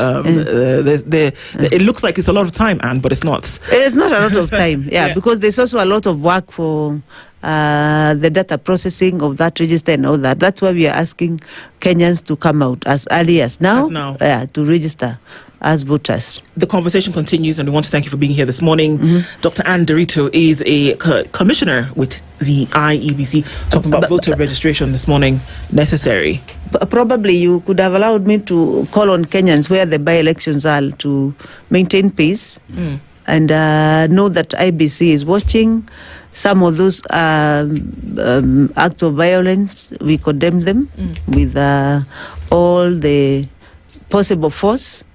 It looks like it's a lot of time, Anne, but it's not. It is not a lot of time, because there's also a lot of work for the data processing of that register and all that. That's why we are asking Kenyans to come out as early as now. To register as voters. The conversation continues, and we want to thank you for being here this morning. Dr. Anne Derito is a commissioner with the IEBC, talking about voter registration this morning. Necessary. Probably you could have allowed me to call on Kenyans where the by-elections are to maintain peace and know that IBC is watching. Some of those acts of violence, we condemn them with all the possible force.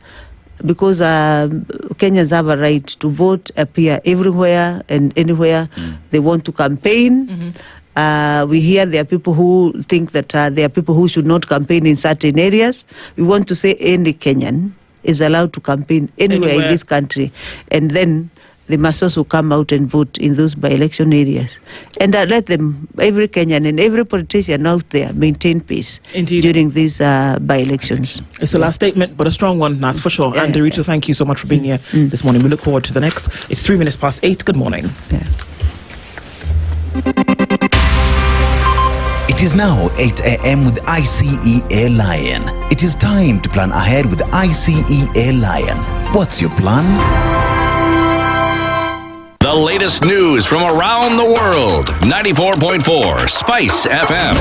because Kenyans have a right to vote, appear everywhere and anywhere they want to campaign. We hear there are people who think that there are people who should not campaign in certain areas. We want to say any Kenyan is allowed to campaign anywhere in this country, and then they must also come out and vote in those by-election areas. And let them, every Kenyan and every politician out there, maintain peace during these by-elections. It's the last statement, but a strong one, that's for sure. And Rita, thank you so much for being here this morning. We look forward to the next. It's 8:03. Good morning. It is now 8 a.m. with ICEA Lion. It is time to plan ahead with ICEA Lion. What's your plan? The latest news from around the world. 94.4 Spice FM.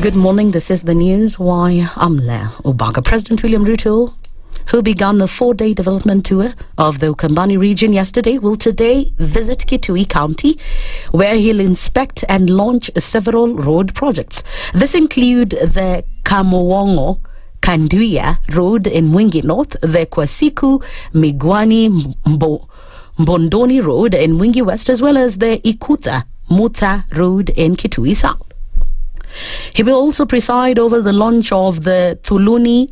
Good morning. This is the news. Why, I'm Nyamweya Ubaga. President William Ruto, who began a 4-day development tour of the Ukambani region yesterday, will today visit Kitui County, where he'll inspect and launch several road projects. This include the Kamowongo Kanduya Road in Mwingi North, the Kwasiku Migwani Mbondoni Road in Mwingi West, as well as the Ikutha Muta Road in Kitui South. He will also preside over the launch of the Nzombe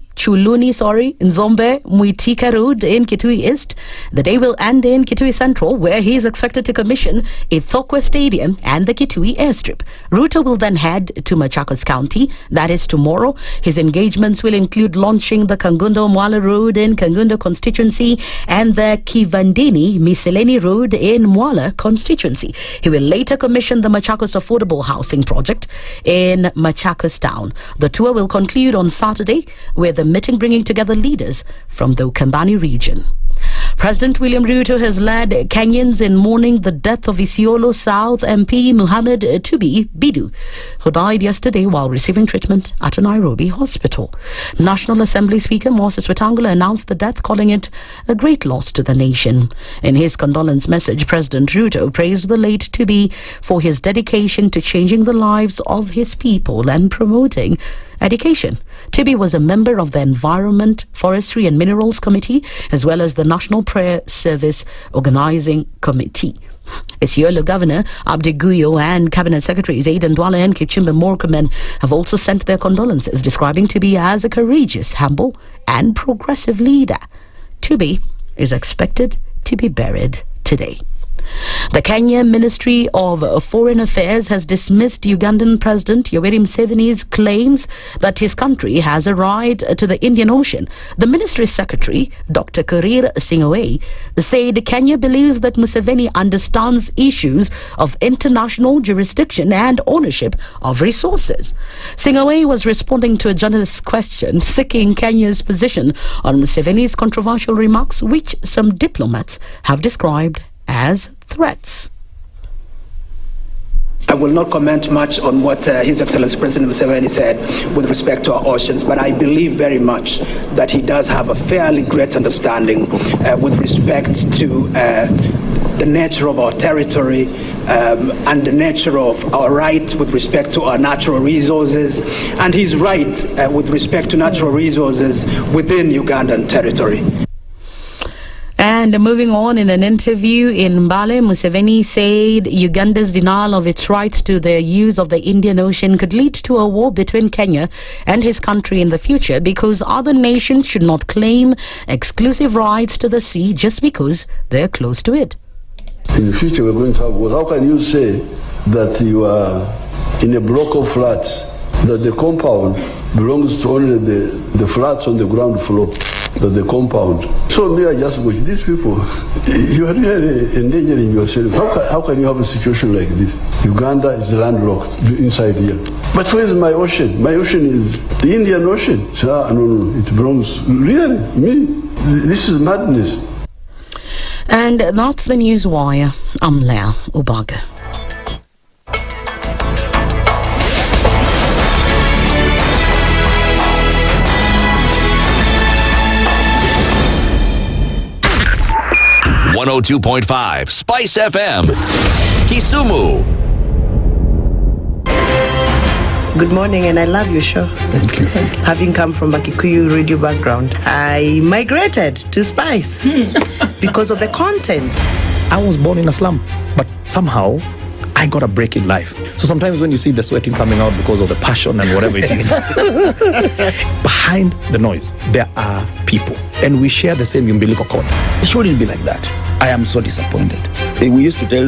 Muitika Road in Kitui East. The day will end in Kitui Central, where he is expected to commission a Thokwe Stadium and the Kitui Airstrip. Ruto will then head to Machakos County, that is tomorrow. His engagements will include launching the Kangundo Mwala Road in Kangundo constituency and the Kivandini Miseleni Road in Mwala constituency. He will later commission the Machakos Affordable Housing Project in Machakos Town. The tour will conclude on Saturday with a meeting bringing together leaders from the Ukambani region. President William Ruto has led Kenyans in mourning the death of Isiolo South MP Muhammad Tubi Bidu, who died yesterday while receiving treatment at a Nairobi hospital. National Assembly Speaker Moses Wetangula announced the death, calling it a great loss to the nation. In his condolence message, President Ruto praised the late Tubi for his dedication to changing the lives of his people and promoting education. Tubi was a member of the Environment, Forestry and Minerals Committee, as well as the National Prayer Service Organizing Committee. Isiolo Governor Abdi Guyo and Cabinet Secretaries Aidan Dwala and Kipchumba Murkomen have also sent their condolences, describing Tubi as a courageous, humble and progressive leader. Tubi is expected to be buried today. The Kenya Ministry of Foreign Affairs has dismissed Ugandan President Yoweri Museveni's claims that his country has a right to the Indian Ocean. The ministry's secretary, Dr. Korir Singaway, said Kenya believes that Museveni understands issues of international jurisdiction and ownership of resources. Singaway was responding to a journalist's question seeking Kenya's position on Museveni's controversial remarks, which some diplomats have described as threats. I will not comment much on what His Excellency President Museveni said with respect to our oceans, but I believe very much that he does have a fairly great understanding with respect to the nature of our territory and the nature of our right with respect to our natural resources, and his right with respect to natural resources within Ugandan territory. And moving on, in an interview in Mbale, Museveni said Uganda's denial of its right to the use of the Indian Ocean could lead to a war between Kenya and his country in the future, because other nations should not claim exclusive rights to the sea just because they're close to it. In the future we're going to have war. How can you say that you are in a block of flats, that the compound belongs to only the flats on the ground floor, that the compound? So me, I just watch these people. You are really endangering yourself. How can you have a situation like this? Uganda is landlocked inside here. But where is my ocean? My ocean is the Indian Ocean. So, no, it belongs, really, me. This is madness. And that's the news wire. I'm Nyamweya Ubaga. .5 Spice FM, Kisumu. Good morning, and I love your show. Thank you. Having come from a Kikuyu radio background, I migrated to Spice because of the content. I was born in a slum, but somehow I got a break in life. So sometimes when you see the sweating coming out because of the passion and whatever it is, behind the noise, there are people. And we share the same umbilical cord. It shouldn't be like that. I am so disappointed. We used to tell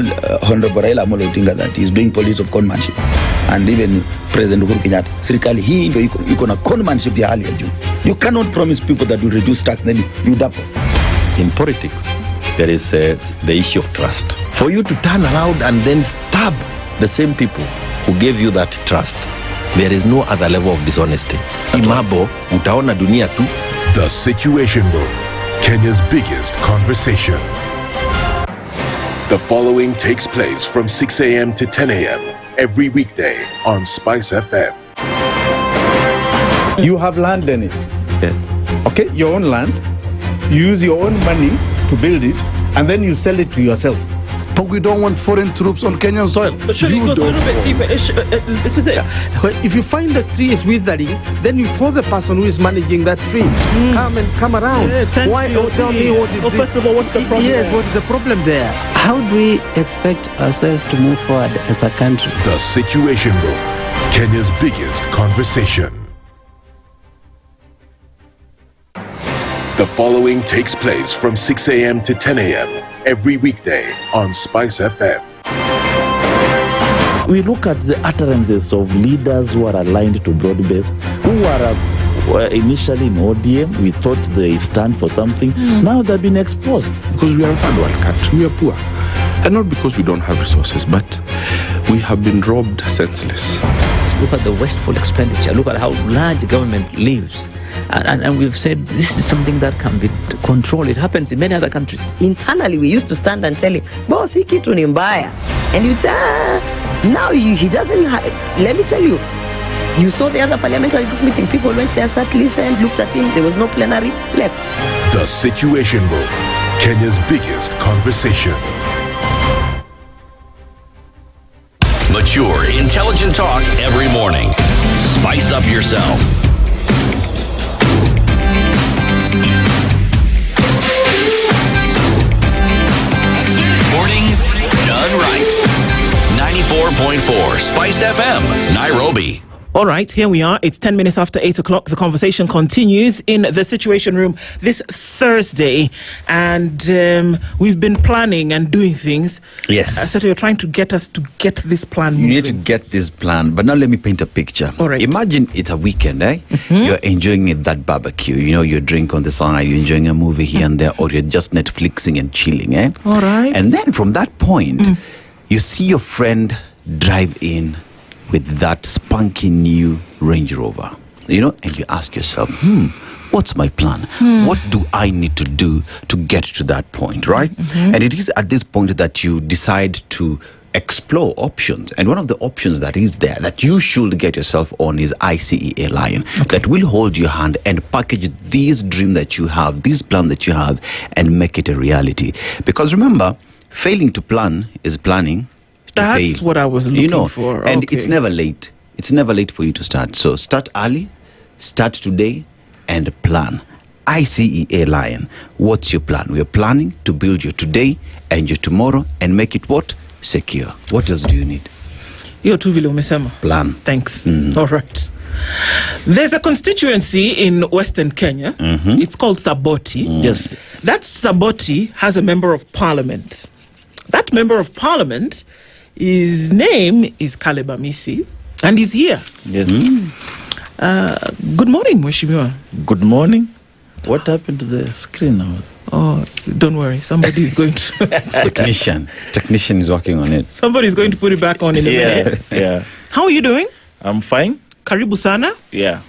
Honorable Raila Amolo Odinga that he's doing policy of conmanship. And even President Uhuru Kenyatta, serikali hii ndio iko na conmanship ya hali ya juu. You cannot promise people that will reduce tax, then you double. In politics, there is the issue of trust. For you to turn around and then stab the same people who gave you that trust, there is no other level of dishonesty. Imabo, utaona dunia tu. The Situation Room, Kenya's biggest conversation. The following takes place from 6 a.m. to 10 a.m. every weekday on SpiceFM. You have land, Dennis. Yeah. Okay, your own land. You use your own money to build it, and then you sell it to yourself. But we don't want foreign troops on Kenyan soil. But surely it goes a little bit deeper. This is it. If you find the tree is withering, then you call the person who is managing that tree. Come around. Yeah, Why? Tell me what is first of all, what's the problem? Yes, what is the problem there? How do we expect ourselves to move forward as a country? The Situation Room, Kenya's biggest conversation. The following takes place from 6 a.m. to 10 a.m. every weekday on SpiceFM. We look at the utterances of leaders who are aligned to broad-based, who were initially in ODM. We thought they stand for something. Now they've been exposed. Because we are a third world country, we are poor. And not because we don't have resources, but we have been robbed senseless. Look at the wasteful expenditure. Look at how large government lives. And we've said this is something that can be controlled. It happens in many other countries. Internally, we used to stand and tell him, boss, hii kitu ni mbaya. And you'd say, now he doesn't, let me tell you, you saw the other parliamentary group meeting, people went there, sat, listened, looked at him, there was no plenary, left. The Situation Room, Kenya's biggest conversation. Mature, intelligent talk every morning. Spice up yourself. Mornings done right. 94.4 Spice FM, Nairobi. All right, here we are. It's 10 minutes after 8 o'clock. The conversation continues in the Situation Room this Thursday. And we've been planning and doing things. Yes. Aseto, you're trying to get us to get this plan moving. You need to get this plan. But now let me paint a picture. All right. Imagine it's a weekend, eh? Mm-hmm. You're enjoying that barbecue. You know, your drink on the side. You're enjoying a movie here and there. Or you're just Netflixing and chilling, eh? All right. And then from that point, you see your friend drive in with that spunky new Range Rover, you know, and you ask yourself, what's my plan? What do I need to do to get to that point, right? And it is at this point that you decide to explore options. And one of the options that is there that you should get yourself on is ICEA Lion, that will hold your hand and package this dream that you have, this plan that you have, and make it a reality. Because remember, failing to plan is planning. That's what I was looking for. And it's never late. It's never late for you to start. So start early, start today, and plan. ICEA Lion. What's your plan? We're planning to build your today and your tomorrow and make it what? Secure. What else do you need? Yo tu vile umesema. Plan. Thanks. All right. There's a constituency in Western Kenya. It's called Saboti. Yes. That Saboti has a member of parliament. That member of parliament, his name is Caleb Amisi, and he's here. Yes. Good morning, Mheshimiwa. Good morning. What happened to the screen now? Oh, don't worry. Somebody is going to... Technician is working on it. Somebody is going to put it back on in a minute. Yeah. How are you doing? I'm fine. Karibu sana. Yeah.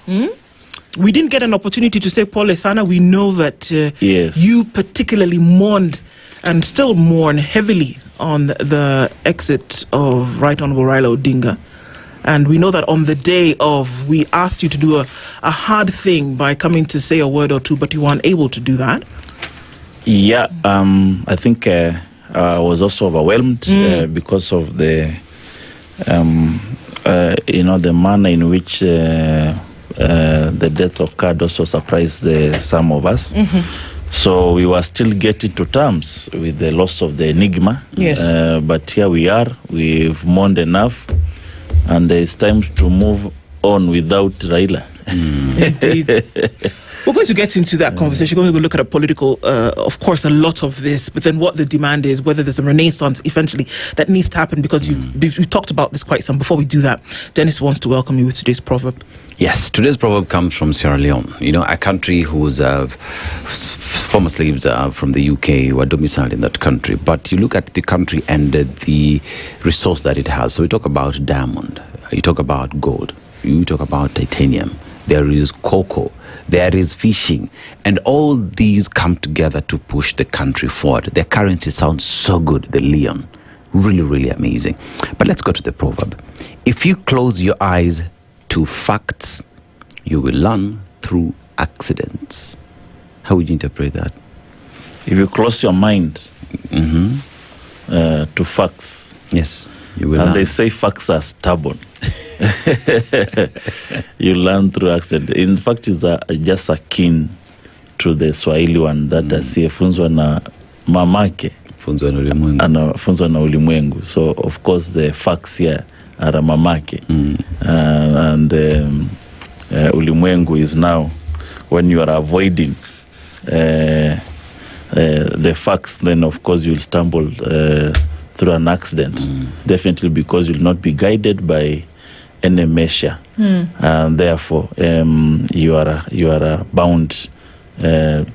We didn't get an opportunity to say pole sana. We know that yes. You particularly mourned and still mourn heavily on the exit of Right Honorable Raila Odinga. And we know that on the day of, we asked you to do a hard thing by coming to say a word or two, but you weren't able to do that. Yeah, I think I was also overwhelmed because of the the manner in which the death occurred also surprised some of us. So we were still getting to terms with the loss of the Enigma. Yes. But here we are. We've mourned enough, and it's time to move on without Raila. Indeed. We're going to get into that conversation. We're going to look at a political, of course, a lot of this, but then what the demand is, whether there's a renaissance eventually that needs to happen, because we've talked about this quite some. Before we do that, Dennis wants to welcome you with today's proverb. Yes, today's proverb comes from Sierra Leone, a country whose former slaves from the UK were domiciled in that country. But you look at the country and the resource that it has. So we talk about diamond, you talk about gold, you talk about titanium, there is cocoa, there is fishing, and all these come together to push the country forward. Their currency sounds so good, the leon. Really, really amazing. But let's go to the proverb. If you close your eyes to facts, you will learn through accidents. How would you interpret that? If you close your mind to facts, yes, you will and learn. They say facts are stubborn. You learn through accident. In fact, it's just akin to the Swahili one that asiyefunzwa na mamake anafunzwa na ulimwengu. So of course the facts here are mamake, and ulimwengu is now when you are avoiding the facts, then of course you'll stumble through an accident, definitely, because you'll not be guided by any measure, and therefore you are bound to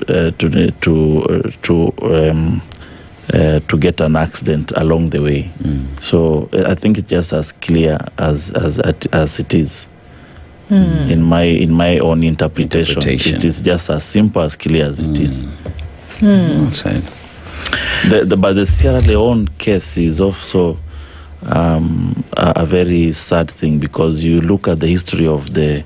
get an accident along the way. So I think it's just as clear as it is. In my own interpretation, it is just as simple, as clear as it is. Outside. But the Sierra Leone case is also a very sad thing, because you look at the history of the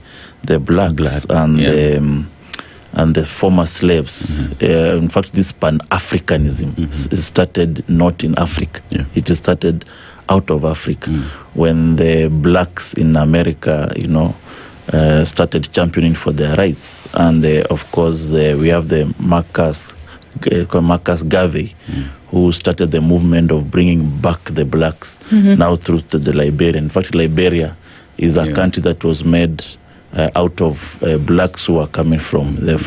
blacks and the former slaves. In fact, this Pan-Africanism started not in Africa. It started out of Africa when the blacks in America, started championing for their rights. And of course, we have the Marcus Garvey, who started the movement of bringing back the blacks now through to the Liberia. In fact, Liberia is a country that was made out of blacks who are coming from the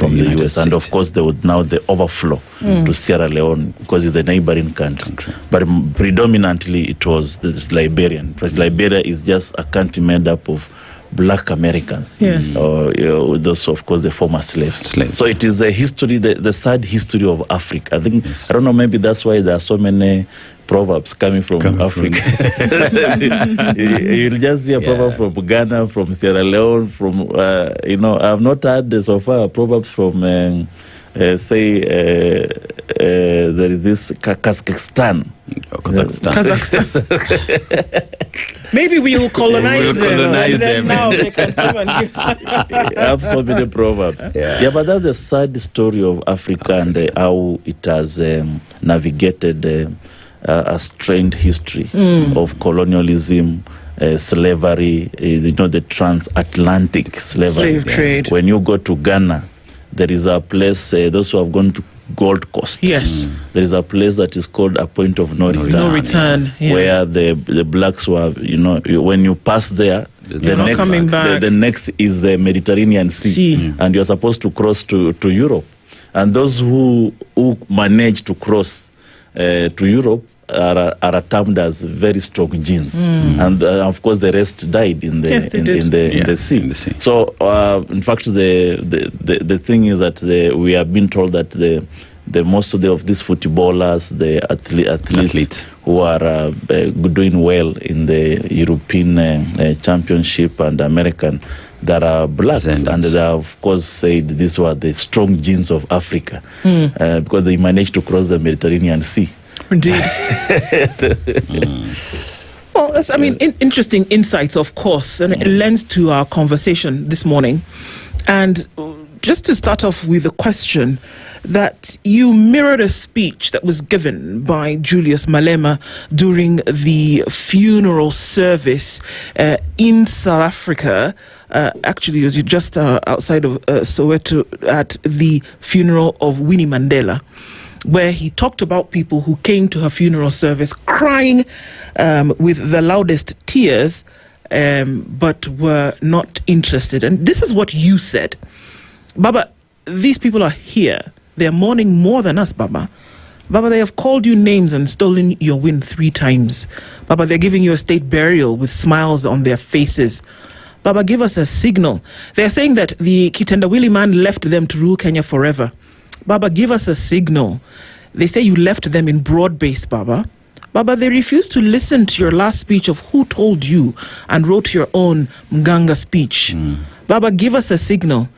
US. And of course, there was now the overflow to Sierra Leone, because it's the neighboring country. But predominantly, it was Liberian. Liberia is just a country made up of black Americans, or those, of course, the former slaves. So it is the history, the sad history of Africa. I think, I don't know, maybe that's why there are so many proverbs coming from Africa. You'll just see a proverb from Ghana, from Sierra Leone, from, I've not heard so far proverbs from, there is this Kazakhstan. Maybe we will colonize them. Now they can come and I have so many proverbs. But that's the sad story of Africa and how it has navigated a strained history of colonialism, slavery, the transatlantic slavery. Slave trade. When you go to Ghana, there is a place, those who have gone to Gold Coast. Yes. There is a place that is called a point of no return. Where the blacks were, when you pass there, the next is the Mediterranean Sea. And you're supposed to cross to Europe. And those who manage to cross to Europe are termed as very strong genes, and of course the rest died in the sea. So in fact, the thing is that we have been told that the most of these footballers, the athletes who are doing well in the European Championship and American, that are blacks, and they have, of course, said these were the strong genes of Africa, because they managed to cross the Mediterranean Sea. Indeed. Well, that's, interesting insights, of course, and it lends to our conversation this morning. And just to start off with a question, that you mirrored a speech that was given by Julius Malema during the funeral service in South Africa. Actually, it was just outside of Soweto at the funeral of Winnie Mandela, where he talked about people who came to her funeral service crying with the loudest tears, but were not interested. And this is what you said. Baba, these people are here. They are mourning more than us, Baba. Baba, they have called you names and stolen your win 3 times. Baba, they're giving you a state burial with smiles on their faces. Baba, give us a signal. They're saying that the Kitendawili man left them to rule Kenya forever. Baba, give us a signal. They say you left them in broad base, Baba. Baba, they refuse to listen to your last speech of who told you and wrote your own Mganga speech. Baba, give us a signal.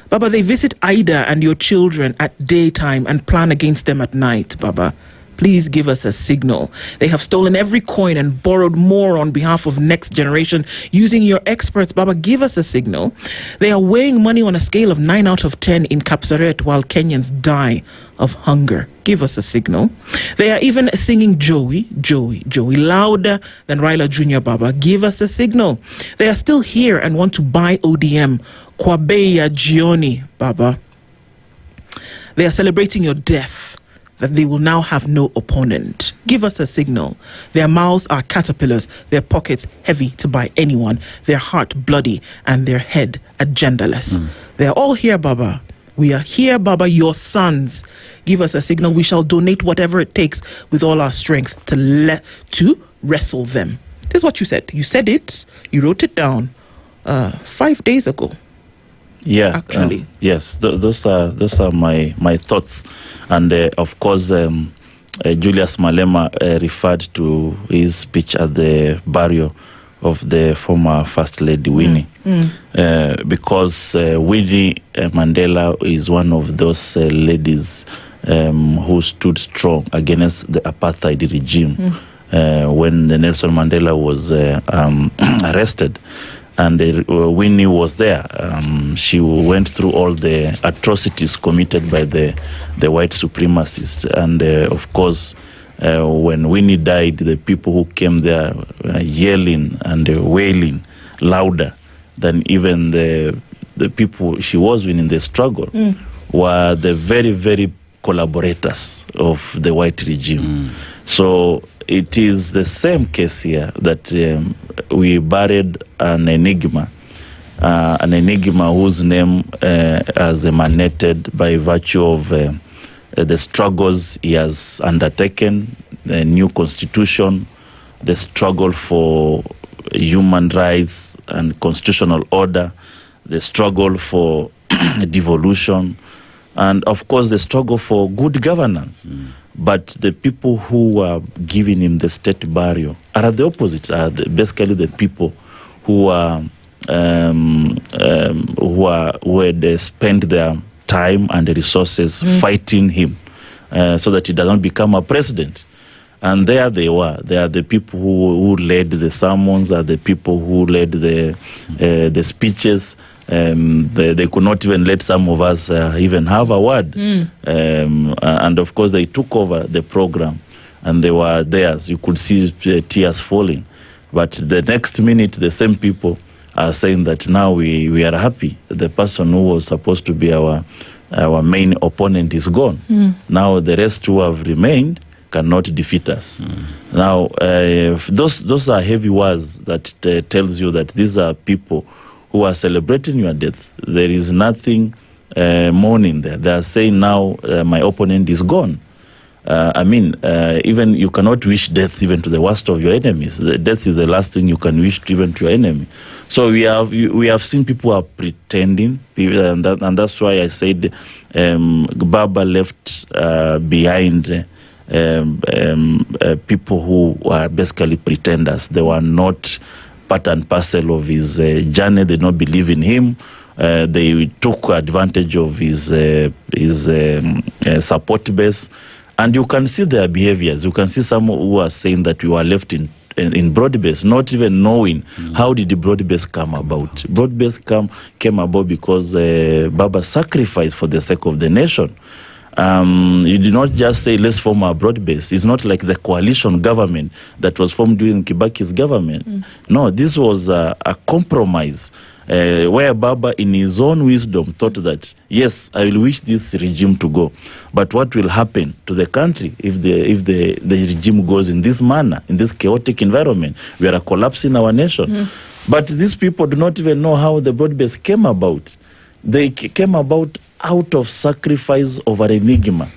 Baba, they visit Ida and your children at daytime and plan against them at night, Baba. Please give us a signal. They have stolen every coin and borrowed more on behalf of next generation using your experts. Baba, give us a signal. They are weighing money on a scale of 9 out of 10 in Kapsaret while Kenyans die of hunger. Give us a signal. They are even singing Joey, Joey, Joey louder than Raila Jr. Baba. Give us a signal. They are still here and want to buy ODM. Kwabeya Gioni, Baba. They are celebrating your death, that they will now have no opponent. Give us a signal. Their mouths are caterpillars, their pockets heavy to buy anyone, their heart bloody, and their head agendaless. They are all here, Baba. We are here, Baba, your sons. Give us a signal. We shall donate whatever it takes with all our strength to wrestle them. This is what you said. You said it. You wrote it down 5 days ago. Yeah, actually, yes. Those are my thoughts, and of course, Julius Malema referred to his speech at the burial of the former First Lady Winnie, because Winnie Mandela is one of those ladies who stood strong against the apartheid regime when Nelson Mandela was arrested. And Winnie was there. She went through all the atrocities committed by the white supremacists. And of course, when Winnie died, the people who came there yelling and wailing louder than even the people she was winning the struggle were the very, very collaborators of the white regime. So it is the same case here that we buried an enigma whose name has emanated by virtue of the struggles he has undertaken, the new constitution, the struggle for human rights and constitutional order, the struggle for devolution, and of course the struggle for good governance. But the people who are giving him the state burial are the opposite, basically the people who had spent their time and resources fighting him so that he does not become a president. And there they were. They are the people who led the sermons, are the people who led the speeches. They could not even let some of us even have a word. And of course, they took over the program and they were theirs. You could see tears falling. But the next minute, the same people are saying that now we are happy. The person who was supposed to be our main opponent is gone. Now the rest who have remained cannot defeat us. Now, those are heavy words that tells you that these are people who are celebrating your death. There is nothing mourning there. They are saying now my opponent is gone. Even you cannot wish death even to the worst of your enemies. Death is the last thing you can wish even to your enemy. So we have seen people are pretending, and that's why I said Baba left behind people who were basically pretenders. They were not part and parcel of his journey. They don't believe in him. They took advantage of his support base. And you can see their behaviors. You can see some who are saying that we were left in in broad-based, not even knowing how did the broad-based come about. Broad-based came about because Baba sacrificed for the sake of the nation. You did not just say, let's form a broad base. It's not like the coalition government that was formed during Kibaki's government. No, this was a compromise where Baba, in his own wisdom, thought that, yes, I will wish this regime to go. But what will happen to the country if the regime goes in this manner, in this chaotic environment? We are collapsing our nation. But these people do not even know how the broad base came about. They came about out of sacrifice over enigma.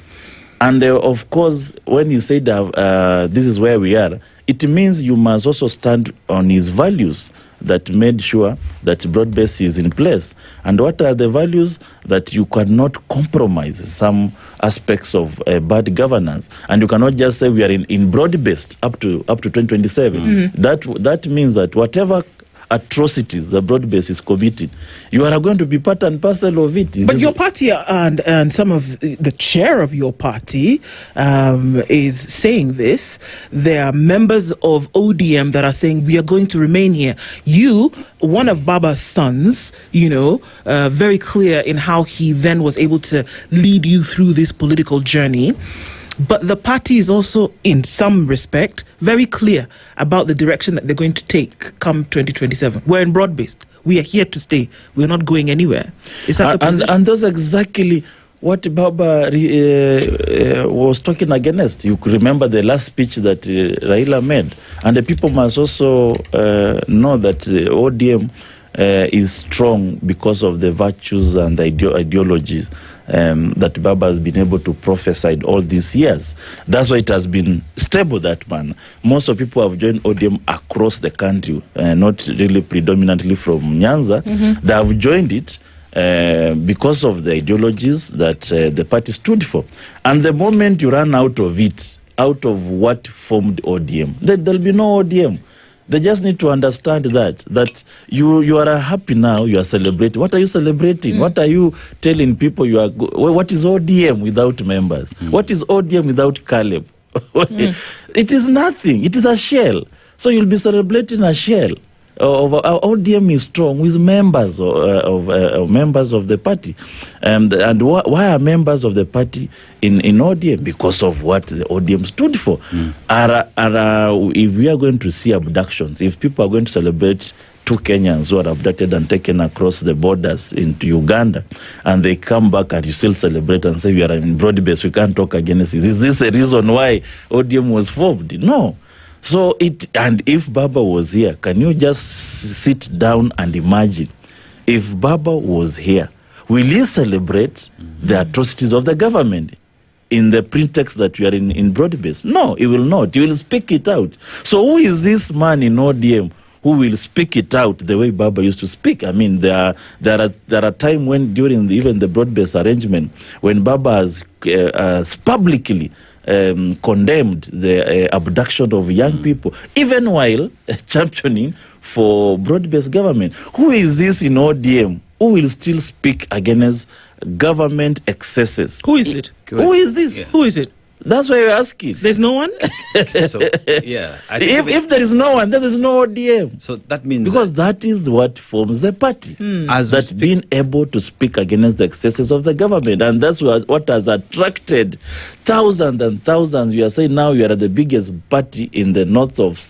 And of course, when he said this is where we are, it means you must also stand on his values that made sure that broad base is in place. And what are the values? That you cannot compromise some aspects of bad governance. And you cannot just say we are in broad based up to 2027. That means that whatever atrocities the broad base is committed, you are going to be part and parcel of it. But your party and some of the chair of your party is saying this. There are members of ODM that are saying we are going to remain here. You, one of Baba's sons, very clear in how he then was able to lead you through this political journey. But the party is also, in some respect, very clear about the direction that they're going to take come 2027. We're in broad-based. We are here to stay. We're not going anywhere. Is that the position? And that's exactly what Baba was talking against. You could remember the last speech that Raila made. And the people must also know that ODM is strong because of the virtues and the ideologies that Baba has been able to prophesy all these years. That's why it has been stable, that man. Most of people have joined ODM across the country, not really predominantly from Nyanza. They have joined it because of the ideologies that the party stood for. And the moment you run out of it, out of what formed ODM, there'll be no ODM. They just need to understand that you are happy now, you are celebrating. What are you celebrating? What are you telling people you are... What is ODM without members? What is ODM without Caleb? It is nothing. It is a shell. So you'll be celebrating a shell. ODM is strong with members members of the party. And why are members of the party in ODM? Because of what the ODM stood for. If we are going to see abductions, if people are going to celebrate two Kenyans who are abducted and taken across the borders into Uganda, and they come back and you still celebrate and say we are in broad base, we can't talk against this. Is this the reason why ODM was formed? No. So and if Baba was here, can you just sit down and imagine if Baba was here, will he celebrate the atrocities of the government in the pretext that you are in broad base? No, he will not. He will speak it out. So who is this man in ODM who will speak it out the way Baba used to speak? I mean, there are times when during even the broad base arrangement, when Baba has publicly condemned the abduction of young people, even while championing for broad-based government. Who is this in ODM who will still speak against government excesses? Who is it? Who is this? Yeah. Who is it? That's why you're asking. There's no one? If there is no one, then there's no ODM. So that means... Because that is what forms the party. That's being able to speak against the excesses of the government. And that's what has attracted thousands and thousands. You are saying now you are the biggest party in the north of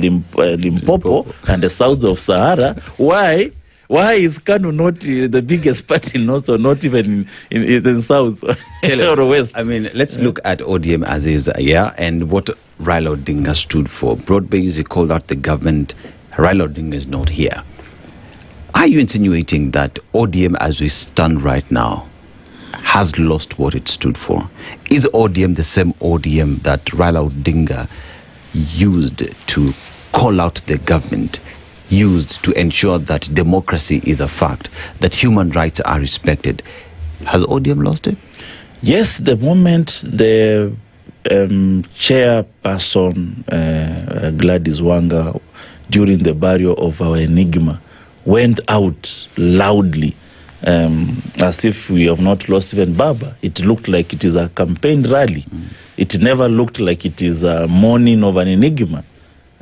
Limpopo and the south of Sahara. Why? Why is Kanu not the biggest party in North, or not even in the South or West? I mean, let's look at ODM as is, and what Raila Odinga stood for. Broad-based, he called out the government. Raila Odinga is not here. Are you insinuating that ODM, as we stand right now, has lost what it stood for? Is ODM the same ODM that Raila Odinga used to call out the government, used to ensure that democracy is a fact, that human rights are respected? Has ODM lost it? Yes, the moment the chairperson, Gladys Wanga, during the burial of our enigma, went out loudly, as if we have not lost even Baba. It looked like it is a campaign rally. It never looked like it is a mourning of an enigma.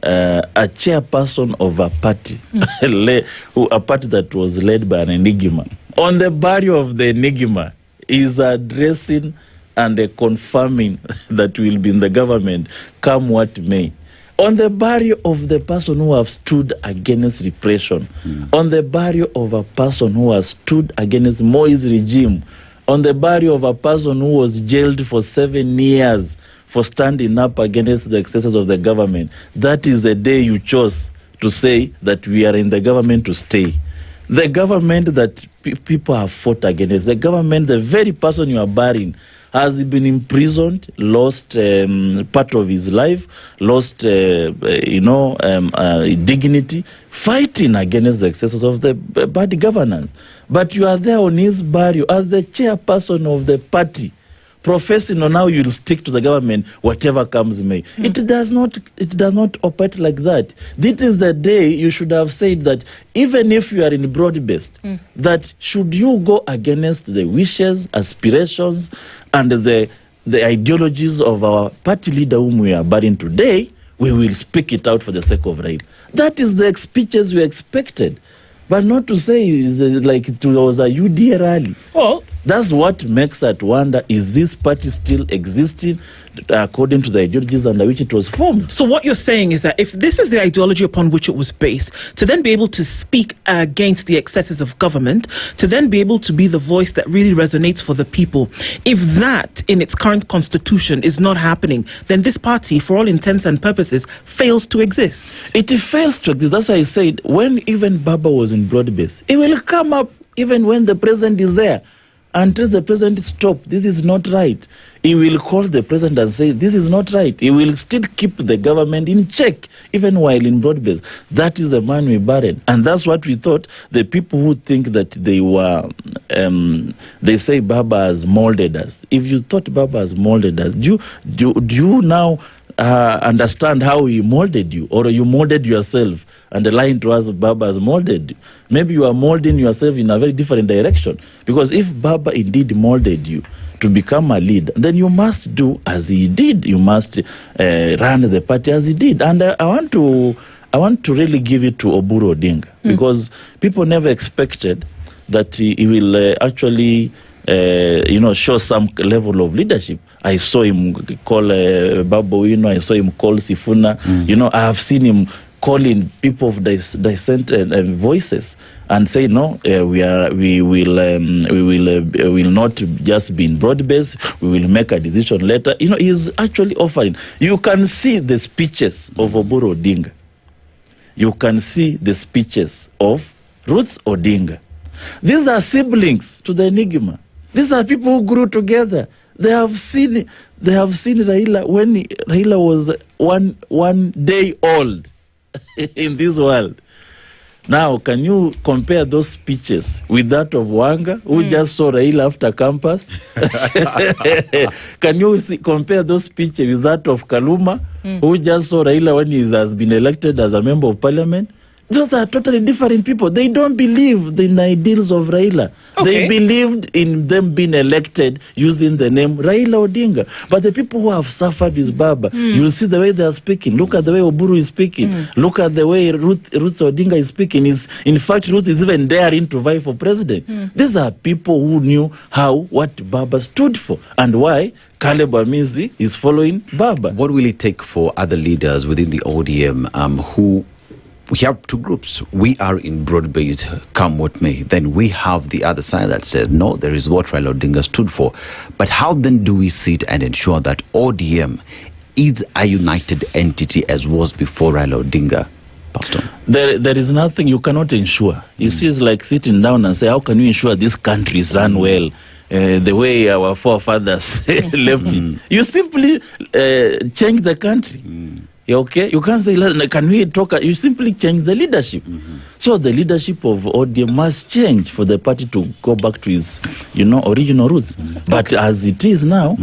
a chairperson of a party, a party that was led by an enigma. On the barrier of the enigma is addressing and confirming that will be in the government, come what may. On the barrier of the person who have stood against repression, on the barrier of a person who has stood against Moi's regime, on the barrier of a person who was jailed for 7 years for standing up against the excesses of the government. That is the day you chose to say that we are in the government to stay. The government that people have fought against, the government, the very person you are burying, has been imprisoned, lost part of his life, lost, dignity, fighting against the excesses of the bad governance. But you are there on his burial as the chairperson of the party, professing on how you'll stick to the government, whatever comes may. It does not operate like that. This is the day you should have said that even if you are in broad-based, that should you go against the wishes, aspirations, and the ideologies of our party leader whom we are burying today, we will speak it out for the sake of Raila. That is the speeches we expected. But not to say like it was a UDA rally. Well, that's what makes us wonder, is this party still existing according to the ideologies under which it was formed? So what you're saying is that if this is the ideology upon which it was based, to then be able to speak against the excesses of government, to then be able to be the voice that really resonates for the people, if that in its current constitution is not happening, then this party, for all intents and purposes, fails to exist. It fails to exist. That's why I said, when even Baba was in broad-base, it will come up even when the president is there. Until the president stop, this is not right. He will call the president and say, this is not right. He will still keep the government in check, even while in broad-base. That is the man we buried. And that's what we thought. The people who think that they were, they say Baba has molded us. If you thought Baba has molded us, do you now understand how he molded you, or you molded yourself and the line to us Baba has molded you? Maybe you are molding yourself in a very different direction, because if Baba indeed molded you to become a leader, then you must do as he did. You must run the party as he did. And I want to really give it to Oburu Odinga, because people never expected that he will actually show some level of leadership. I saw him call Babu, I saw him call Sifuna. I have seen him calling people of dissent voices and say, no, we will not just be in broad-based. We will make a decision later. He's actually offering. You can see the speeches of Oburu Odinga. You can see the speeches of Ruth Odinga. These are siblings to the enigma. These are people who grew together. They have seen Raila when Raila was one day old in this world. Now, can you compare those speeches with that of Wanga, who just saw Raila after campus? Can you compare those speeches with that of Kaluma, who just saw Raila when he has been elected as a member of parliament? Those are totally different people. They don't believe in the ideals of Raila. Okay. They believed in them being elected using the name Raila Odinga. But the people who have suffered with Baba, you'll see the way they are speaking. Look at the way Oburu is speaking. Look at the way Ruth Odinga is speaking. In fact, Ruth is even daring to vie for president. These are people who knew what Baba stood for and why Caleb Amizi is following Baba. What will it take for other leaders within the ODM who... We have two groups. We are in broad-based, come what may. Then we have the other side that says, no, there is what Raila Odinga stood for. But how then do we sit and ensure that ODM is a united entity as was before Raila Odinga passed on? There is nothing you cannot ensure. You see, it's like sitting down and say, how can you ensure this country is run well? The way our forefathers left it. You simply change the country. Okay, you can't say, can we talk? You simply change the leadership. So the leadership of ODM must change for the party to go back to its, original roots. But as it is now,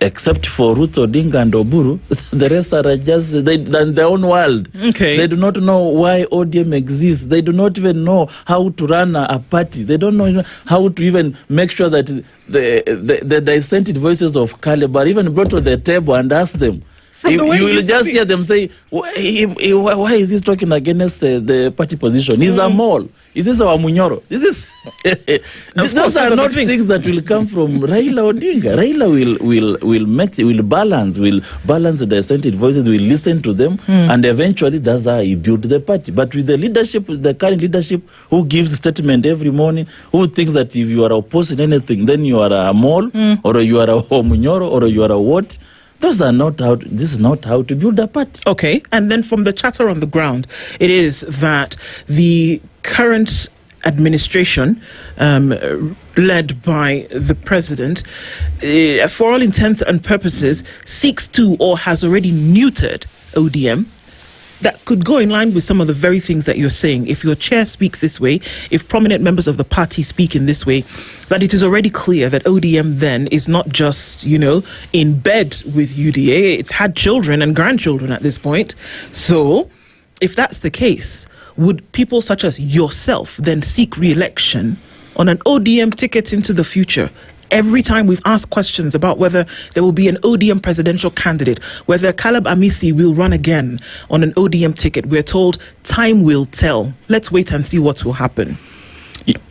except for Ruth Odinga and Oburu, the rest are just in their own world. Okay. They do not know why ODM exists. They do not even know how to run a party. They don't know how to even make sure that the dissented voices of Caleb are even brought to the table and ask them, the way you will just speak. hear them say, why is he talking against the party position? He's a mole. Is this our Munyoro? Those are not things that will come from Raila Odinga. Raila will balance the dissented voices, will listen to them, and eventually that's how he built the party. But with the leadership, the current leadership, who gives a statement every morning, who thinks that if you are opposing anything, then you are a mole, or you are a Munyoro, or you are a what? This is not how to build a party. Okay, and then from the chatter on the ground, it is that the current administration, led by the president, for all intents and purposes, seeks to or has already neutered ODM. That could go in line with some of the very things that you're saying. If your chair speaks this way, if prominent members of the party speak in this way, that it is already clear that ODM then is not just, in bed with UDA. It's had children and grandchildren at this point. So, if that's the case, would people such as yourself then seek re-election on an ODM ticket into the future? Every time we've asked questions about whether there will be an ODM presidential candidate, whether Caleb Amisi will run again on an ODM ticket, we're told time will tell. Let's wait and see what will happen.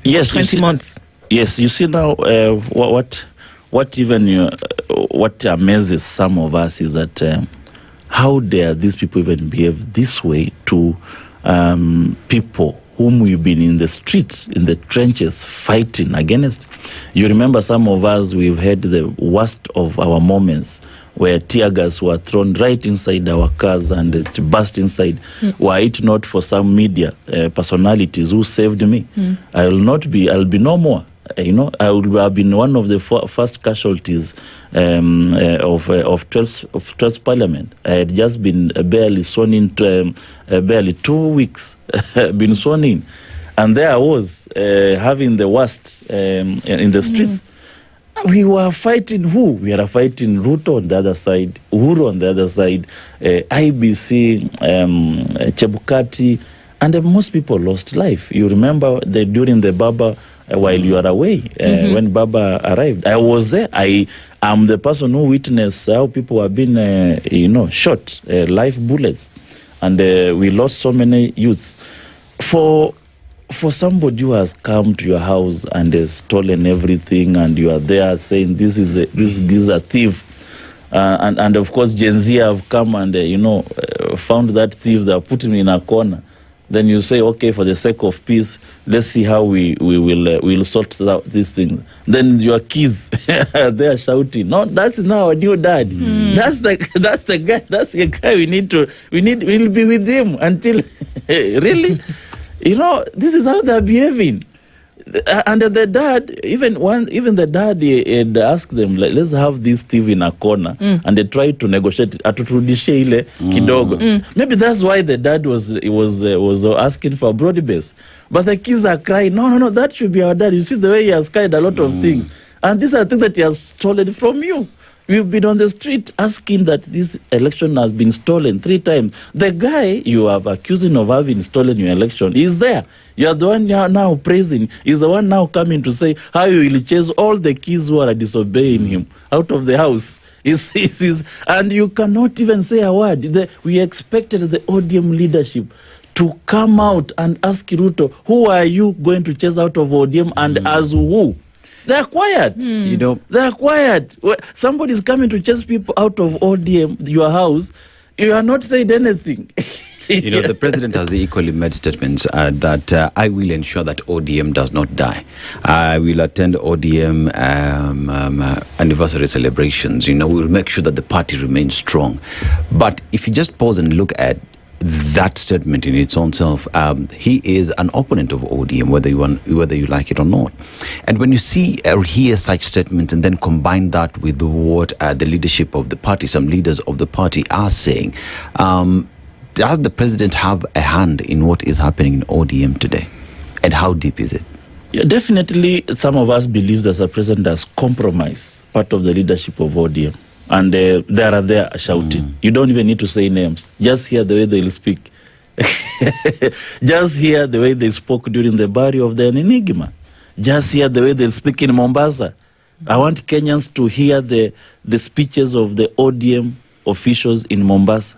Yes, 20 months. Yes, you see now what amazes some of us is that how dare these people even behave this way to people whom we've been in the streets, in the trenches, fighting against. You remember some of us, we've had the worst of our moments where tear gas were thrown right inside our cars and it burst inside. Were it not for some media personalities who saved me, I'll be no more. I would have been one of the first casualties of 12th Parliament. I had just been barely sworn in, barely 2 weeks been sworn in. And there I was, having the worst in the streets. We were fighting who? We were fighting Ruto on the other side, Uhuru on the other side, IBC, Chebukati, and most people lost life. You remember during the Baba, while you are away, when Baba arrived, I was there. I am the person who witnessed how people have been, shot, live bullets, and we lost so many youths. For somebody who has come to your house and has stolen everything, and you are there saying this is a thief, and of course Gen Z have come and found that thief, they put him in a corner. Then you say, okay, for the sake of peace, let's see how we will sort out these things. Then your kids, they are shouting, no, that's not our new dad. That's the guy we'll be with him until, really? This is how they're behaving. And the dad, even the dad had asked them, let's have this thief in a corner, and they tried to negotiate atuturudishe ile kidogo. Maybe that's why the dad was asking for a broad base. But the kids are crying, no, that should be our dad. You see the way he has carried a lot of things, and these are things that he has stolen from you. We've been on the street asking that this election has been stolen 3 times. The guy you have accusing of having stolen your election is there. You are the one now praising. He's the one now coming to say how you will chase all the kids who are disobeying him out of the house. And you cannot even say a word. We expected the ODM leadership to come out and ask Ruto, who are you going to chase out of ODM and as who? They're quiet. They're quiet. Somebody's coming to chase people out of ODM, your house. You are not saying anything. The president has equally made statements that I will ensure that ODM does not die. I will attend ODM anniversary celebrations. We will make sure that the party remains strong. But if you just pause and look at that statement in its own self, he is an opponent of ODM, whether you like it or not. And when you see or hear such statements and then combine that with what the leadership of the party, some leaders of the party are saying, does the president have a hand in what is happening in ODM today? And how deep is it? Yeah, definitely, some of us believe that the president has compromised part of the leadership of ODM. And they are there shouting. You don't even need to say names. Just hear the way they'll speak. Just hear the way they spoke during the burial of the Enigma. Just hear the way they'll speak in Mombasa. I want Kenyans to hear the speeches of the ODM officials in Mombasa,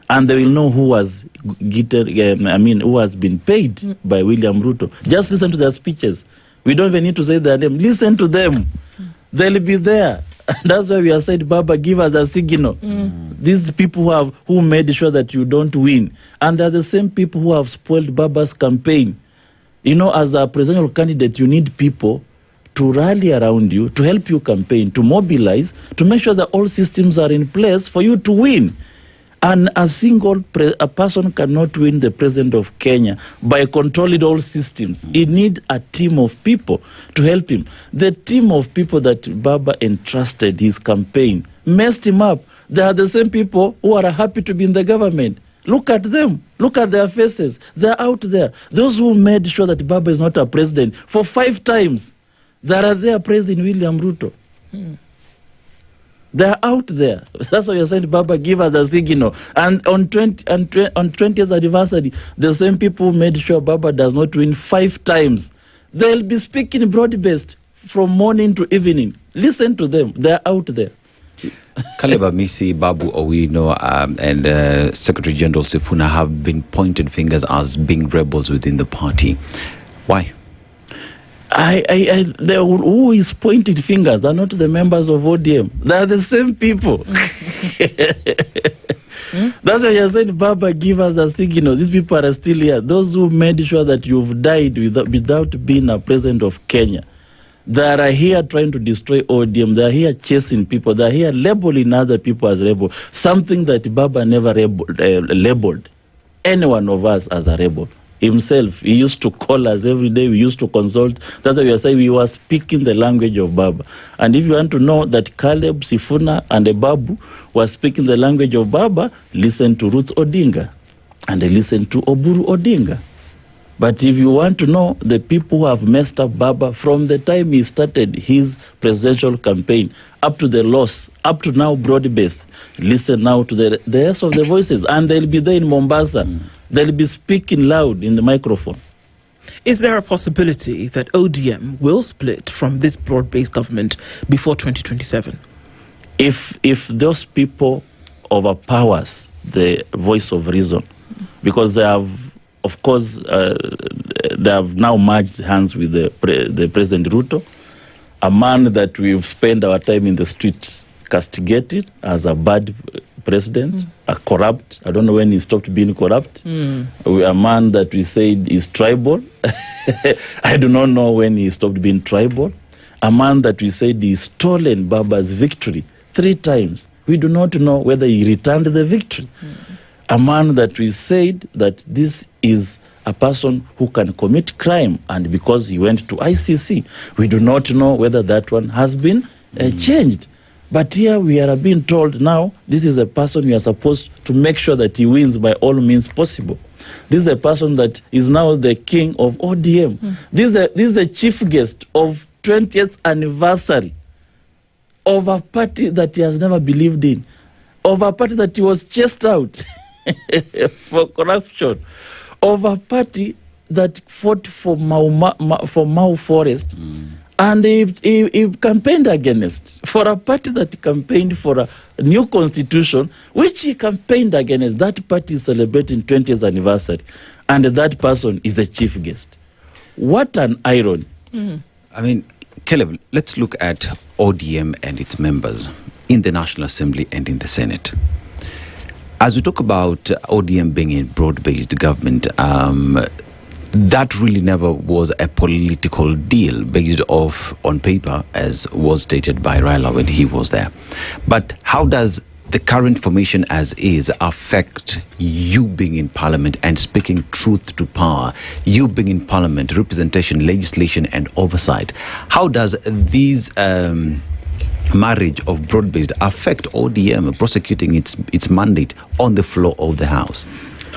and they will know who has who has been paid by William Ruto. Just listen to their speeches. We don't even need to say their name. Listen to them. They'll be there. That's why we are said, Baba, give us a signal. These people who made sure that you don't win. And they're the same people who have spoiled Baba's campaign. You know, as a presidential candidate, you need people to rally around you, to help you campaign, to mobilize, to make sure that all systems are in place for you to win. And a single person cannot win the president of Kenya by controlling all systems. He needs a team of people to help him. The team of people that Baba entrusted his campaign messed him up. They are the same people who are happy to be in the government. Look at them. Look at their faces. They're out there. Those who made sure that Baba is not a president for 5 times, they are there praising William Ruto. They're out there. That's why you're saying, Baba, give us a signal. And on 20th anniversary, the same people who made sure Baba does not win 5 times, they'll be speaking broad-based from morning to evening. Listen to them. They're out there. Caleb Amisi, Babu Owino, and Secretary General Sifuna have been pointed fingers as being rebels within the party. Why? Who is pointing fingers? They're not the members of ODM. They're the same people. That's why you said, Baba, give us a signal. These people are still here. Those who made sure that you've died without being a president of Kenya. They are here trying to destroy ODM. They are here chasing people. They are here labeling other people as rebel. Something that Baba never labeled any one of us as a rebel. Himself, he used to call us every day. We used to consult. That's why we are saying we were speaking the language of Baba. And if you want to know that Caleb, Sifuna, and Babu were speaking the language of Baba, listen to Ruth Odinga and listen to Oburu Odinga. But if you want to know the people who have messed up Baba from the time he started his presidential campaign up to the loss, up to now broad-based, listen now to the rest of the voices. And they'll be there in Mombasa. They'll be speaking loud in the microphone. Is there a possibility that ODM will split from this broad-based government before 2027? If those people overpowers the voice of reason, because they have, of course, they have now merged hands with the President Ruto, a man that we've spent our time in the streets castigated as a bad president, a corrupt. I don't know when he stopped being corrupt. A man that we said is tribal. I do not know when he stopped being tribal. A man that we said he stolen Baba's victory 3 times. We do not know whether he returned the victory. A man that we said that this is a person who can commit crime, and because he went to ICC, we do not know whether that one has been changed. But here we are being told now, this is a person we are supposed to make sure that he wins by all means possible. This is a person that is now the king of ODM. This is the chief guest of 20th anniversary of a party that he has never believed in, of a party that he was chased out for corruption, of a party that fought for Mau Forest. And he campaigned against, for a party that campaigned for a new constitution, which he campaigned against. That party is celebrating 20th anniversary, and that person is the chief guest. What an irony. I mean, Caleb, let's look at ODM and its members in the National Assembly and in the Senate. As we talk about ODM being a broad-based government, that really never was a political deal based on paper, as was stated by Raila when he was there. But how does the current formation as is affect you being in parliament and speaking truth to power, you being in parliament, representation, legislation and oversight? How does these marriage of broad-based affect ODM prosecuting its mandate on the floor of the House?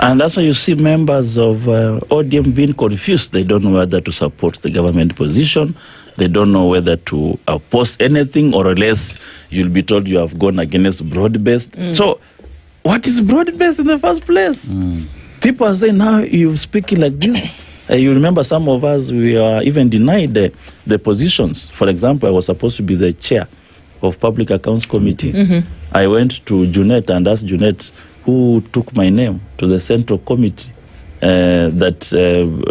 And that's why you see members of ODM being confused. They don't know whether to support the government position. They don't know whether to oppose anything, or unless you'll be told you have gone against broad-based. So what is broad-based in the first place? People are saying, now you're speaking like this. You remember some of us, we are even denied the positions. For example, I was supposed to be the chair of Public Accounts Committee. I went to Junet and asked Junet, who took my name to the Central Committee, that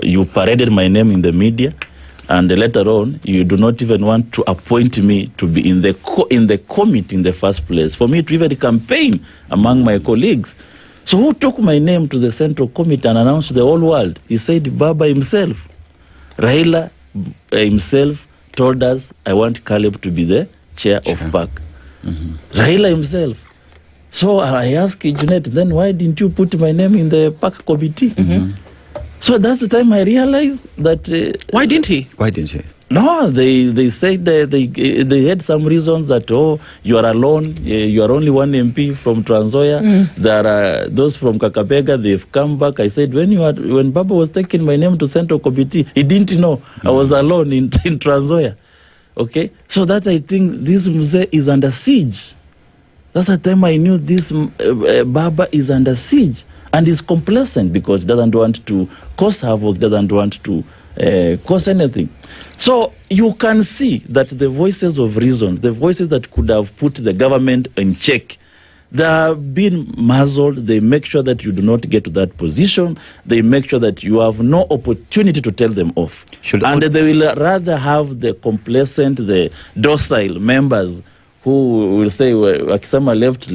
you paraded my name in the media, and later on, you do not even want to appoint me to be in the committee in the first place, for me to even campaign among my colleagues. So who took my name to the Central Committee and announced to the whole world? He said Baba himself. Raila himself told us, I want Caleb to be the chair of PAC. Raila himself. So I asked Junet, then why didn't you put my name in the PAC committee? So that's the time I realized that... why didn't he? Why didn't he? No, they said they had some reasons that, you are alone, you are only one MP from Trans Nzoia. There are those from Kakamega, they've come back. I said, when Baba was taking my name to Central Committee, he didn't know I was alone in Trans Nzoia. Okay? So that I think this Mzee is under siege. That's the time I knew this Baba is under siege. And is complacent because he doesn't want to cause havoc, doesn't want to cause anything. So you can see that the voices of reasons, the voices that could have put the government in check, they have been muzzled. They make sure that you do not get to that position. They make sure that you have no opportunity to tell them off. And they will rather have the complacent, the docile members who will say, Akisama left,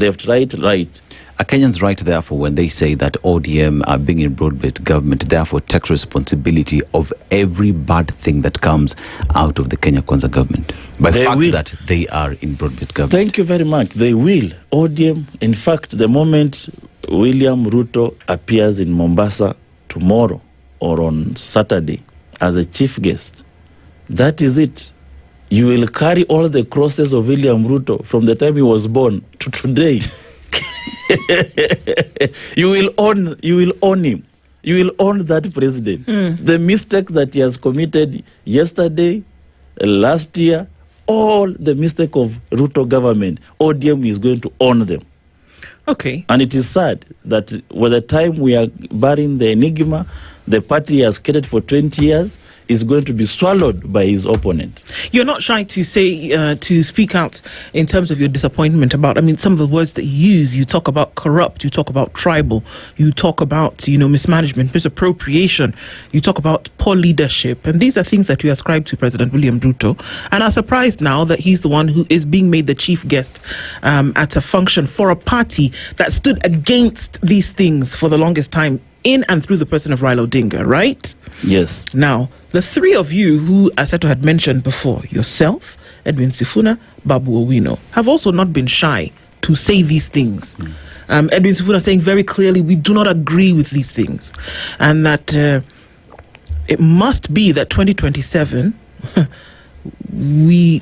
right. Are Kenyans right, therefore, when they say that ODM are being in broad-based government, therefore take responsibility of every bad thing that comes out of the Kenya Kwanza government? By the fact that they are in broad-based government. Thank you very much. They will. ODM, in fact, the moment William Ruto appears in Mombasa tomorrow or on Saturday as a chief guest, that is it. You will carry all the crosses of William Ruto from the time he was born to today. You will own him. You will own that president. The mistake that he has committed yesterday, last year, all the mistake of Ruto government, ODM is going to own them. Okay. And it is sad that by the time we are burying the enigma, the party he has created for 20 years is going to be swallowed by his opponent. You're not shy to say, to speak out in terms of your disappointment about, some of the words that you use. You talk about corrupt, you talk about tribal, you talk about, mismanagement, misappropriation, you talk about poor leadership. And these are things that you ascribe to President William Ruto, and are surprised now that he's the one who is being made the chief guest at a function for a party that stood against these things for the longest time, in and through the person of Raila Odinga, right? Yes. Now, the three of you who Aseto had mentioned before, yourself, Edwin Sifuna, Babu Owino, have also not been shy to say these things. Edwin Sifuna saying very clearly, we do not agree with these things. And that it must be that 2027, we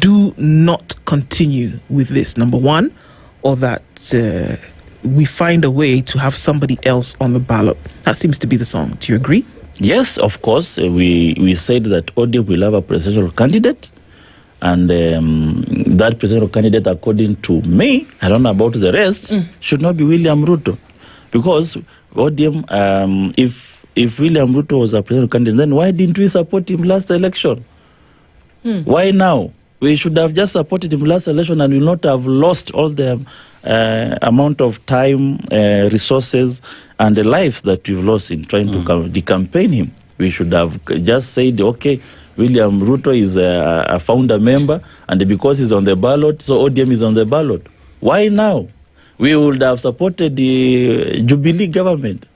do not continue with this, number one, or that... we find a way to have somebody else on the ballot. That seems to be the song. Do you agree? Yes, of course. We said that ODM will have a presidential candidate. And that presidential candidate, according to me, I don't know about the rest, should not be William Ruto. Because ODM, if William Ruto was a presidential candidate, then why didn't we support him last election? Why now? We should have just supported him last election and will not have lost all the amount of time, resources, and the lives that we've lost in trying to de-campaign him. We should have just said, okay, William Ruto is a founder member, and because he's on the ballot, so ODM is on the ballot. Why now? We would have supported the Jubilee government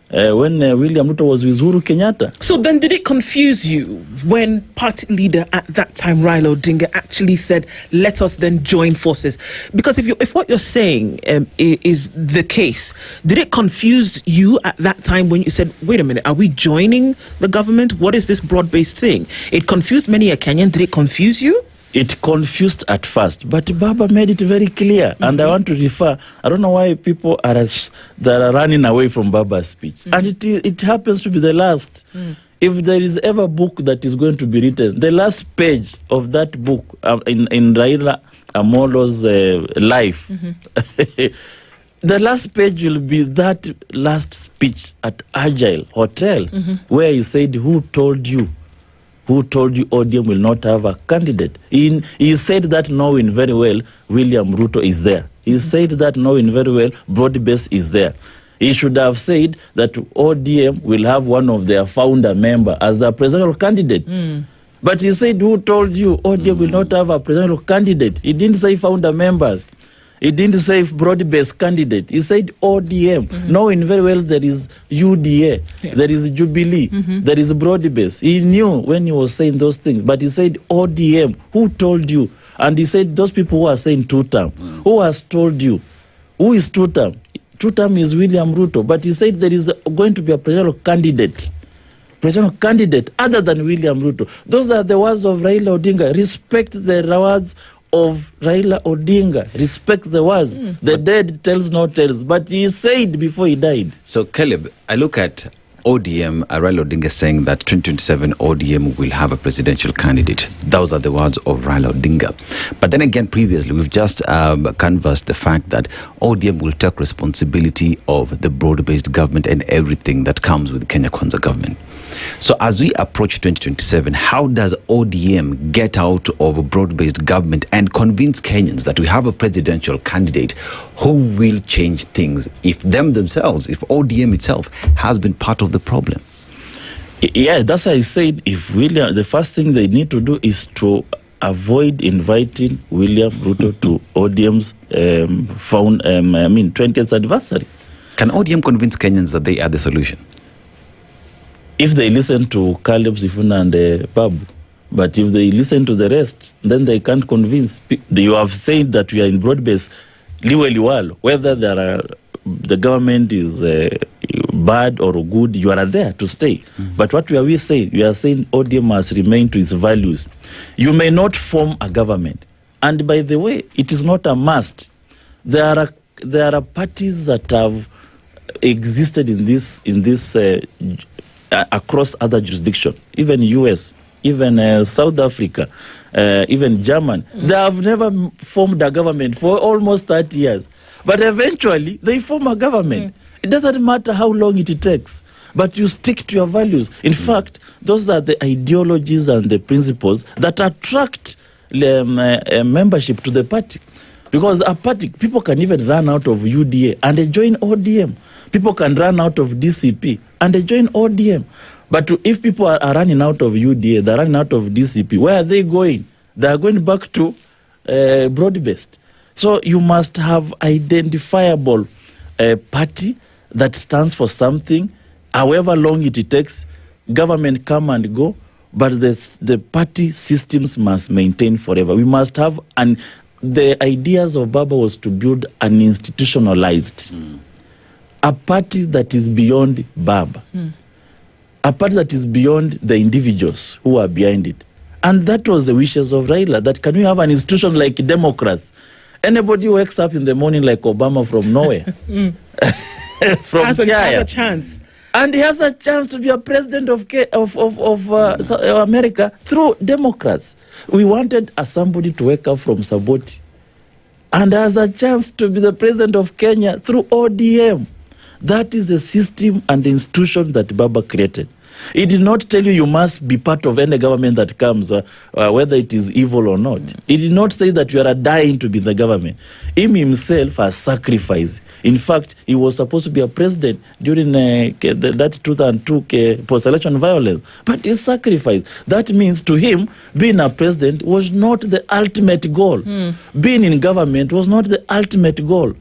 when William Ruto was with Uhuru Kenyatta. So then did it confuse you when party leader at that time, Raila Odinga, actually said, let us then join forces? Because if what you're saying is the case, did it confuse you at that time when you said, wait a minute, are we joining the government? What is this broad-based thing? It confused many a Kenyan. Did it confuse you? It confused at first, but Baba made it very clear. And I want to refer, I don't know why people are running away from Baba's speech. And it happens to be the last. If there is ever a book that is going to be written, the last page of that book in Raila Amolo's life, the last page will be that last speech at Agile Hotel, where he said, who told you who told you ODM will not have a candidate? He said that knowing very well William Ruto is there. He said that knowing very well Broad-Based is there. He should have said that ODM will have one of their founder member as a presidential candidate. But he said, who told you ODM will not have a presidential candidate? He didn't say founder members. He didn't say broad-based candidate. He said ODM, knowing very well there is UDA, there is Jubilee, there is broad-based. He knew when he was saying those things, but he said ODM. Who told you? And he said those people who are saying two-term. Who has told you? Who is two-term? Two-term is William Ruto, but he said there is going to be a presidential candidate other than William Ruto. Those are the words of Raila Odinga. Respect the words of Raila Odinga. Respect the words. The dead tells no tales. But he said before he died. So, Caleb, I look at ODM, Raila Odinga saying that 2027 ODM will have a presidential candidate. Those are the words of Raila Odinga. But then again, previously, we've just canvassed the fact that ODM will take responsibility of the broad-based government and everything that comes with Kenya Kwanza government. So as we approach 2027, how does ODM get out of a broad-based government and convince Kenyans that we have a presidential candidate who will change things if ODM itself has been part of the problem? Yeah, that's why I said the first thing they need to do is to avoid inviting William Ruto to ODM's 20th anniversary. Can ODM convince Kenyans that they are the solution? If they listen to Caleb Sifuna and Babu, but if they listen to the rest, then they can't convince. You have said that we are in broad-based, whether the government is bad or good, you are there to stay. But what we are saying ODM must remain to its values. You may not form a government, and by the way, it is not a must. There are parties that have existed in this across other jurisdictions, even US, even South Africa, even Germany. They have never formed a government for almost 30 years. But eventually, they form a government. It doesn't matter how long it takes, but you stick to your values. In fact, those are the ideologies and the principles that attract membership to the party. Because a party, people can even run out of UDA and they join ODM. People can run out of DCP and they join ODM. But if people are running out of UDA, they're running out of DCP, where are they going? They are going back to broad-based. So you must have identifiable party that stands for something, however long it takes. Government come and go, but the party systems must maintain forever. We must have the ideas of Baba was to build an institutionalized, a party that is beyond Baba, a party that is beyond the individuals who are behind it. And that was the wishes of Raila, that can we have an institution like Democrats? Anybody who wakes up in the morning like Obama from nowhere, from has a chance. And he has a chance to be a president of America through Democrats. We wanted somebody to wake up from Saboti and has a chance to be the president of Kenya through ODM. That is the system and the institution that Baba created. He did not tell you must be part of any government that comes, whether it is evil or not. He did not say that you are dying to be the government. Him himself has sacrificed. In fact, he was supposed to be a president during that 2002 post-election violence, but he sacrificed. That means to him, being a president was not the ultimate goal. Being in government was not the ultimate goal.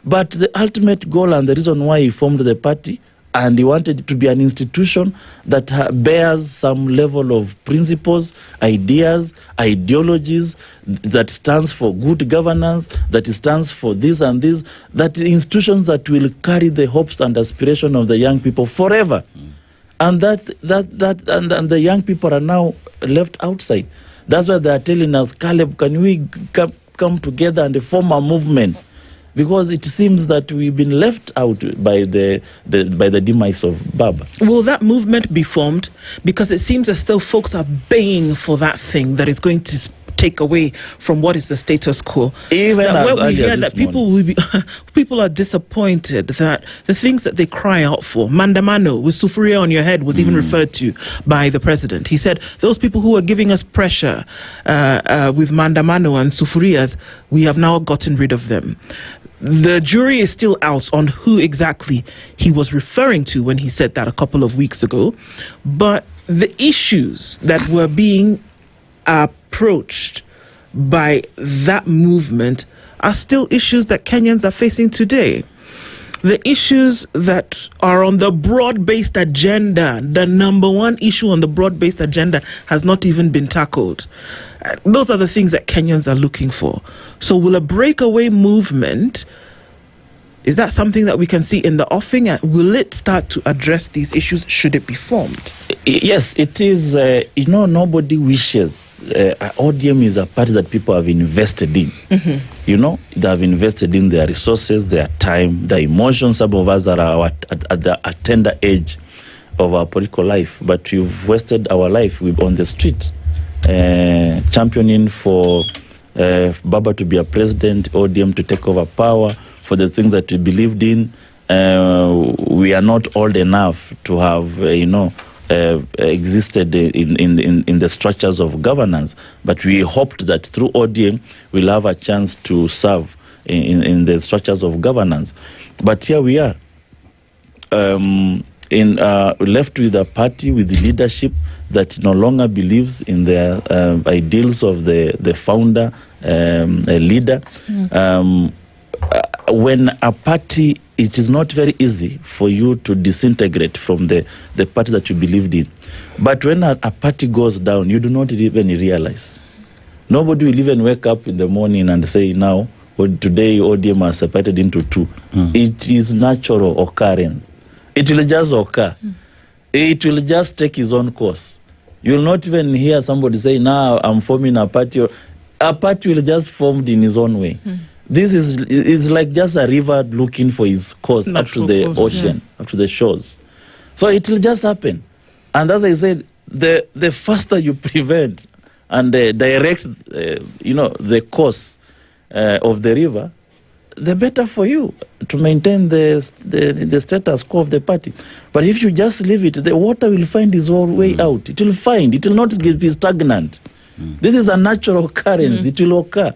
But the ultimate goal and the reason why he formed the party, and he wanted it to be an institution that bears some level of principles, ideas, ideologies, that stands for good governance, that stands for this and this, that institutions that will carry the hopes and aspirations of the young people forever. And and the young people are now left outside. That's why they are telling us, Caleb, can we come together and form a movement? Because it seems that we've been left out by the demise of Baba. Will that movement be formed? Because it seems as though folks are baying for that thing that is going to take away from what is the status quo. Even that as when we earlier hear this that people will be, people are disappointed that the things that they cry out for, mandamano with sufuria on your head, was even referred to by the president. He said those people who are giving us pressure with mandamano and sufurias, we have now gotten rid of them. The jury is still out on who exactly he was referring to when he said that a couple of weeks ago, but the issues that were being approached by that movement are still issues that Kenyans are facing today. The issues that are on the broad-based agenda, the number one issue on the broad-based agenda has not even been tackled. Those are the things that Kenyans are looking for. So will a breakaway movement, is that something that we can see in the offing? Will it start to address these issues? Should it be formed? Yes, it is. Nobody wishes. ODM is a party that people have invested in. They have invested in their resources, their time, their emotions. Some of us are at the tender age of our political life, but we've wasted our life on the street, championing for Baba to be a president, ODM to take over power, for the things that we believed in. We are not old enough to have, existed in the structures of governance, but we hoped that through ODM we'll have a chance to serve in the structures of governance. But here we are, left with a party with leadership that no longer believes in the ideals of the founder, leader. When a party, it is not very easy for you to disintegrate from the party that you believed in. But when a party goes down, you do not even realize. Nobody will even wake up in the morning and say, now, today ODM are separated into two. It is natural occurrence. It will just occur. It will just take its own course. You will not even hear somebody say, now I'm forming a party. A party will just formed in its own way. This is like just a river looking for its course up to the ocean, up to the shores. So it will just happen. And as I said, the faster you prevent and direct, the course of the river, the better for you to maintain the status quo of the party. But if you just leave it, the water will find its own way out. It will not be stagnant. This is a natural occurrence. It will occur.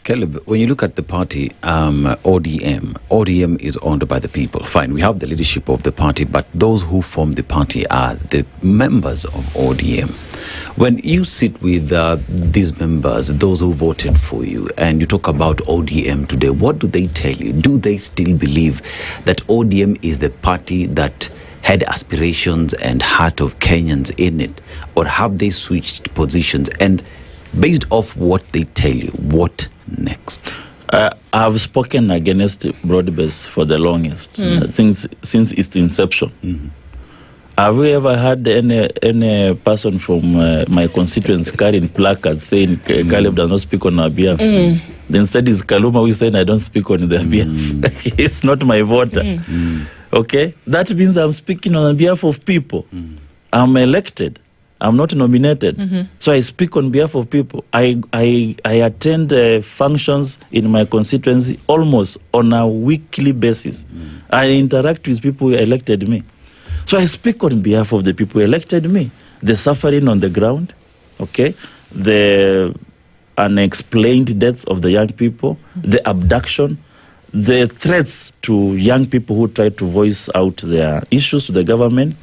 Caleb, when you look at the party, ODM is owned by the people. Fine, we have the leadership of the party, but those who form the party are the members of ODM. When you sit with these members, those who voted for you, and you talk about ODM today, what do they tell you? Do they still believe that ODM is the party that had aspirations and heart of Kenyans in it? Or have they switched positions? And based off what they tell you, what next? I've spoken against broad-based for the longest, since its inception. Have we ever had any person from my constituents carrying placards saying Caleb does not speak on our behalf? Instead, it's Kaluma who is saying I don't speak on their behalf. It's not my voter. Okay? That means I'm speaking on behalf of people. I'm elected. I'm not nominated. So I speak on behalf of people. I attend functions in my constituency almost on a weekly basis. I interact with people who elected me. So I speak on behalf of the people who elected me. The suffering on the ground, okay? The unexplained deaths of the young people, the abduction, the threats to young people who try to voice out their issues to the government.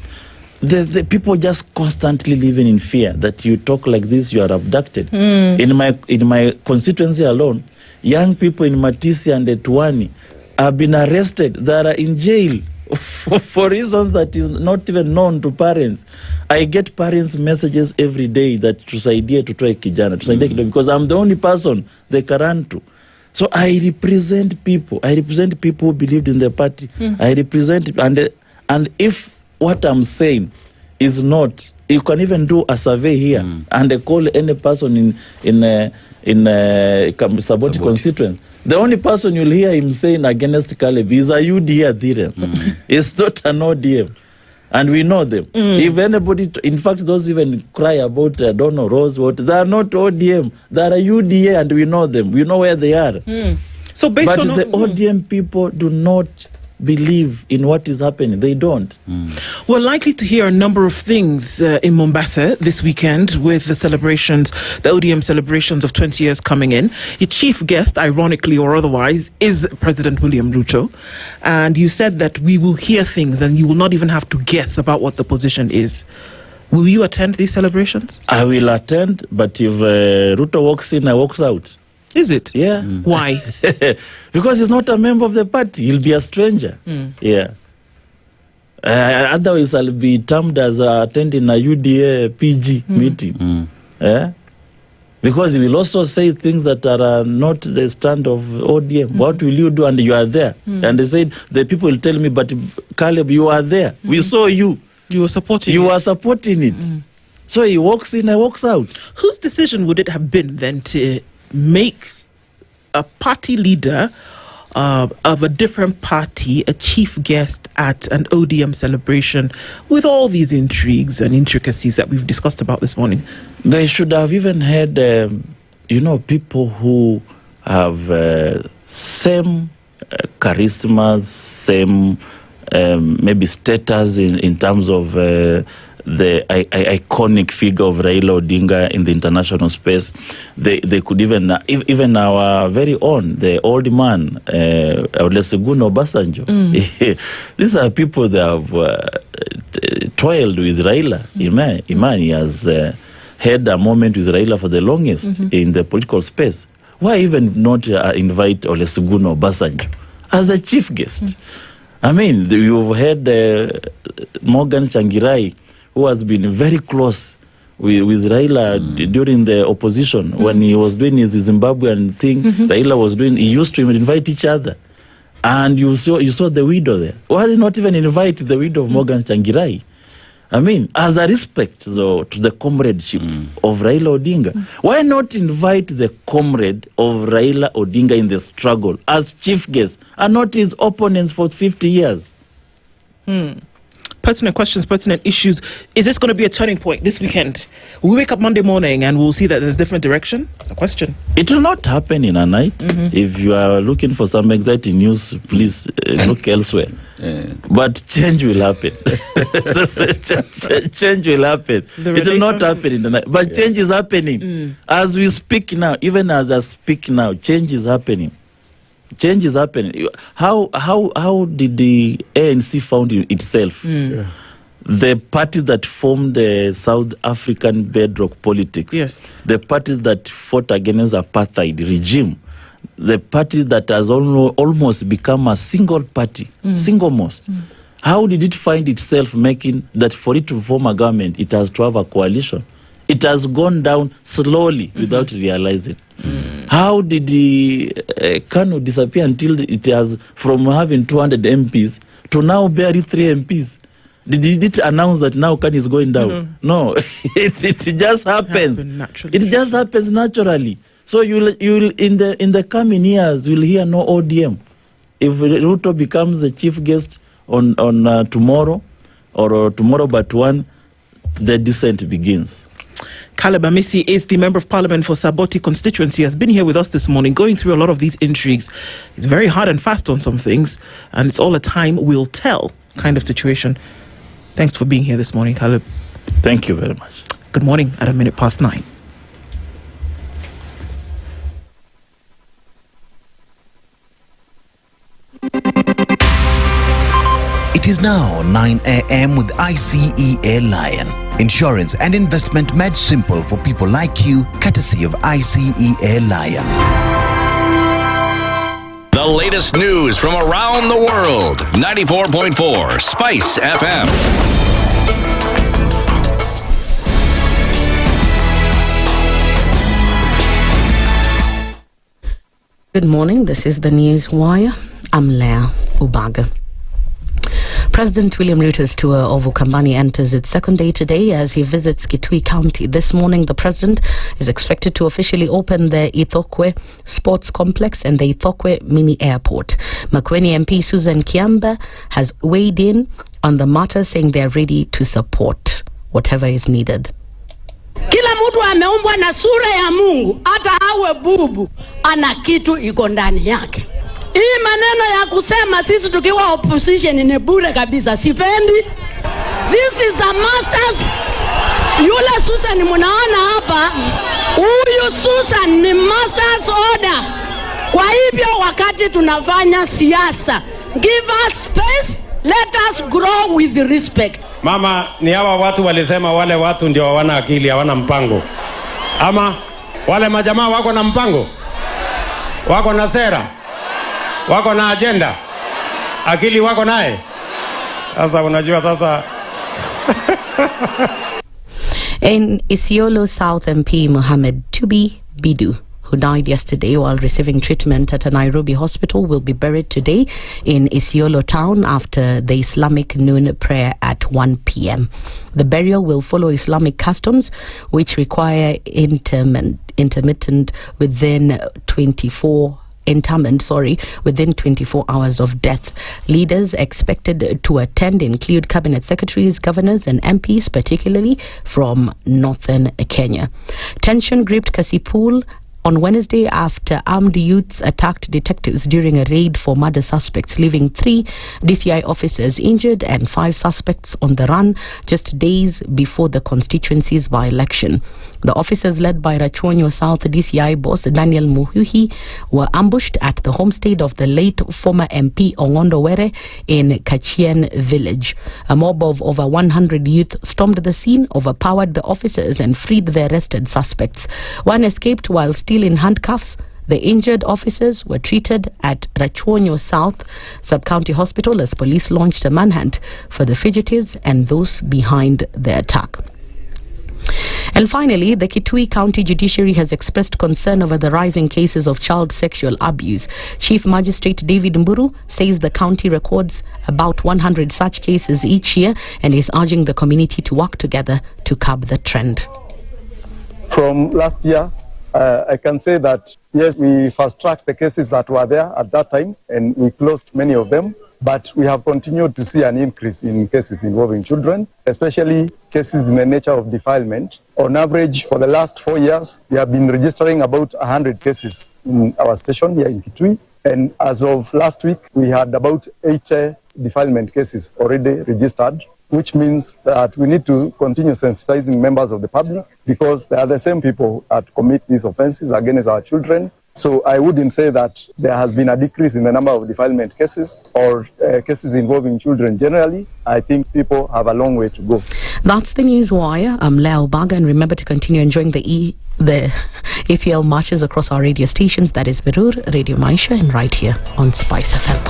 The people just constantly living in fear that you talk like this, you are abducted. In my constituency alone, young people in Matisi and Etwani have been arrested. They are in jail for reasons that is not even known to parents. I get parents' messages every day that tusaidia tutoe kijana, tusaidia kidogo, because I'm the only person they can run to. So I represent people. I represent people who believed in the party. I represent, and if what I'm saying is not, you can even do a survey here and call any person in Saboti constituency. The only person you'll hear him saying against Caleb is a UDA adherence. It's not an ODM. And we know them. If anybody, in fact, those even cry about, I don't know, Rosewater, they are not ODM. They are a UDA, and we know them. We know where they are. So based but on the ODM people do not believe in what is happening. They don't. We're likely to hear a number of things in Mombasa this weekend with the celebrations, the ODM celebrations of 20 years coming in. Your chief guest, ironically or otherwise, is President William Ruto. And you said that we will hear things and you will not even have to guess about what the position is. Will you attend these celebrations? I will attend, but if Ruto walks in, I walks out. Is it? Yeah. Why? Because he's not a member of the party. He'll be a stranger. Yeah. Otherwise, I'll be termed as attending a UDA PG meeting. Yeah. Because he will also say things that are not the stand of ODM. What will you do? And you are there. And they said, the people will tell me, but Caleb, you are there. We saw you. You were supporting You are supporting it. So he walks in, I walks out. Whose decision would it have been then to make a party leader of a different party a chief guest at an ODM celebration with all these intrigues and intricacies that we've discussed about this morning? They should have even had, people who have same charisma, same maybe status in terms of the iconic figure of Raila Odinga in the international space. They could even our very own, the old man, Olusegun Obasanjo. These are people that have toiled with Raila. Iman, he has had a moment with Raila for the longest in the political space. Why even not invite Olusegun Obasanjo as a chief guest? I mean, you've had Morgan Changirai, who has been very close with Raila during the opposition. When he was doing his Zimbabwean thing, Raila was doing, he used to invite each other. And you saw the widow there. Why did not even invite the widow of Morgan Changirai? I mean, as a respect, though, to the comradeship of Raila Odinga, why not invite the comrade of Raila Odinga in the struggle as chief guest and not his opponents for 50 years? Pertinent questions, pertinent issues. Is this going to be a turning point this weekend? We wake up Monday morning and we'll see that there's different direction? It's a question. It will not happen in a night. If you are looking for some exciting news, please look elsewhere. But change will happen. Change will happen. It will not happen in the night. But change is happening. As we speak now, even as I speak now, change is happening. Change is happening. How did the ANC found itself? The party that formed the South African bedrock politics. Yes. The party that fought against apartheid regime. The party that has almost become a single party, single most. How did it find itself making that for it to form a government, it has to have a coalition? It has gone down slowly without realizing. How did the Kanu disappear until it has, from having 200 MPs to now barely 3 MPs? Did it announce that now Kanu is going down? No. it just happens. It just happens naturally. So you'll in the coming years you'll hear no ODM. If Ruto becomes the chief guest on tomorrow or tomorrow but one, the descent begins. Caleb Amisi is the Member of Parliament for Saboti constituency. He has been here with us this morning, going through a lot of these intrigues. He's very hard and fast on some things, and it's all a time will tell kind of situation. Thanks for being here this morning, Caleb. Thank you very much. Good morning at 9:01. It is now 9 a.m. with ICEA Lion. Insurance and investment made simple for people like you, courtesy of ICEA Lion. The latest news from around the world. 94.4 Spice FM. Good morning. This is the News Wire. I'm Leah Ubaga. President William Ruto's tour of Ukambani enters its second day today as he visits Kitui County. This morning, the president is expected to officially open the Ithokwe Sports Complex and the Ithokwe Mini Airport. Makueni MP Susan Kiamba has weighed in on the matter, saying they are ready to support whatever is needed. Kila mtu ameumbwa na sura ya Mungu, hata awe bubu, ana kitu iko ndani yake. Hii maneno ya kusema sisi tukiwa opposition ni bure kabisa, sipendi. This is a masters. Yule Susan mnaona hapa, huyu Susan ni masters order. Kwa hivyo wakati tunafanya siasa, give us space, let us grow with respect. Mama, ni hawa watu walisema wale watu ndio hawana akili, hawana mpango. Ama wale majamaa wako na mpango? Wako na sera? Wako na agenda? Akili wako naye? Sasa unajua sasa. In Isiolo South MP Mohammed Tubi Bidu, who died yesterday while receiving treatment at a Nairobi hospital, will be buried today in Isiolo town after the Islamic noon prayer at 1 p.m. The burial will follow Islamic customs, which require intermittent within 24 hours of death. Leaders expected to attend include cabinet secretaries, governors and MPs, particularly from northern Kenya. Tension gripped Kasipul on Wednesday after armed youths attacked detectives during a raid for murder suspects, leaving 3 DCI officers injured and 5 suspects on the run just days before the constituency's by-election. The officers, led by Rachonyo South DCI boss Daniel Muhuhi, were ambushed at the homestead of the late former MP Ongondo Were in Kachien village. A mob of over 100 youth stormed the scene, overpowered the officers and freed the arrested suspects. One escaped while still in handcuffs. The injured officers were treated at Rachonyo South Sub-County Hospital as police launched a manhunt for the fugitives and those behind the attack. And finally, the Kitui County Judiciary has expressed concern over the rising cases of child sexual abuse. Chief Magistrate David Mburu says the county records about 100 such cases each year and is urging the community to work together to curb the trend. From last year, I can say that, yes, we fast-tracked the cases that were there at that time and we closed many of them. But we have continued to see an increase in cases involving children, especially cases in the nature of defilement. On average, for the last 4 years, we have been registering about 100 cases in our station here in Kitui. And as of last week, we had about 80 defilement cases already registered, which means that we need to continue sensitizing members of the public because they are the same people that commit these offenses against our children. So I wouldn't say that there has been a decrease in the number of defilement cases or cases involving children generally. I think people have a long way to go. That's the News Wire. I'm Leo Baga, and remember to continue enjoying the APL marches across our radio stations. That is Birur, Radio Maisha, and right here on SpiceFM.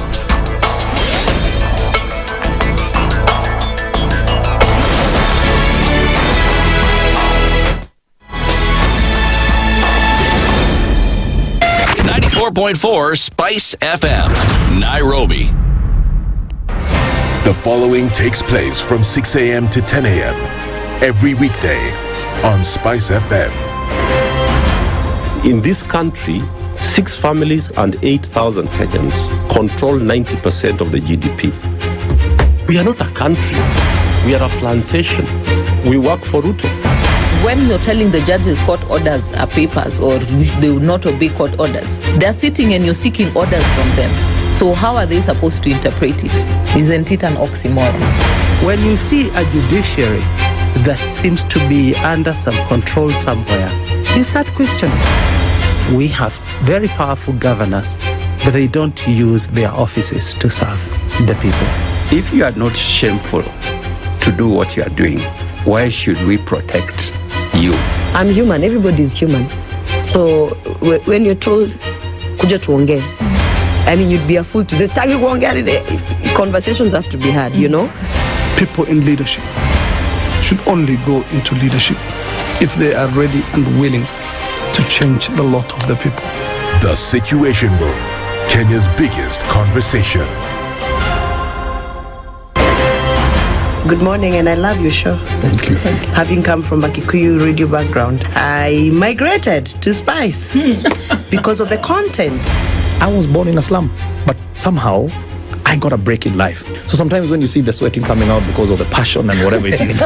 .4 Spice FM, Nairobi. The following takes place from 6 a.m. to 10 a.m. every weekday on Spice FM. In this country, 6 families and 8,000 Kenyans control 90% of the GDP. We are not a country. We are a plantation. We work for Ruto. When you're telling the judges court orders are papers or they will not obey court orders, they're sitting and you're seeking orders from them. So how are they supposed to interpret it? Isn't it an oxymoron? When you see a judiciary that seems to be under some control somewhere, you start questioning. We have very powerful governors, but they don't use their offices to serve the people. If you are not shameful to do what you are doing, why should we protect you? I'm human. Everybody's human. So when you're told, kuja tuongee, I mean, you'd be a fool to say, staki kuongea. Conversations have to be had, you know? People in leadership should only go into leadership if they are ready and willing to change the lot of the people. The Situation Room, Kenya's biggest conversation. Good morning, and I love your show. Thank you. Having come from a Kikuyu radio background, I migrated to Spice because of the content. I was born in a slum, But somehow, I got a break in life. So sometimes when you see the sweating coming out because of the passion and whatever it is,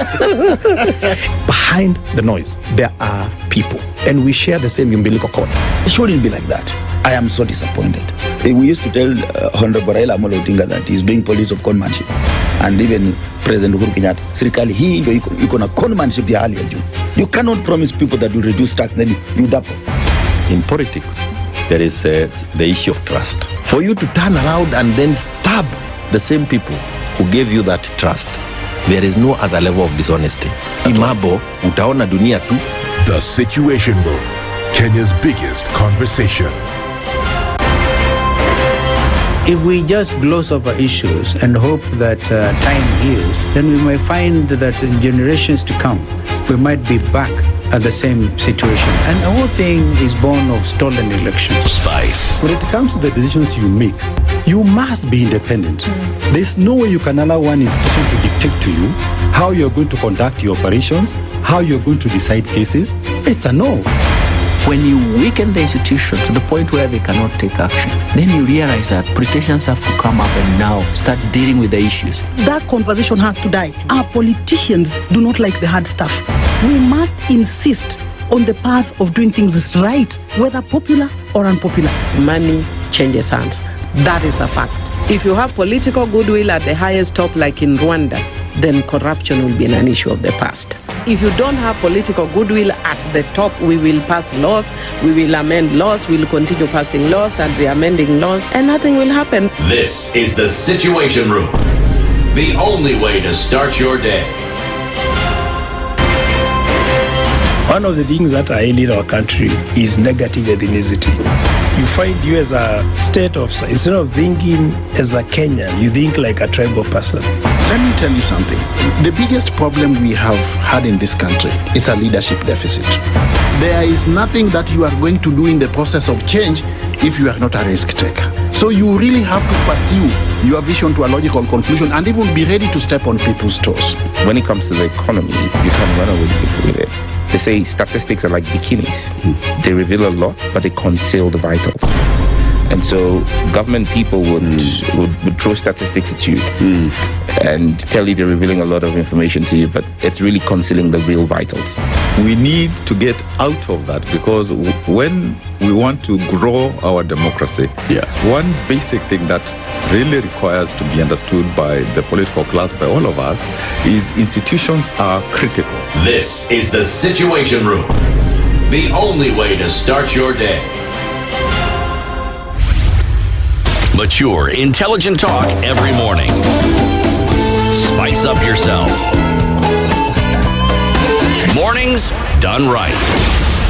behind the noise, there are people. And we share the same umbilical cord. It shouldn't be like that. I am so disappointed. We used to tell Honorable Raila Amolo Odinga that he's doing police of conmanship. And even President Uhuru Kenyatta, serikali hii ndio iko na conmanship ya hali ya juu. You cannot promise people that you reduce tax, then you double. In politics, there is the issue of trust. For you to turn around and then stab the same people who gave you that trust, there is no other level of dishonesty. Imabo, utaona dunia tu. The Situation Room, Kenya's biggest conversation. If we just gloss over issues and hope that time heals, then we might find that in generations to come, we might be back at the same situation. And the whole thing is born of stolen elections. Spice. When it comes to the decisions you make, you must be independent. There's no way you can allow one institution to dictate to you how you're going to conduct your operations, how you're going to decide cases. It's a no. When you weaken the institution to the point where they cannot take action, then you realize that politicians have to come up and now start dealing with the issues. That conversation has to die. Our politicians do not like the hard stuff. We must insist on the path of doing things right, whether popular or unpopular. Money changes hands. That is a fact. If you have political goodwill at the highest top, like in Rwanda, then corruption will be an issue of the past. If you don't have political goodwill at the top, we will pass laws, we will amend laws, we will continue passing laws and re-amending laws, and nothing will happen. This is the Situation Room, the only way to start your day. One of the things that are ailing our country is negative ethnicity. You find you as a state officer, instead of thinking as a Kenyan, you think like a tribal person. Let me tell you something. The biggest problem we have had in this country is a leadership deficit. There is nothing that you are going to do in the process of change if you are not a risk taker. So you really have to pursue your vision to a logical conclusion and even be ready to step on people's toes. When it comes to the economy, you can run away with it. They say statistics are like bikinis. They reveal a lot, but they conceal the vitals. And so government people would throw statistics at you and tell you they're revealing a lot of information to you, but it's really concealing the real vitals. We need to get out of that, because when we want to grow our democracy, one basic thing that really requires to be understood by the political class, by all of us, is institutions are critical. This is the Situation Room, the only way to start your day. Mature, intelligent talk every morning. Spice up yourself. Mornings done right.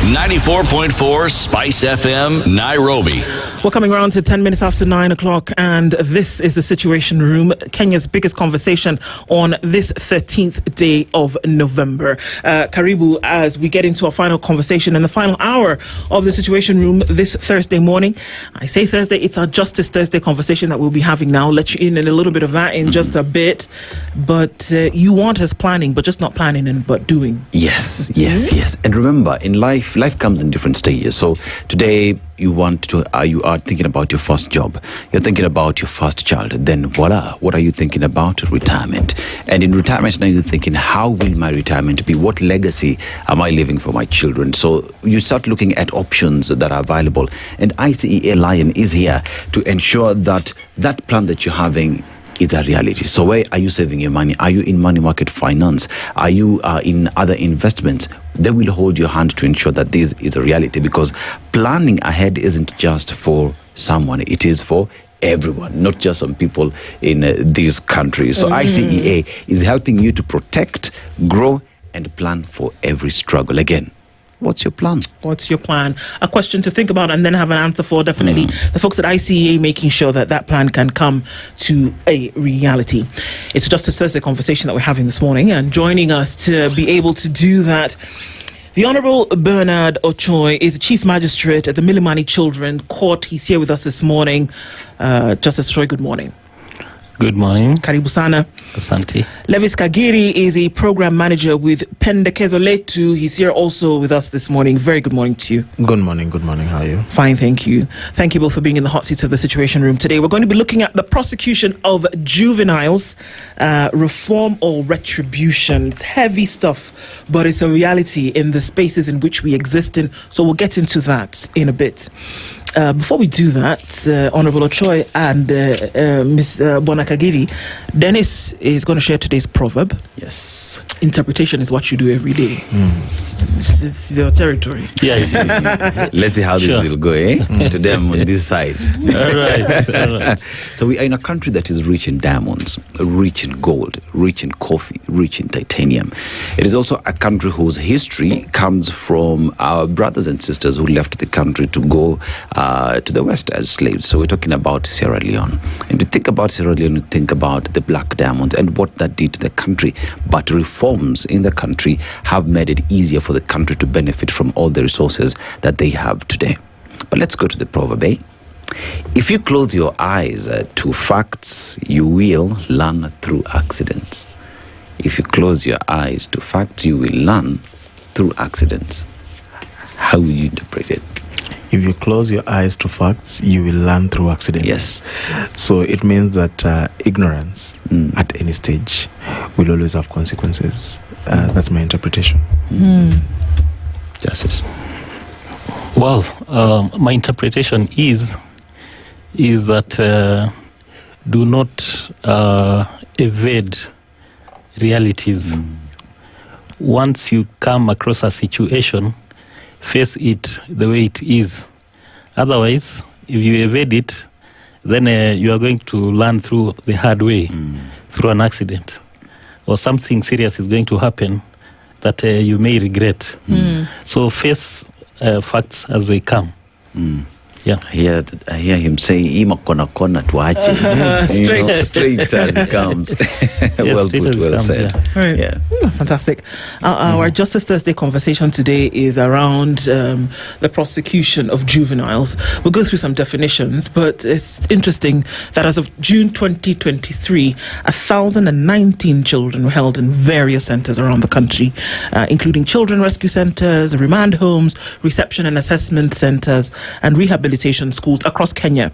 94.4 Spice FM, Nairobi. We're coming around to 10 minutes after 9 o'clock, and this is the Situation Room, Kenya's biggest conversation on this 13th day of November. Karibu, as we get into our final conversation in the final hour of the Situation Room this Thursday morning. I say Thursday, it's our Justice Thursday conversation that we'll be having now. I'll let you in a little bit of that in just a bit. But you want us planning, but just not planning, but doing. Yes. And remember, in life comes in different stages. So today, you are thinking about your first job, you're thinking about your first child, then voila, what are you thinking about? Retirement. And in retirement now you're thinking, how will my retirement be? What legacy am I leaving for my children? So you start looking at options that are available, and ICEA Lion is here to ensure that that plan that you're having is a reality. So where are you saving your money? Are you in money market finance? Are you in other investments? They will hold your hand to ensure that this is a reality, because planning ahead isn't just for someone, it is for everyone, not just some people in these countries. So ICEA is helping you to protect, grow, and plan for every struggle. Again, what's your plan? What's your plan? A question to think about and then have an answer for, definitely. The folks at ICEA making sure that that plan can come to a reality. It's Justice Thursday conversation that we're having this morning, and joining us to be able to do that, the Honourable Bernard Ochoy is the Chief Magistrate at the Milimani Children Court. He's here with us this morning. Justice Ochoy, good morning. Good morning. Karibu sana. Asante. Levis Kagiri is a program manager with Pendekezo Letu. He's here also with us this morning. Very good morning to you. Good morning. How are you? Fine, thank you. Thank you both for being in the hot seats of the Situation Room today. We're going to be looking at the prosecution of juveniles, reform or retribution. It's heavy stuff, but it's a reality in the spaces in which we exist in. So we'll get into that in a bit. Before we do that, Honorable Ochoy and Ms. Bonakagiri, Dennis is going to share today's proverb. Yes. Interpretation is what you do every day. It's your territory. Yeah. Let's see how this will go, eh? Today I'm on this side. All right. So we are in a country that is rich in diamonds, rich in gold, rich in coffee, rich in titanium. It is also a country whose history comes from our brothers and sisters who left the country to go to the West as slaves. So we're talking about Sierra Leone. And you think about Sierra Leone, you think about the black diamonds and what that did to the country. But reforms in the country have made it easier for the country to benefit from all the resources that they have today. But let's go to the proverb, eh? If you close your eyes to facts, you will learn through accidents. If you close your eyes to facts, you will learn through accidents. How will you interpret it? If you close your eyes to facts, you will learn through accidents. Yes. So it means that ignorance at any stage will always have consequences. That's my interpretation. Justice. Well, my interpretation is that do not evade realities. Once you come across a situation, face it the way it is. Otherwise, if you evade it, then you are going to learn through the hard way, through an accident, or something serious is going to happen that you may regret. So face facts as they come. Yeah. I hear him say, "Ima kona tuache." Straight as it comes. Well put, well said. Yeah. Right. Yeah. Fantastic. Our Justice Thursday conversation today is around the prosecution of juveniles. We'll go through some definitions, but it's interesting that as of June 2023, 1,019 children were held in various centres around the country, including children rescue centres, remand homes, reception and assessment centres, and rehabilitation schools across Kenya.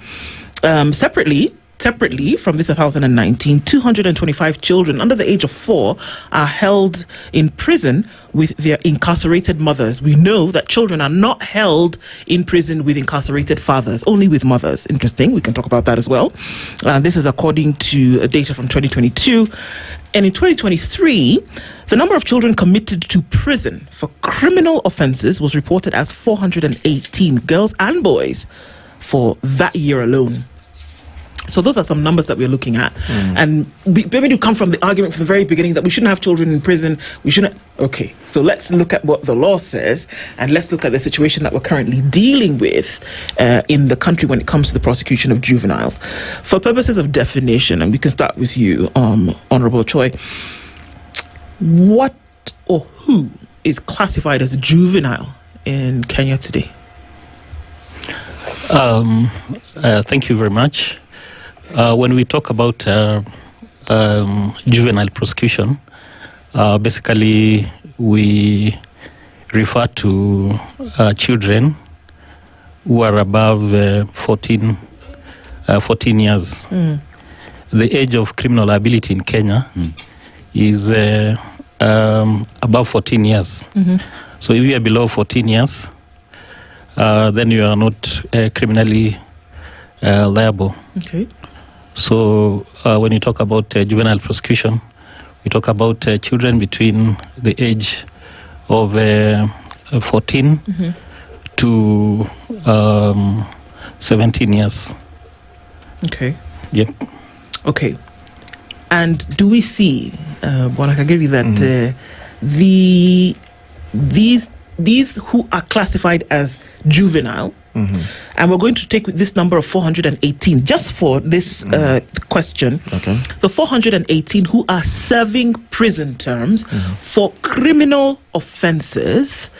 Separately from this 1,019, 225 children under the age of 4 are held in prison with their incarcerated mothers. We know that children are not held in prison with incarcerated fathers, only with mothers. Interesting. We can talk about that as well. This is according to data from 2022. And in 2023, the number of children committed to prison for criminal offences was reported as 418 girls and boys for that year alone. So those are some numbers that we're looking at. And maybe to come from the argument from the very beginning that we shouldn't have children in prison, we shouldn't. Okay, so let's look at what the law says, and let's look at the situation that we're currently dealing with in the country when it comes to the prosecution of juveniles. For purposes of definition, and we can start with you, Honorable Choi, what or who is classified as a juvenile in Kenya today? Thank you very much. When we talk about juvenile prosecution, basically we refer to children who are above 14 years. The age of criminal liability in Kenya is above 14 years. So if you are below 14 years, then you are not criminally liable. Okay. So when you talk about juvenile prosecution, we talk about children between the age of 14 to 17 years. Okay. Yep. Okay. And do we see, Bonakagiri, that these who are classified as juvenile, and we're going to take this number of 418 just for this question. Okay. The 418 who are serving prison terms for criminal offences,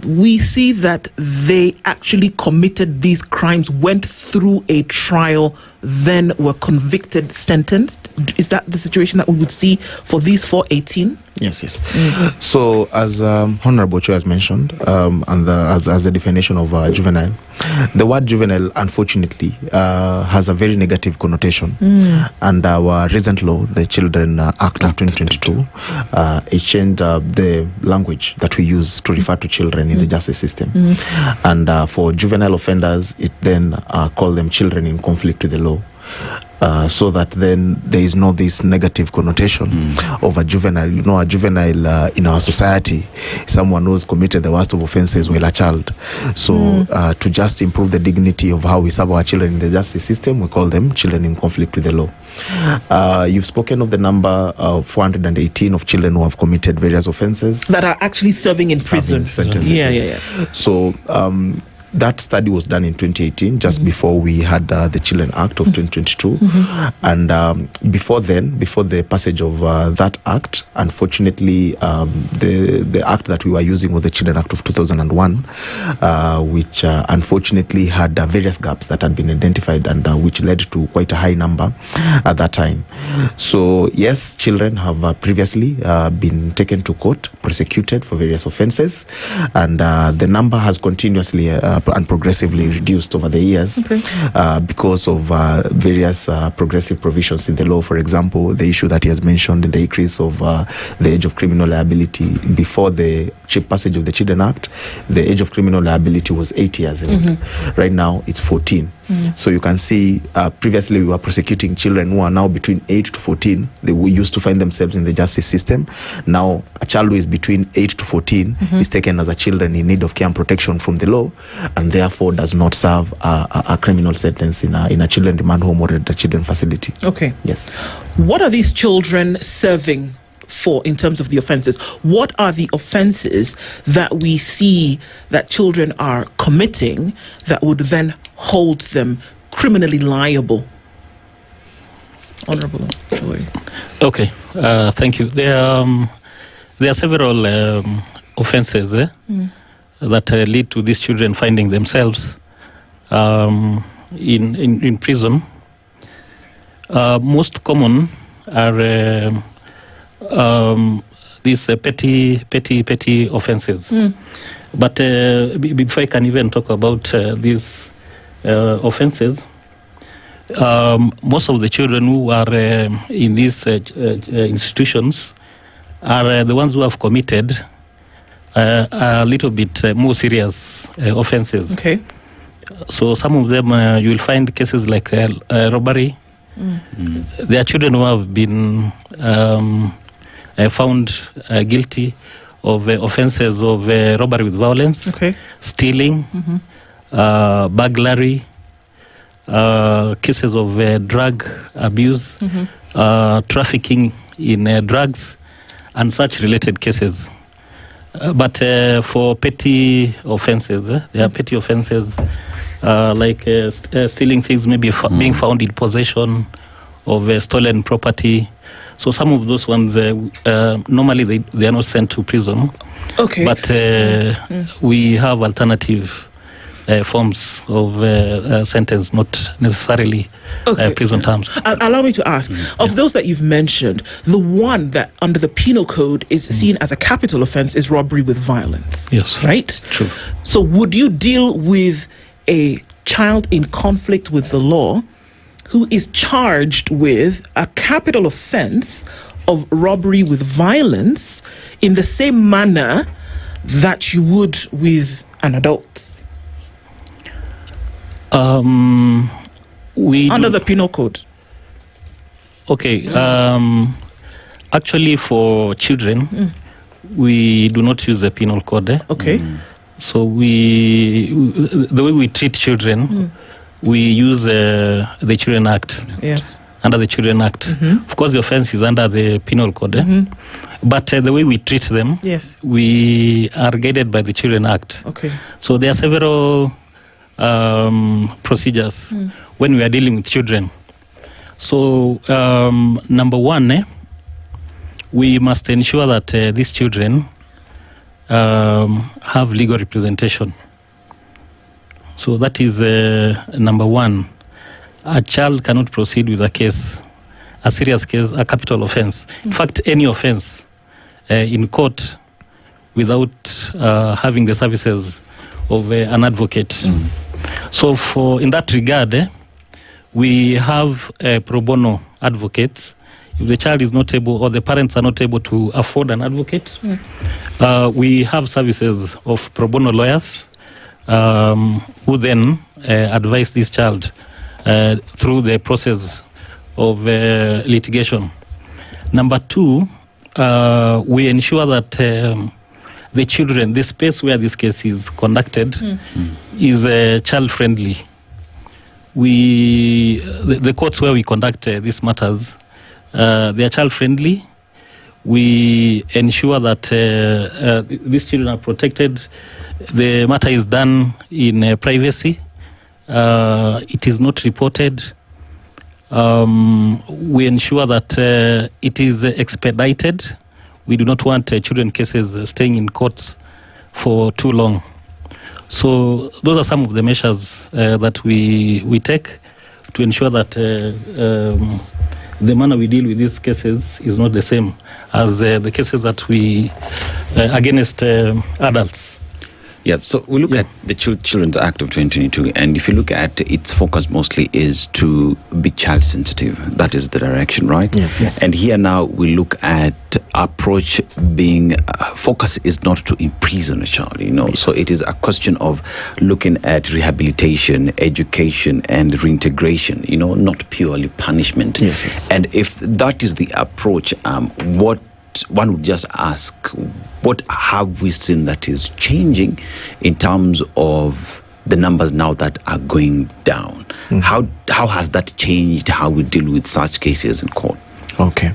we see that they actually committed these crimes, went through a trial then were convicted, sentenced. Is that the situation that we would see for these 418? Yes. So, as Honorable Cho has mentioned, and as the definition of juvenile, the word juvenile, unfortunately, has a very negative connotation. And our recent law, the Children Act of 2022, it changed the language that we use to refer to children in the justice system. And for juvenile offenders, it then called them children in conflict with the law. So that then there is no this negative connotation of a juvenile. You know, a juvenile in our society, someone who's committed the worst of offenses while a child. So to just improve the dignity of how we serve our children in the justice system, we call them children in conflict with the law. You've spoken of the number of 418 of children who have committed various offenses that are actually serving in prison. Sentences. Yeah. So that study was done in 2018, just before we had the Children Act of 2022. And before the passage of that act, unfortunately, the act that we were using was the Children Act of 2001, which unfortunately had various gaps that had been identified and which led to quite a high number at that time. So, yes, children have previously been taken to court, prosecuted for various offenses, and the number has continuously and progressively reduced over the years because of various progressive provisions in the law. For example, the issue that he has mentioned, the increase of the age of criminal liability. Before the passage of the Children Act, the age of criminal liability was 8 years old. Right now, it's 14. So you can see previously we were prosecuting children who are now between 8 to 14. They used to find themselves in the justice system. Now, a child who is between 8 to 14 is taken as a children in need of care and protection from the law, and therefore does not serve a criminal sentence in a children remand home or at a children facility. Okay. Yes. What are these children serving for in terms of the offenses? What are the offenses that we see that children are committing that would then hold them criminally liable? Honorable Joy. Okay, thank you. There are several offenses that lead to these children finding themselves in prison. Most common are these petty offenses. But before I can even talk about these offenses, most of the children who are in these institutions are the ones who have committed a little bit more serious offenses. Okay. So some of them you will find cases like robbery. There are children who have been found guilty of offenses of robbery with violence, stealing, burglary, cases of drug abuse, trafficking in drugs, and such related cases. But for petty offenses, there are petty offenses like stealing things, maybe being found in possession of stolen property. So some of those ones, normally they are not sent to prison. Okay. But we have alternative forms of sentence, not necessarily prison terms. Allow me to ask, of those that you've mentioned, the one that under the penal code is seen as a capital offense is robbery with violence. Yes. Right? True. So would you deal with a child in conflict with the law who is charged with a capital offense of robbery with violence in the same manner that you would with an adult? Under the penal code. Okay. Actually, for children, we do not use the penal code. Okay. So the way we treat children, we use the Children Act. Yes. Under the Children Act. Of course, the offense is under the penal code. But the way we treat them, yes, we are guided by the Children Act. Okay. So there are several procedures when we are dealing with children. So number one, we must ensure that these children have legal representation. So that is number one. a child cannot proceed with a case, a serious case, a capital offense. In fact, any offense in court without having the services of an advocate. So in that regard, we have pro bono advocates. If the child is not able, or the parents are not able to afford an advocate, we have services of pro bono lawyers who then advise this child through the process of litigation. Number two, we ensure that the children, the space where this case is conducted is child-friendly. The courts where we conduct these matters, they are child-friendly. We ensure that these children are protected. The matter is done in privacy. It is not reported. We ensure that it is expedited. We do not want children cases staying in courts for too long. So those are some of the measures that we take to ensure that the manner we deal with these cases is not the same as the cases that we against adults. Yeah, so we look at the Children's Act of 2022, and if you look at its focus mostly is to be child sensitive. That is the direction, right? Yes. And here now we look at approach being focus is not to imprison a child, so it is a question of looking at rehabilitation, education, and reintegration, not purely punishment. Yes. And if that is the approach, what one would just ask, what have we seen that is changing in terms of the numbers now that are going down? How has that changed how we deal with such cases in court? Okay.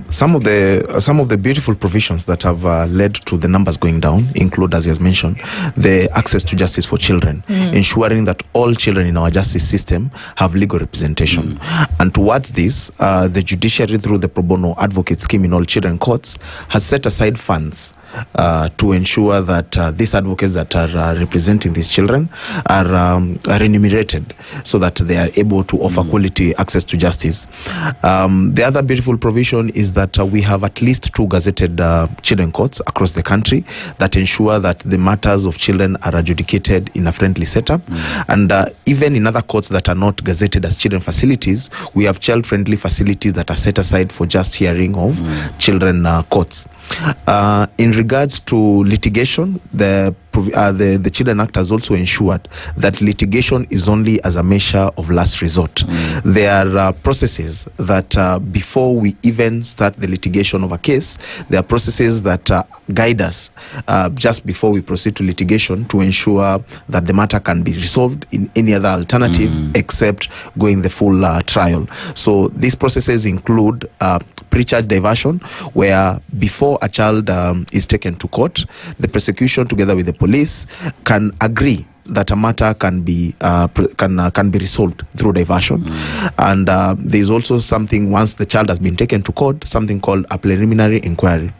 Some of the beautiful provisions that have led to the numbers going down include, as he has mentioned, the access to justice for children, ensuring that all children in our justice system have legal representation. And towards this, the judiciary, through the pro bono advocate scheme in all children courts, has set aside funds to ensure that these advocates that are representing these children are remunerated so that they are able to offer quality access to justice. The other beautiful provision is that we have at least 2 gazetted children courts across the country that ensure that the matters of children are adjudicated in a friendly setup. And even in other courts that are not gazetted as children facilities, we have child-friendly facilities that are set aside for just hearing of children courts. In regards to litigation, the Children Act has also ensured that litigation is only as a measure of last resort. There are processes that before we even start the litigation of a case, there are processes that guide us just before we proceed to litigation to ensure that the matter can be resolved in any other alternative except going the full trial. So these processes include pre-charge diversion, where before a child is taken to court, the prosecution together with the police can agree that a matter can be resolved through diversion. And there is also something, once the child has been taken to court, something called a preliminary inquiry.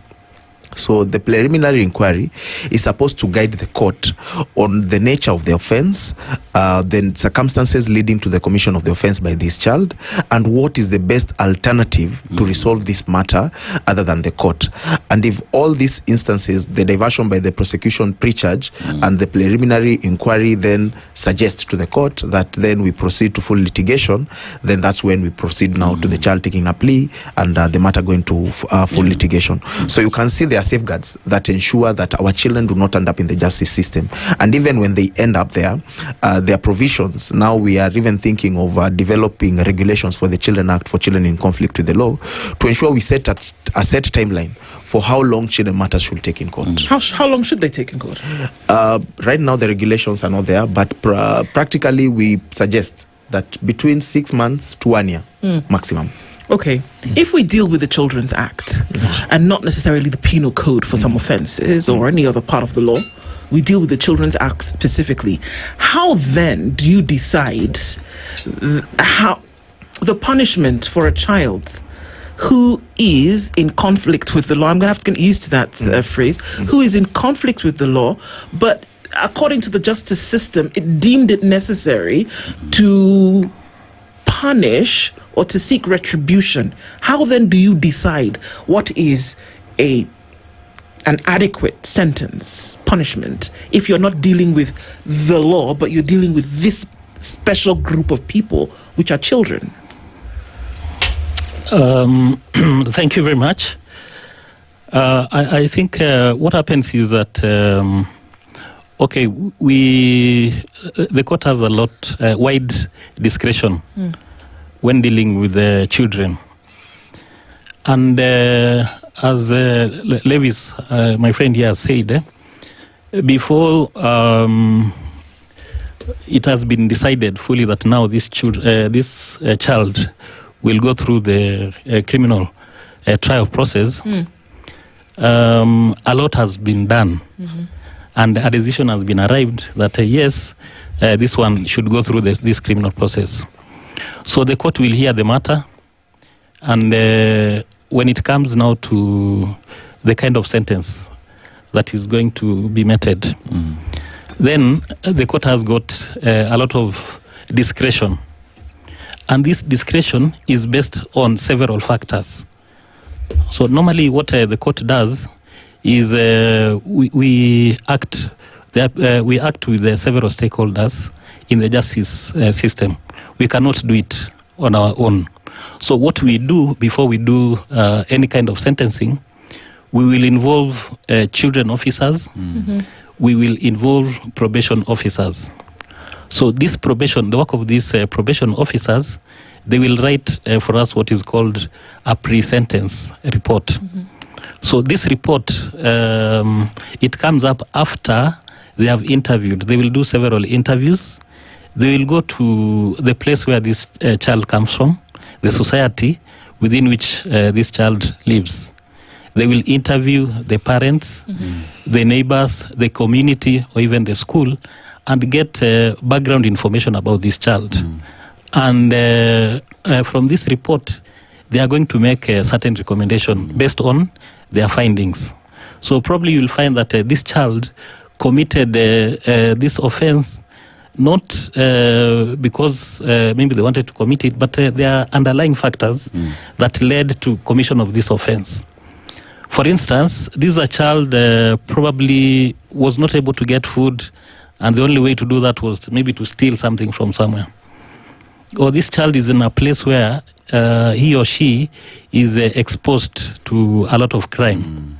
So the preliminary inquiry is supposed to guide the court on the nature of the offense, the circumstances leading to the commission of the offense by this child, and what is the best alternative to resolve this matter other than the court. And if all these instances, the diversion by the prosecution pre-charge and the preliminary inquiry then suggest to the court that then we proceed to full litigation, then that's when we proceed now to the child taking a plea and the matter going to full litigation. So you can see there are safeguards that ensure that our children do not end up in the justice system. And even when they end up there, there are provisions. Now we are even thinking of developing regulations for the Children Act for children in conflict with the law to ensure we set a set timeline for how long children matters should take in court. How long should they take in court? Right now the regulations are not there, but practically we suggest that between 6 months to 1 year maximum. Okay, if we deal with the Children's Act and not necessarily the penal code for some offences or any other part of the law, we deal with the Children's Act specifically. How then do you decide how the punishment for a child who is in conflict with the law? I'm going to have to get used to that phrase. Who is in conflict with the law, but according to the justice system, it deemed it necessary to punish or to seek retribution, how then do you decide what is an adequate sentence, punishment, if you're not dealing with the law, but you're dealing with this special group of people, which are children? Thank you very much. I think what happens is that, the court has a lot, wide discretion when dealing with the children. And as Lewis, my friend here, said, before it has been decided fully that now this child will go through the criminal trial process, a lot has been done. And a decision has been arrived that, yes, this one should go through this criminal process. So the court will hear the matter, and when it comes now to the kind of sentence that is going to be meted, then the court has got a lot of discretion. And this discretion is based on several factors. So normally what the court does is we act with the several stakeholders in the justice system. We cannot do it on our own. So what we do before we do any kind of sentencing, we will involve children officers. We will involve probation officers. So this probation, the work of these probation officers, they will write for us what is called a pre-sentence report. So this report, it comes up after they have interviewed. They will do several interviews. They will go to the place where this child comes from, the society within which this child lives. They will interview the parents, the neighbors, the community, or even the school, and get background information about this child. And from this report, they are going to make a certain recommendation based on their findings. So probably you'll find that this child committed this offense not because maybe they wanted to commit it, but there are underlying factors that led to commission of this offense. For instance, this child probably was not able to get food, and the only way to do that was maybe to steal something from somewhere. Or this child is in a place where he or she is exposed to a lot of crime.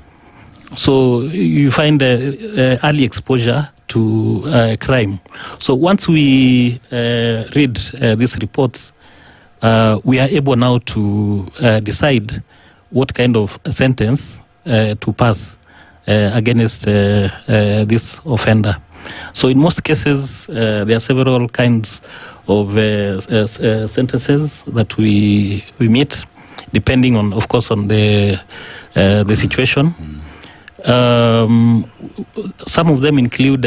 So you find early exposure to crime. So once we read these reports, we are able now to decide what kind of sentence to pass against this offender. So in most cases, there are several kinds of sentences that we meet, depending on, of course, on the situation. Some of them include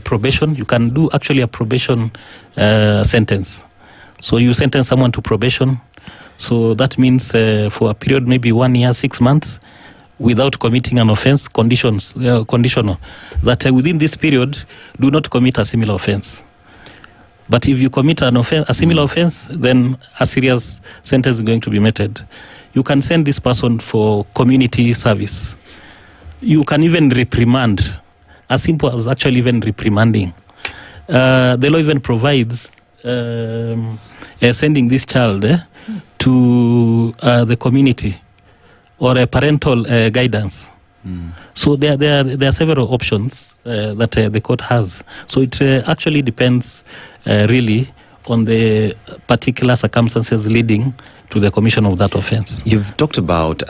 probation. You can do actually a probation sentence. So you sentence someone to probation. So that means for a period, maybe 1 year, 6 months, without committing an offense, conditional, that within this period, do not commit a similar offense. But if you commit an offense, a similar offense, then a serious sentence is going to be meted. You can send this person for community service. You can even reprimand, as simple as actually even reprimanding. The law even provides sending this child to the community or a parental guidance. So there are several options that the court has. So it actually depends really on the particular circumstances leading to the commission of that offense. You've talked about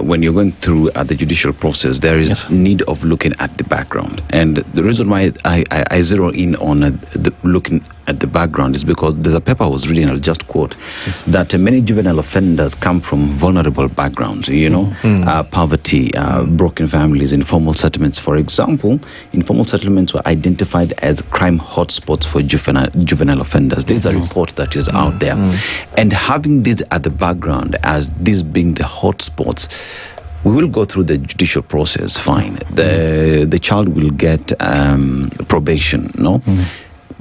when you're going through the judicial process, there is need of looking at the background. And the reason why I zero in on looking at the background is because there's a paper I was reading, I'll just quote, that many juvenile offenders come from vulnerable backgrounds, poverty, broken families, informal settlements. For example, informal settlements were identified as crime hotspots for juvenile offenders. There's a report that is out there. And having this at the background as this being the hotspots, we will go through the judicial process, fine. The child will get probation,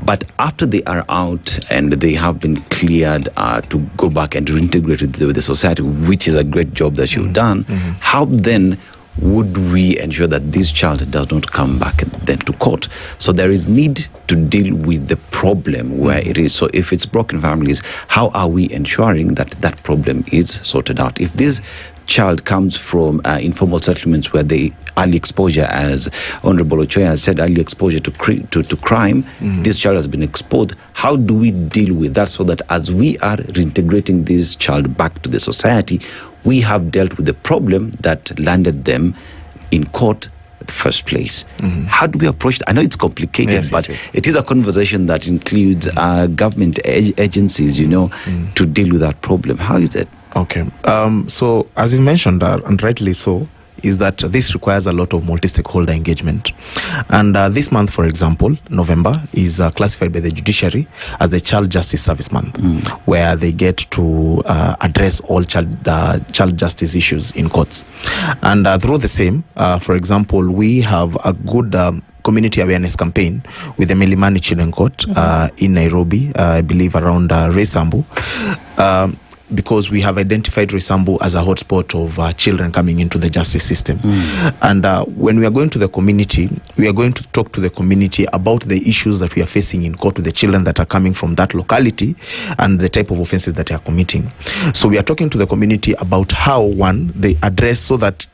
But after they are out and they have been cleared to go back and reintegrate with the society, which is a great job that you've done, how then would we ensure that this child does not come back then to court? So there is need to deal with the problem where it is. So if it's broken families, how are we ensuring that that problem is sorted out? If this child comes from informal settlements where the early exposure, as Honorable Ochoa has said, early exposure to crime, this child has been exposed. How do we deal with that so that as we are reintegrating this child back to the society, we have dealt with the problem that landed them in court in the first place? How do we approach that? I know it's complicated, but it is a conversation that includes government agencies, to deal with that problem. How is it? Okay. So, as you mentioned, and rightly so, is that this requires a lot of multi-stakeholder engagement. And this month, for example, November, is classified by the judiciary as the Child Justice Service Month, where they get to address all child justice issues in courts. And through the same, for example, we have a good community awareness campaign with the Milimani Children Court in Nairobi, I believe around Resambu. Because we have identified Resambu as a hotspot of children coming into the justice system. And when we are going to the community, we are going to talk to the community about the issues that we are facing in court with the children that are coming from that locality and the type of offenses that they are committing. So we are talking to the community about how, one, they address so that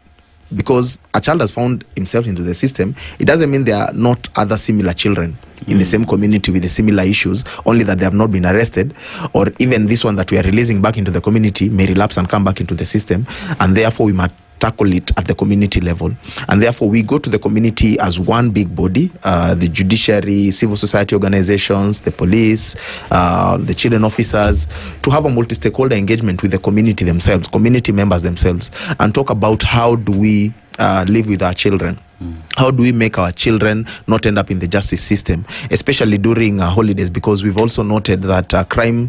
because a child has found himself into the system, it doesn't mean there are not other similar children in the same community with the similar issues, only that they have not been arrested, or even this one that we are releasing back into the community may relapse and come back into the system, and therefore we must tackle it at the community level. And therefore we go to the community as one big body, the judiciary, civil society organizations, the police, the children officers, to have a multi-stakeholder engagement with the community themselves, community members themselves, and talk about how do we live with our children. How do we make our children not end up in the justice system, especially during holidays? Because we've also noted that crime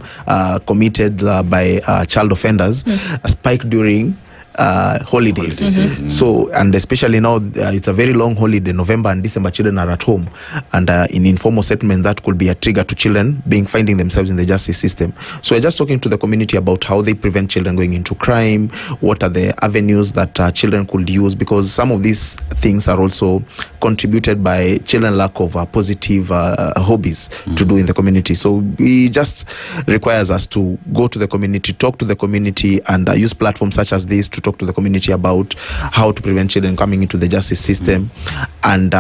committed by child offenders spike during holidays. So, and especially now, it's a very long holiday. November and December, children are at home, and in informal settlement, that could be a trigger to children finding themselves in the justice system. So we're just talking to the community about how they prevent children going into crime, what are the avenues that children could use, because some of these things are also contributed by children lack of positive hobbies to do in the community. So we just requires us to go to the community, talk to the community, and use platforms such as this to talk to the community about how to prevent children coming into the justice system, and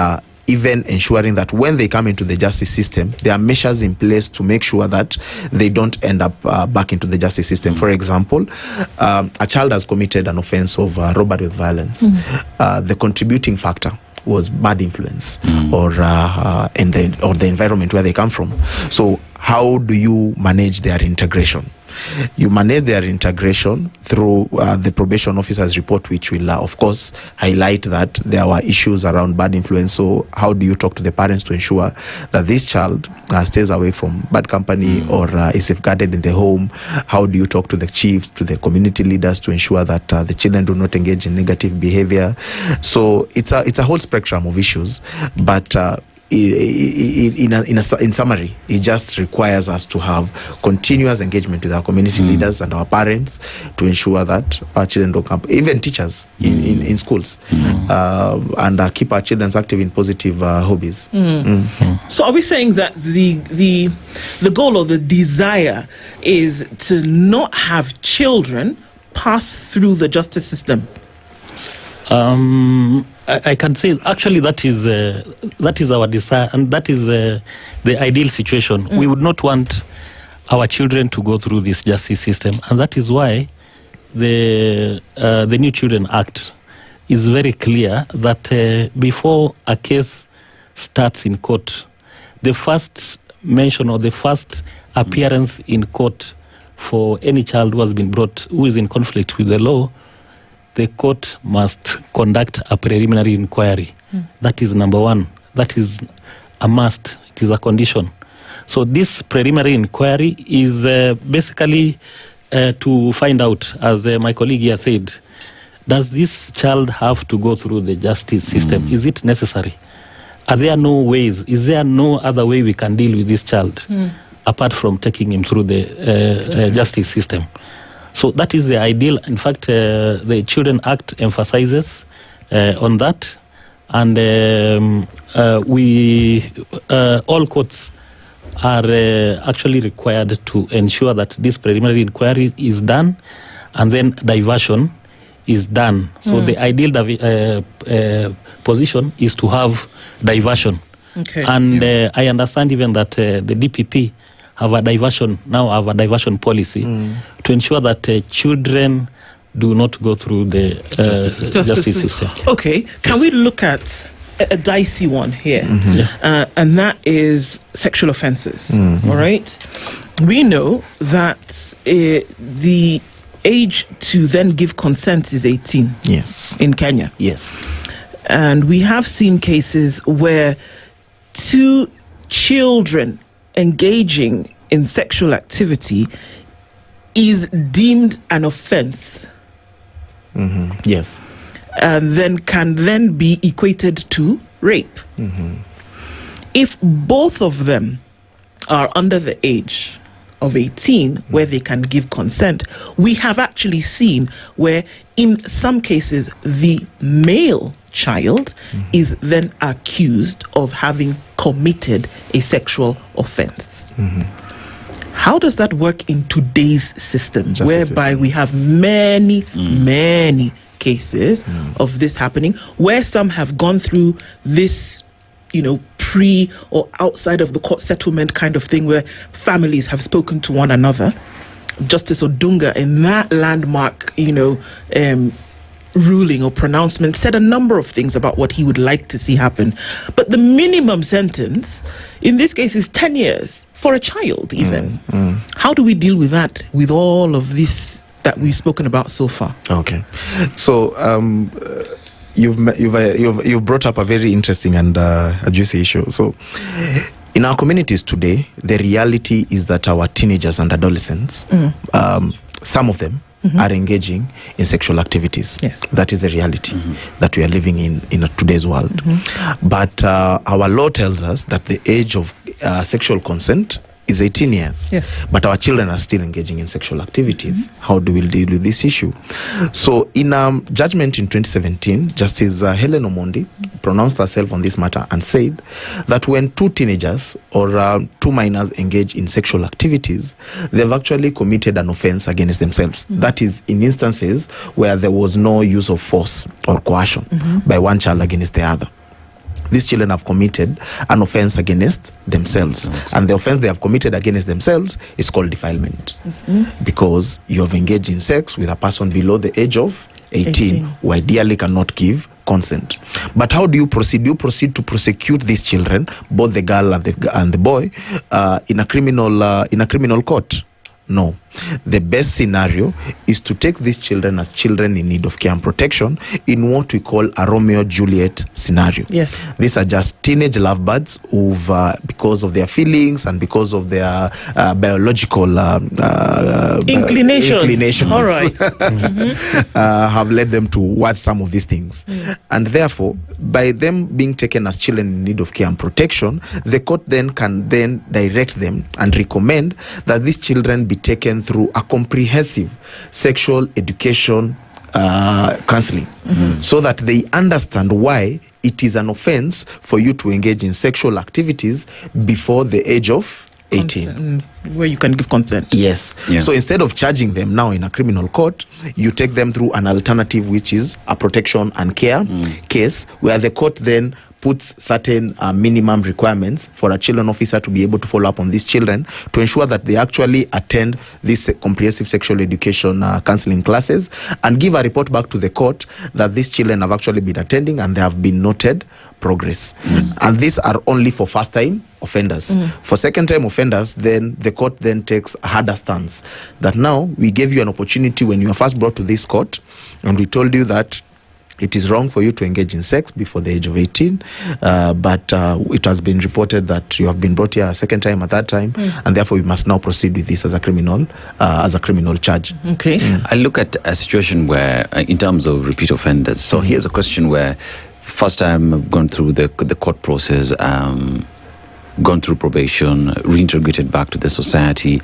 even ensuring that when they come into the justice system, there are measures in place to make sure that they don't end up back into the justice system. For example, a child has committed an offense of robbery with violence. The contributing factor was bad influence or the environment where they come from. So how do you manage their integration? You manage their integration through the probation officer's report, which will, of course, highlight that there were issues around bad influence. So how do you talk to the parents to ensure that this child stays away from bad company or is safeguarded in the home? How do you talk to the chiefs, to the community leaders to ensure that the children do not engage in negative behavior? So it's a whole spectrum of issues, but in summary, it just requires us to have continuous engagement with our community leaders and our parents to ensure that our children don't come, even teachers in schools, and keep our children active in positive hobbies. So are we saying that the goal or the desire is to not have children pass through the justice system? I can say actually that is our desire, and that is the ideal situation. We would not want our children to go through this justice system, and that is why the New Children Act is very clear that before a case starts in court, the first mention or the first appearance in court for any child who has been brought, who is in conflict with the law, the court must conduct a preliminary inquiry. That is number one. That is a must. It is a condition. So this preliminary inquiry is basically to find out, as my colleague here said, does this child have to go through the justice system? Is it necessary? are there no ways? Is there no other way we can deal with this child apart from taking him through the justice system? So that is the ideal. In fact, the Children Act emphasizes on that, and all courts are actually required to ensure that this preliminary inquiry is done, and then diversion is done. So the ideal position is to have diversion. Okay. And I understand even that the DPP have a diversion policy to ensure that children do not go through the justice system. Okay, can we look at a dicey one here? And that is sexual offenses. All right, we know that the age to then give consent is 18. Yes. In Kenya. Yes. And we have seen cases where 2 children engaging in sexual activity is deemed an offense. Yes. And then can then be equated to rape. If both of them are under the age of 18 where they can give consent, we have actually seen where in some cases the male child is then accused of having committed a sexual offense. How does that work in today's system, whereby we have many cases of this happening, where some have gone through this, pre or outside of the court settlement kind of thing, where families have spoken to one another? Justice Odunga, in that landmark, ruling or pronouncement, said a number of things about what he would like to see happen. But the minimum sentence in this case is 10 years for a child even. How do we deal with that, with all of this that we've spoken about so far? Okay. So you've brought up a very interesting and a juicy issue. So in our communities today, the reality is that our teenagers and adolescents, some of them are engaging in sexual activities. Yes. That is the reality that we are living in today's world. But our law tells us that the age of sexual consent is 18 years. Yes. But our children are still engaging in sexual activities. How do we deal with this issue? So in judgment in 2017, Justice Helen Omondi pronounced herself on this matter and said that when 2 teenagers or 2 minors engage in sexual activities, they've actually committed an offense against themselves. That is in instances where there was no use of force or coercion by one child against the other. These children have committed an offense against themselves. And the offense they have committed against themselves is called defilement. Because you have engaged in sex with a person below the age of 18 who ideally cannot give consent. But how do you proceed? Do you proceed to prosecute these children, both the girl and the boy, in a criminal court? No. The best scenario is to take these children as children in need of care and protection in what we call a Romeo-Juliet scenario. Yes. These are just teenage lovebirds who've, because of their feelings and because of their biological inclinations, all right, have led them towards some of these things. And therefore, by them being taken as children in need of care and protection, the court then can then direct them and recommend that these children be taken through a comprehensive sexual education counseling, so that they understand why it is an offense for you to engage in sexual activities before the age of 18. Where you can give consent. Yes. So instead of charging them now in a criminal court, you take them through an alternative, which is a protection and care case, where the court then puts certain minimum requirements for a children officer to be able to follow up on these children to ensure that they actually attend these comprehensive sexual education counseling classes and give a report back to the court that these children have actually been attending and they have been noted progress. And these are only for first-time offenders. For second-time offenders, then the court then takes a harder stance that now we gave you an opportunity when you were first brought to this court and we told you that it is wrong for you to engage in sex before the age of 18, but it has been reported that you have been brought here a second time, a third time, and therefore we must now proceed with this as a criminal charge. Okay. I look at a situation where, in terms of repeat offenders, so here's a question where first time I've gone through the court process, gone through probation, reintegrated back to the society.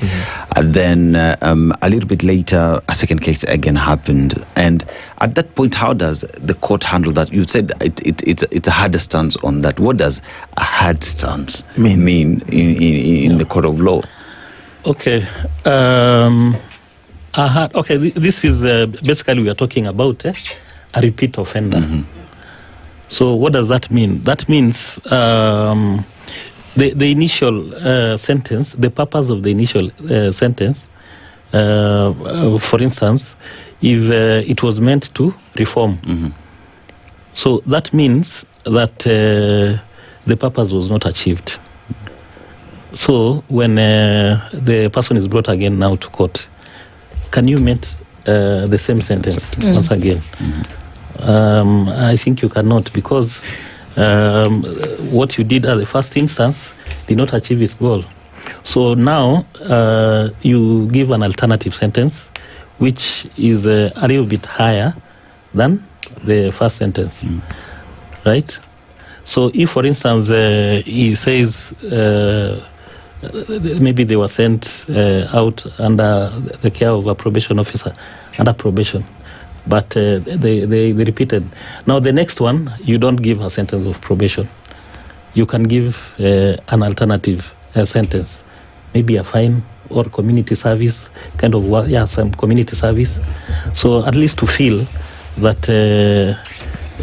And then a little bit later, a second case again happened. And at that point, how does the court handle that? You said it's a harder stance on that. What does a hard stance mean in the court of law? Okay. This is basically we are talking about a repeat offender. So what does that mean? That means the initial sentence, the purpose of the initial sentence, for instance, if it was meant to reform. So that means that the purpose was not achieved. So when the person is brought again now to court, can you meet the same sentence once again? I think you cannot, because what you did at the first instance did not achieve its goal. So now you give an alternative sentence, which is a little bit higher than the first sentence, right? So if, for instance, he says maybe they were sent out under the care of a probation officer, under probation, but they repeated. Now the next one, you don't give a sentence of probation. You can give an alternative sentence, maybe a fine or community service, kind of work, some community service. So at least to feel that,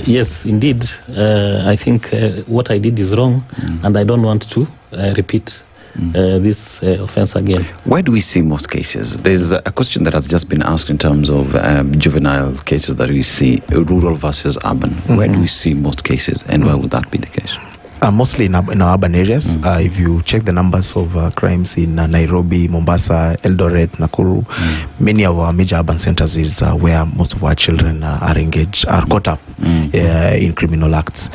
yes, indeed, I think what I did is wrong, and I don't want to repeat this offense again. Where do we see most cases? There's a question that has just been asked in terms of juvenile cases that we see, rural versus urban. Where do we see most cases, and why would that be the case? Mostly in our urban areas. If you check the numbers of crimes in Nairobi, Mombasa, Eldoret, Nakuru, many of our major urban centers is where most of our children are engaged, are caught up in criminal acts.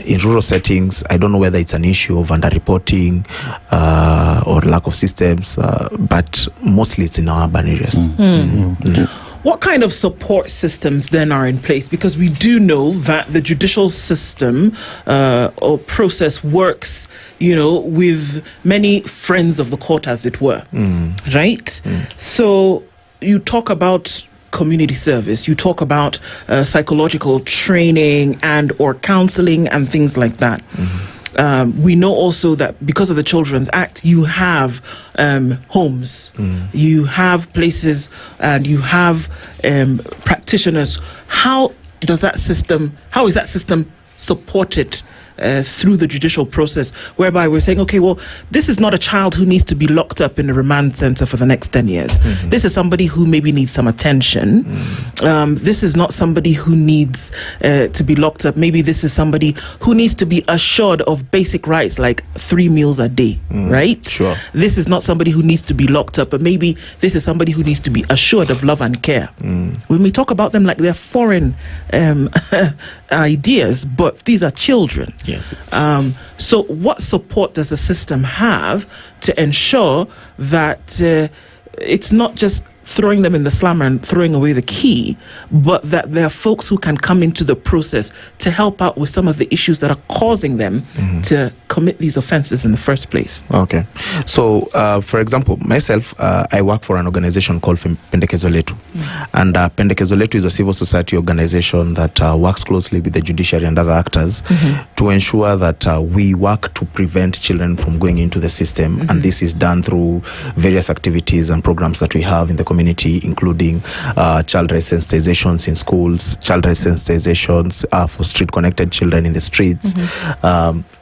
In rural settings, I don't know whether it's an issue of underreporting or lack of systems, but mostly it's in our urban areas. What kind of support systems then are in place? Because we do know that the judicial system or process works, with many friends of the court, as it were, right? So you talk about community service, you talk about psychological training and or counseling and things like that. We know also that because of the Children's Act, you have homes, you have places, and you have practitioners. How is that system supported through the judicial process, whereby we're saying, okay, well, this is not a child who needs to be locked up in a remand center for the next 10 years. This is somebody who maybe needs some attention. This is not somebody who needs to be locked up. Maybe this is somebody who needs to be assured of basic rights like 3 meals a day, right? Sure. This is not somebody who needs to be locked up, but maybe this is somebody who needs to be assured of love and care. When we talk about them like they're foreign ideas, but these are children. Yes. So what support does the system have to ensure that it's not just throwing them in the slammer and throwing away the key, but that there are folks who can come into the process to help out with some of the issues that are causing them to commit these offenses in the first place? Okay. So, for example, myself, I work for an organization called Pendekezo Letu. And Pendekezo Letu is a civil society organization that works closely with the judiciary and other actors to ensure that we work to prevent children from going into the system. And this is done through various activities and programs that we have in the community, including child rights sensitizations in schools, child rights sensitizations for street-connected children in the streets,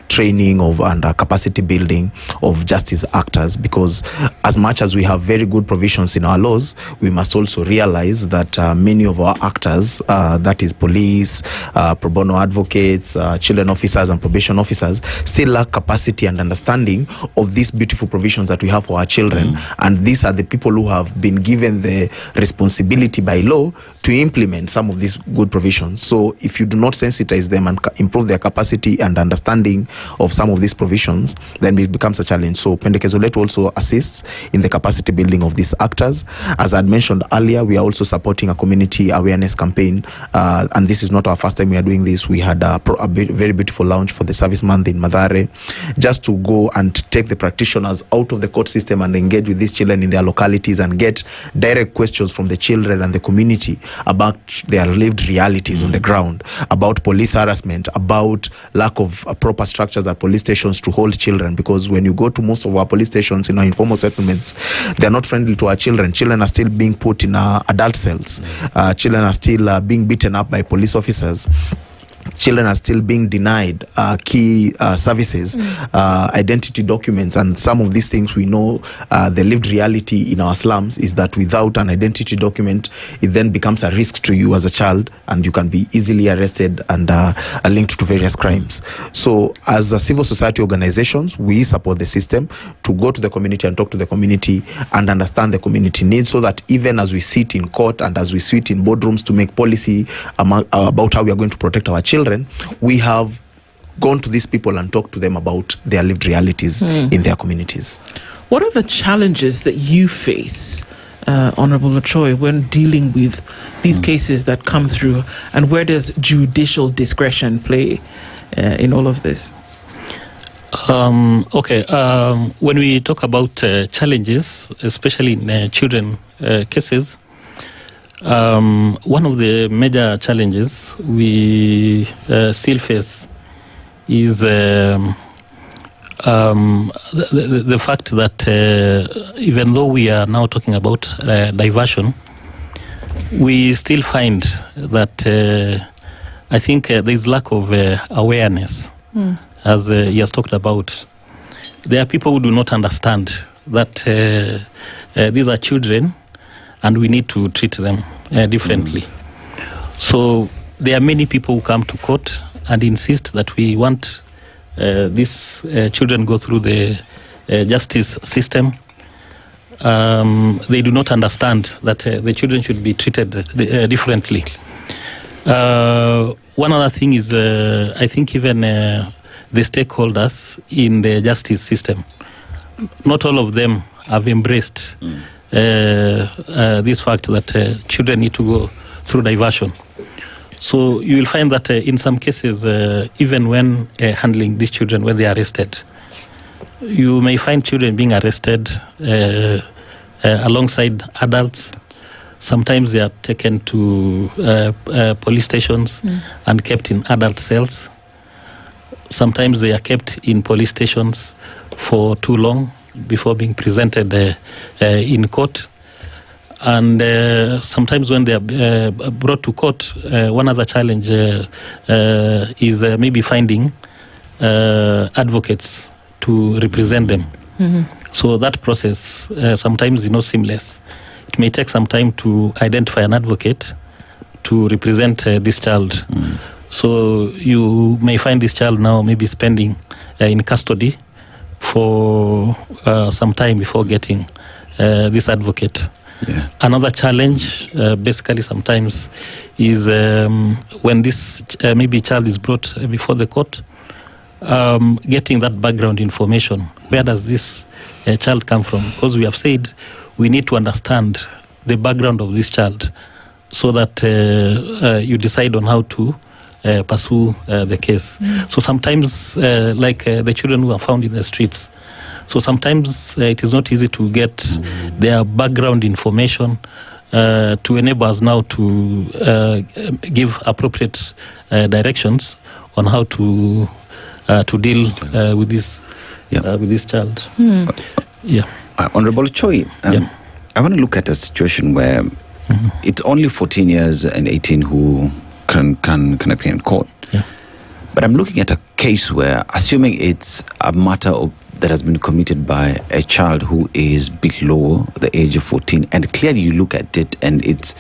training of and capacity building of justice actors, because as much as we have very good provisions in our laws, we must also realize that many of our actors, that is police, pro bono advocates, children officers and probation officers, still lack capacity and understanding of these beautiful provisions that we have for our children. And these are the people who have been given the responsibility by law to implement some of these good provisions. So if you do not sensitize them and improve their capacity and understanding of some of these provisions, then it becomes a challenge. So Pendekezo Letu also assists in the capacity building of these actors. As I had mentioned earlier, we are also supporting a community awareness campaign, and this is not our first time we are doing this. We had a very beautiful launch for the Service Month in Mathare, just to go and take the practitioners out of the court system and engage with these children in their localities and get direct questions from the children and the community about their lived realities on the ground, about police harassment, about lack of proper structures at police stations to hold children. Because when you go to most of our police stations in our informal settlements, they're not friendly to our children. Children are still being put in adult cells. Children are still being beaten up by police officers. Children are still being denied key services, identity documents, and some of these things we know. The lived reality in our slums is that without an identity document, it then becomes a risk to you as a child, and you can be easily arrested and linked to various crimes. So as a civil society organizations, we support the system to go to the community and talk to the community and understand the community needs, so that even as we sit in court and as we sit in boardrooms to make policy about how we are going to protect our children, we have gone to these people and talked to them about their lived realities in their communities. What are the challenges that you face, Honorable Ochoy, when dealing with these cases that come through, and where does judicial discretion play in all of this? When we talk about challenges, especially in children cases, one of the major challenges we still face is the fact that even though we are now talking about diversion, we still find that I think there is lack of awareness, as he has talked about. There are people who do not understand that these are children and we need to treat them differently. So there are many people who come to court and insist that we want these children go through the justice system. They do not understand that the children should be treated differently. One other thing is, I think even the stakeholders in the justice system, not all of them have embraced this fact that children need to go through diversion. So you will find that in some cases, even when handling these children when they are arrested, you may find children being arrested alongside adults. Sometimes they are taken to police stations and kept in adult cells. Sometimes they are kept in police stations for too long before being presented in court. And sometimes when they are brought to court, one other challenge is maybe finding advocates to represent them. So that process sometimes is not seamless. It may take some time to identify an advocate to represent this child. So you may find this child now maybe spending in custody for some time before getting this advocate. Another challenge basically sometimes is when this maybe child is brought before the court, getting that background information. Where does this child come from? Because we have said we need to understand the background of this child so that you decide on how to pursue the case. So sometimes like the children who are found in the streets, so sometimes it is not easy to get their background information to enable us now to give appropriate directions on how to deal with this child. Honorable Choi, I want to look at a situation where it's only 14 years and 18 who can appear in court. But I'm looking at a case where, assuming it's a matter that has been committed by a child who is below the age of 14, and clearly you look at it and it's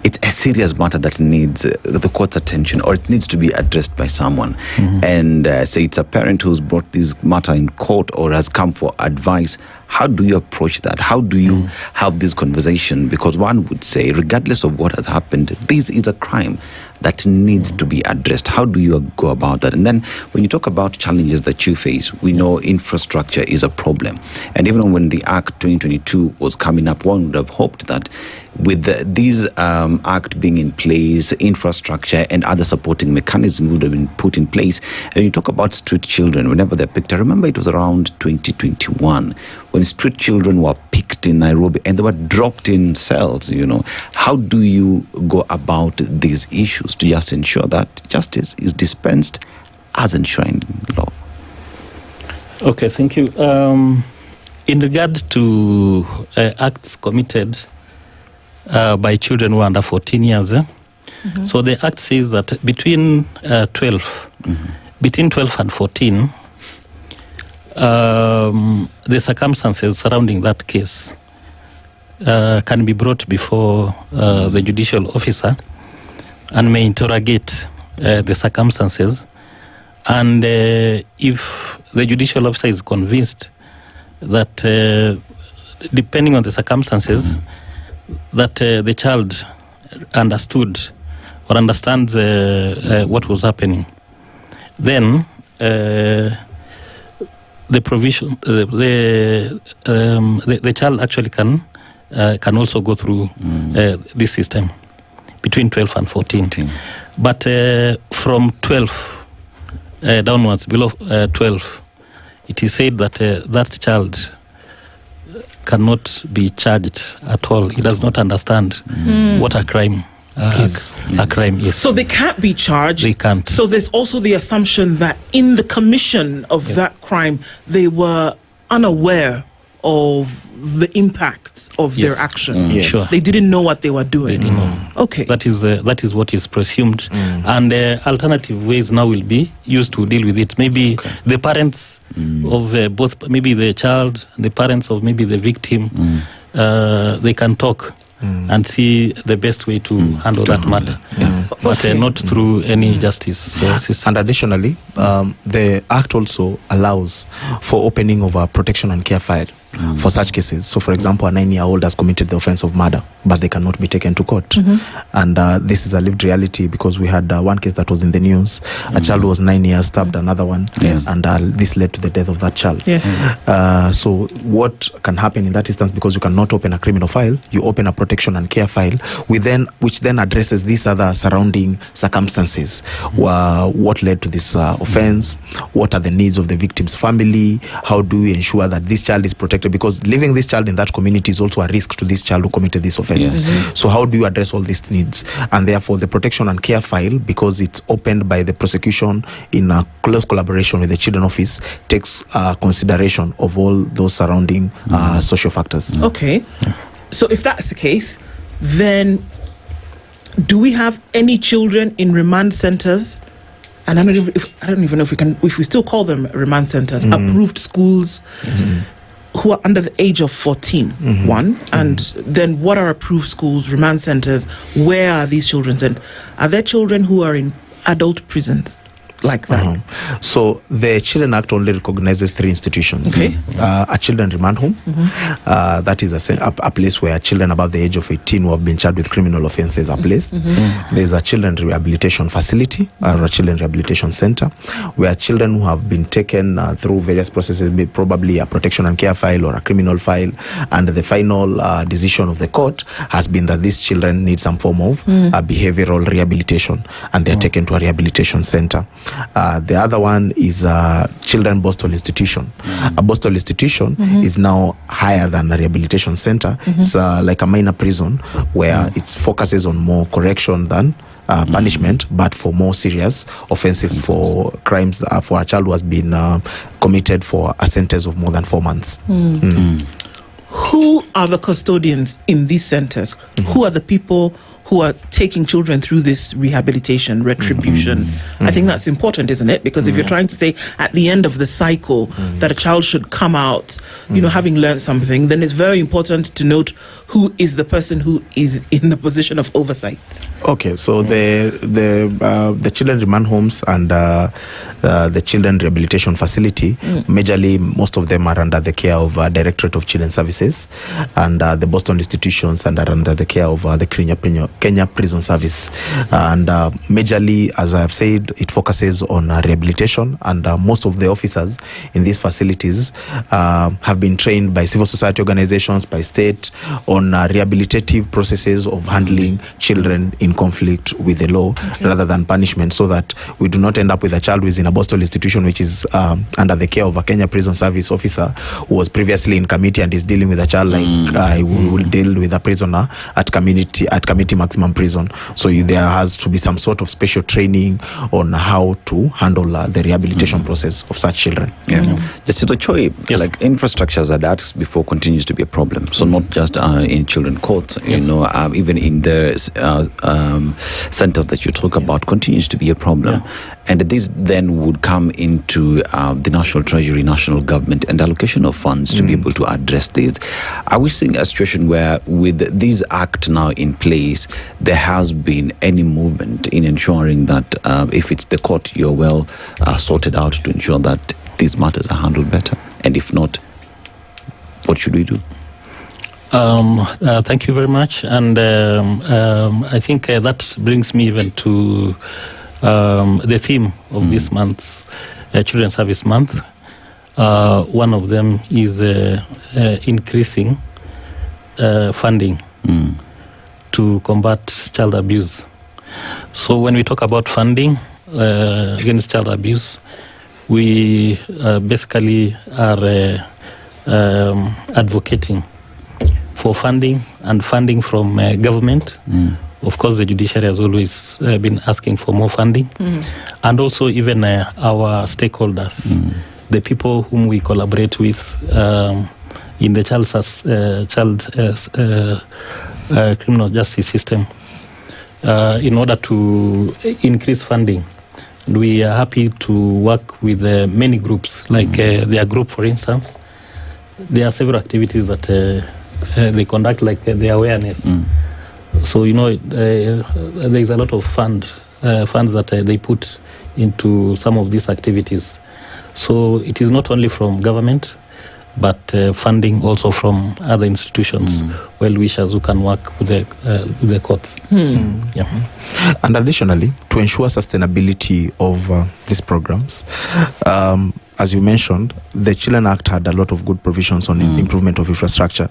a serious matter that needs the court's attention, or it needs to be addressed by someone. And say it's a parent who's brought this matter in court or has come for advice. How do you approach that? How do you have this conversation? Because one would say, regardless of what has happened, this is a crime that needs to be addressed. How do you go about that? And then when you talk about challenges that you face, we know infrastructure is a problem. And even when the Act 2022 was coming up, one would have hoped that with this Act being in place, infrastructure and other supporting mechanisms would have been put in place. And you talk about street children, whenever they're picked, I remember it was around 2021 when street children were picked in Nairobi and they were dropped in cells, How do you go about these issues to just ensure that justice is dispensed as enshrined in law? Okay, thank you. In regard to acts committed by children who are under 14 years, so the act says that between 12 and 14, the circumstances surrounding that case can be brought before the judicial officer and may interrogate the circumstances. And if the judicial officer is convinced that, depending on the circumstances, that the child understood or understands what was happening, then the provision, the child actually can also go through this system between 12 and 14. But from 12 downwards, below 12, it is said that that child cannot be charged at all. He does not understand what a crime is. A crime is. So they can't be charged. They can't. So there's also the assumption that in the commission of that crime, they were unaware of the impacts of their action. Sure. They didn't know what they were doing. They didn't know. Okay. That is what is presumed. And alternative ways now will be used to deal with it. Maybe the parents of both, maybe the child, the parents of maybe the victim, they can talk and see the best way to handle that matter. But not through any justice system. And additionally, the Act also allows for opening of a protection and care file for such cases. So, for example, a 9-year-old has committed the offense of murder, but they cannot be taken to court. And this is a lived reality because we had one case that was in the news. A child was 9 years, stabbed another one, and this led to the death of that child. So what can happen in that instance, because you cannot open a criminal file, you open a protection and care file, which then addresses these other surrounding circumstances. What led to this offense? What are the needs of the victim's family? How do we ensure that this child is protected? Because leaving this child in that community is also a risk to this child who committed this offense. So how do you address all these needs? And therefore the protection and care file, because it's opened by the prosecution in a close collaboration with the children office, takes consideration of all those surrounding social factors. Okay. So if that's the case, then do we have any children in remand centers? And I don't even know if we still call them remand centers, approved schools, who are under the age of 14, one, and then what are approved schools, remand centers? Where are these children? And are there children who are in adult prisons like that? So the Children Act only recognizes 3 institutions. A children remand home, that is a place where children above the age of 18 who have been charged with criminal offenses are placed. There's a children rehabilitation facility or a children rehabilitation center where children who have been taken through various processes, probably a protection and care file or a criminal file, and the final decision of the court has been that these children need some form of behavioral rehabilitation, and they're taken to a rehabilitation center. The other one is Children Boston Institution. A Boston Institution is now higher than a rehabilitation center. It's like a minor prison where it focuses on more correction than punishment, but for more serious offenses, for crimes for a child who has been committed for a sentence of more than 4 months. Who are the custodians in these centers? Who are the people who are taking children through this rehabilitation, retribution. I think that's important, isn't it? Because if you're trying to say at the end of the cycle that a child should come out, having learned something, then it's very important to note who is the person who is in the position of oversight. Okay, so the children remand homes and the children rehabilitation facility, majorly most of them are under the care of Directorate of Children Services, and the Boston institutions and are under the care of the Kenya Prison Service. And majorly, as I've said, it focuses on rehabilitation, and most of the officers in these facilities have been trained by civil society organizations, by state, on rehabilitative processes of handling children in conflict with the law rather than punishment, so that we do not end up with a child who is in a Boston institution which is under the care of a Kenya Prison Service officer who was previously in committee and is dealing with a child like we will deal with a prisoner at committee maximum prison. So there has to be some sort of special training on how to handle the rehabilitation process of such children. Just to Choi, like infrastructure, as I asked before, continues to be a problem. So not just in children courts, even in the centers that you talk about, continues to be a problem. And this then would come into the National Treasury, national government, and allocation of funds to be able to address this. Are we seeing a situation where, with this act now in place, there has been any movement in ensuring that if it's the court, you're well sorted out to ensure that these matters are handled better? And if not, what should we do? Thank you very much. And I think that brings me even to the theme of this month's Children's Service Month. One of them is increasing funding to combat child abuse. So when we talk about funding against child abuse, we basically are advocating for funding, and funding from government. Of course, the judiciary has always been asking for more funding, and also even our stakeholders, the people whom we collaborate with in the criminal justice system, in order to increase funding. We are happy to work with many groups, like their group, for instance. There are several activities that they conduct, like the awareness. So there is a lot of funds that they put into some of these activities. So it is not only from government, but funding also from other institutions, well-wishers who can work with the courts. And additionally, to ensure sustainability of these programs, as you mentioned, the Children Act had a lot of good provisions on improvement of infrastructure,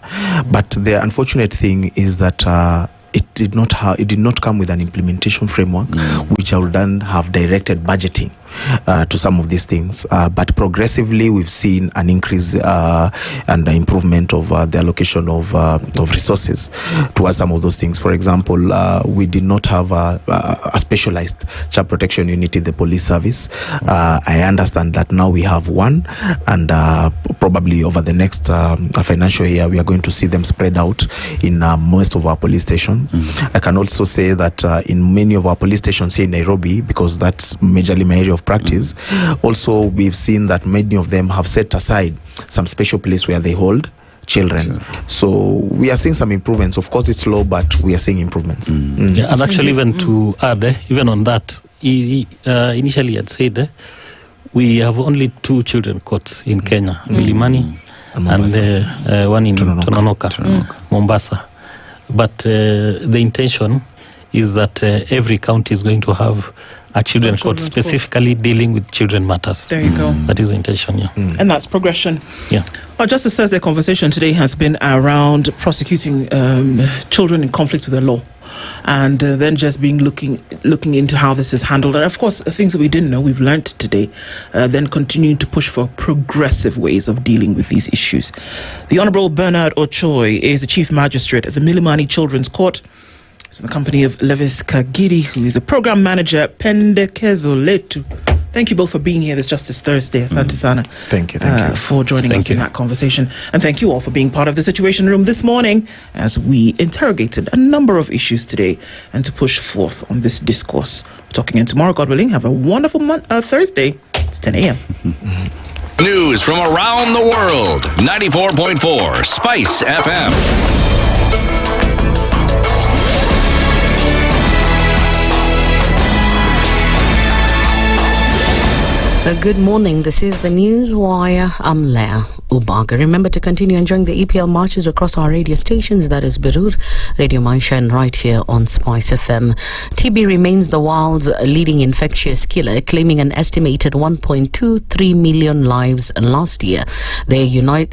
but the unfortunate thing is that it did not come with an implementation framework, which I would then have directed budgeting to some of these things. But progressively, we've seen an increase and improvement of the allocation of resources towards some of those things. For example, we did not have a specialized child protection unit in the police service. I understand that now we have one, and probably over the next financial year, we are going to see them spread out in most of our police stations. I can also say that in many of our police stations here in Nairobi, because that's majorly my area of practice, also we've seen that many of them have set aside some special place where they hold children. So we are seeing some improvements. Of course, it's slow, but we are seeing improvements. And actually, even to add, even on that, initially I'd said we have only 2 children courts in Kenya, Milimani and one in Tononoka, Mombasa. But the intention is that every county is going to have a children court specifically dealing with children matters. There you go. That is the intention, And that's progression. Our Justice Thursday conversation today has been around prosecuting children in conflict with the law, and then just looking into how this is handled. And of course, things that we didn't know, we've learned today, then continuing to push for progressive ways of dealing with these issues. The Honourable Bernard Ochoi is the Chief Magistrate at the Milimani Children's Court. He's in the company of Levis Kagiri, who is a Program Manager, Pendekezo Letu Thank you both for being here this Justice Thursday. Asante sana. Thank you for joining us in that conversation. And thank you all for being part of the Situation Room this morning as we interrogated a number of issues today and to push forth on this discourse. We're talking again tomorrow, God willing. Have a wonderful Thursday. It's 10 a.m. News from around the world. 94.4 Spice FM. Good morning. This is the News Wire. I'm Leah Ubaga. Remember to continue enjoying the EPL marches across our radio stations. That is Berur, Radio Maisha, and right here on Spice FM. TB remains the world's leading infectious killer, claiming an estimated 1.23 million lives last year. The UN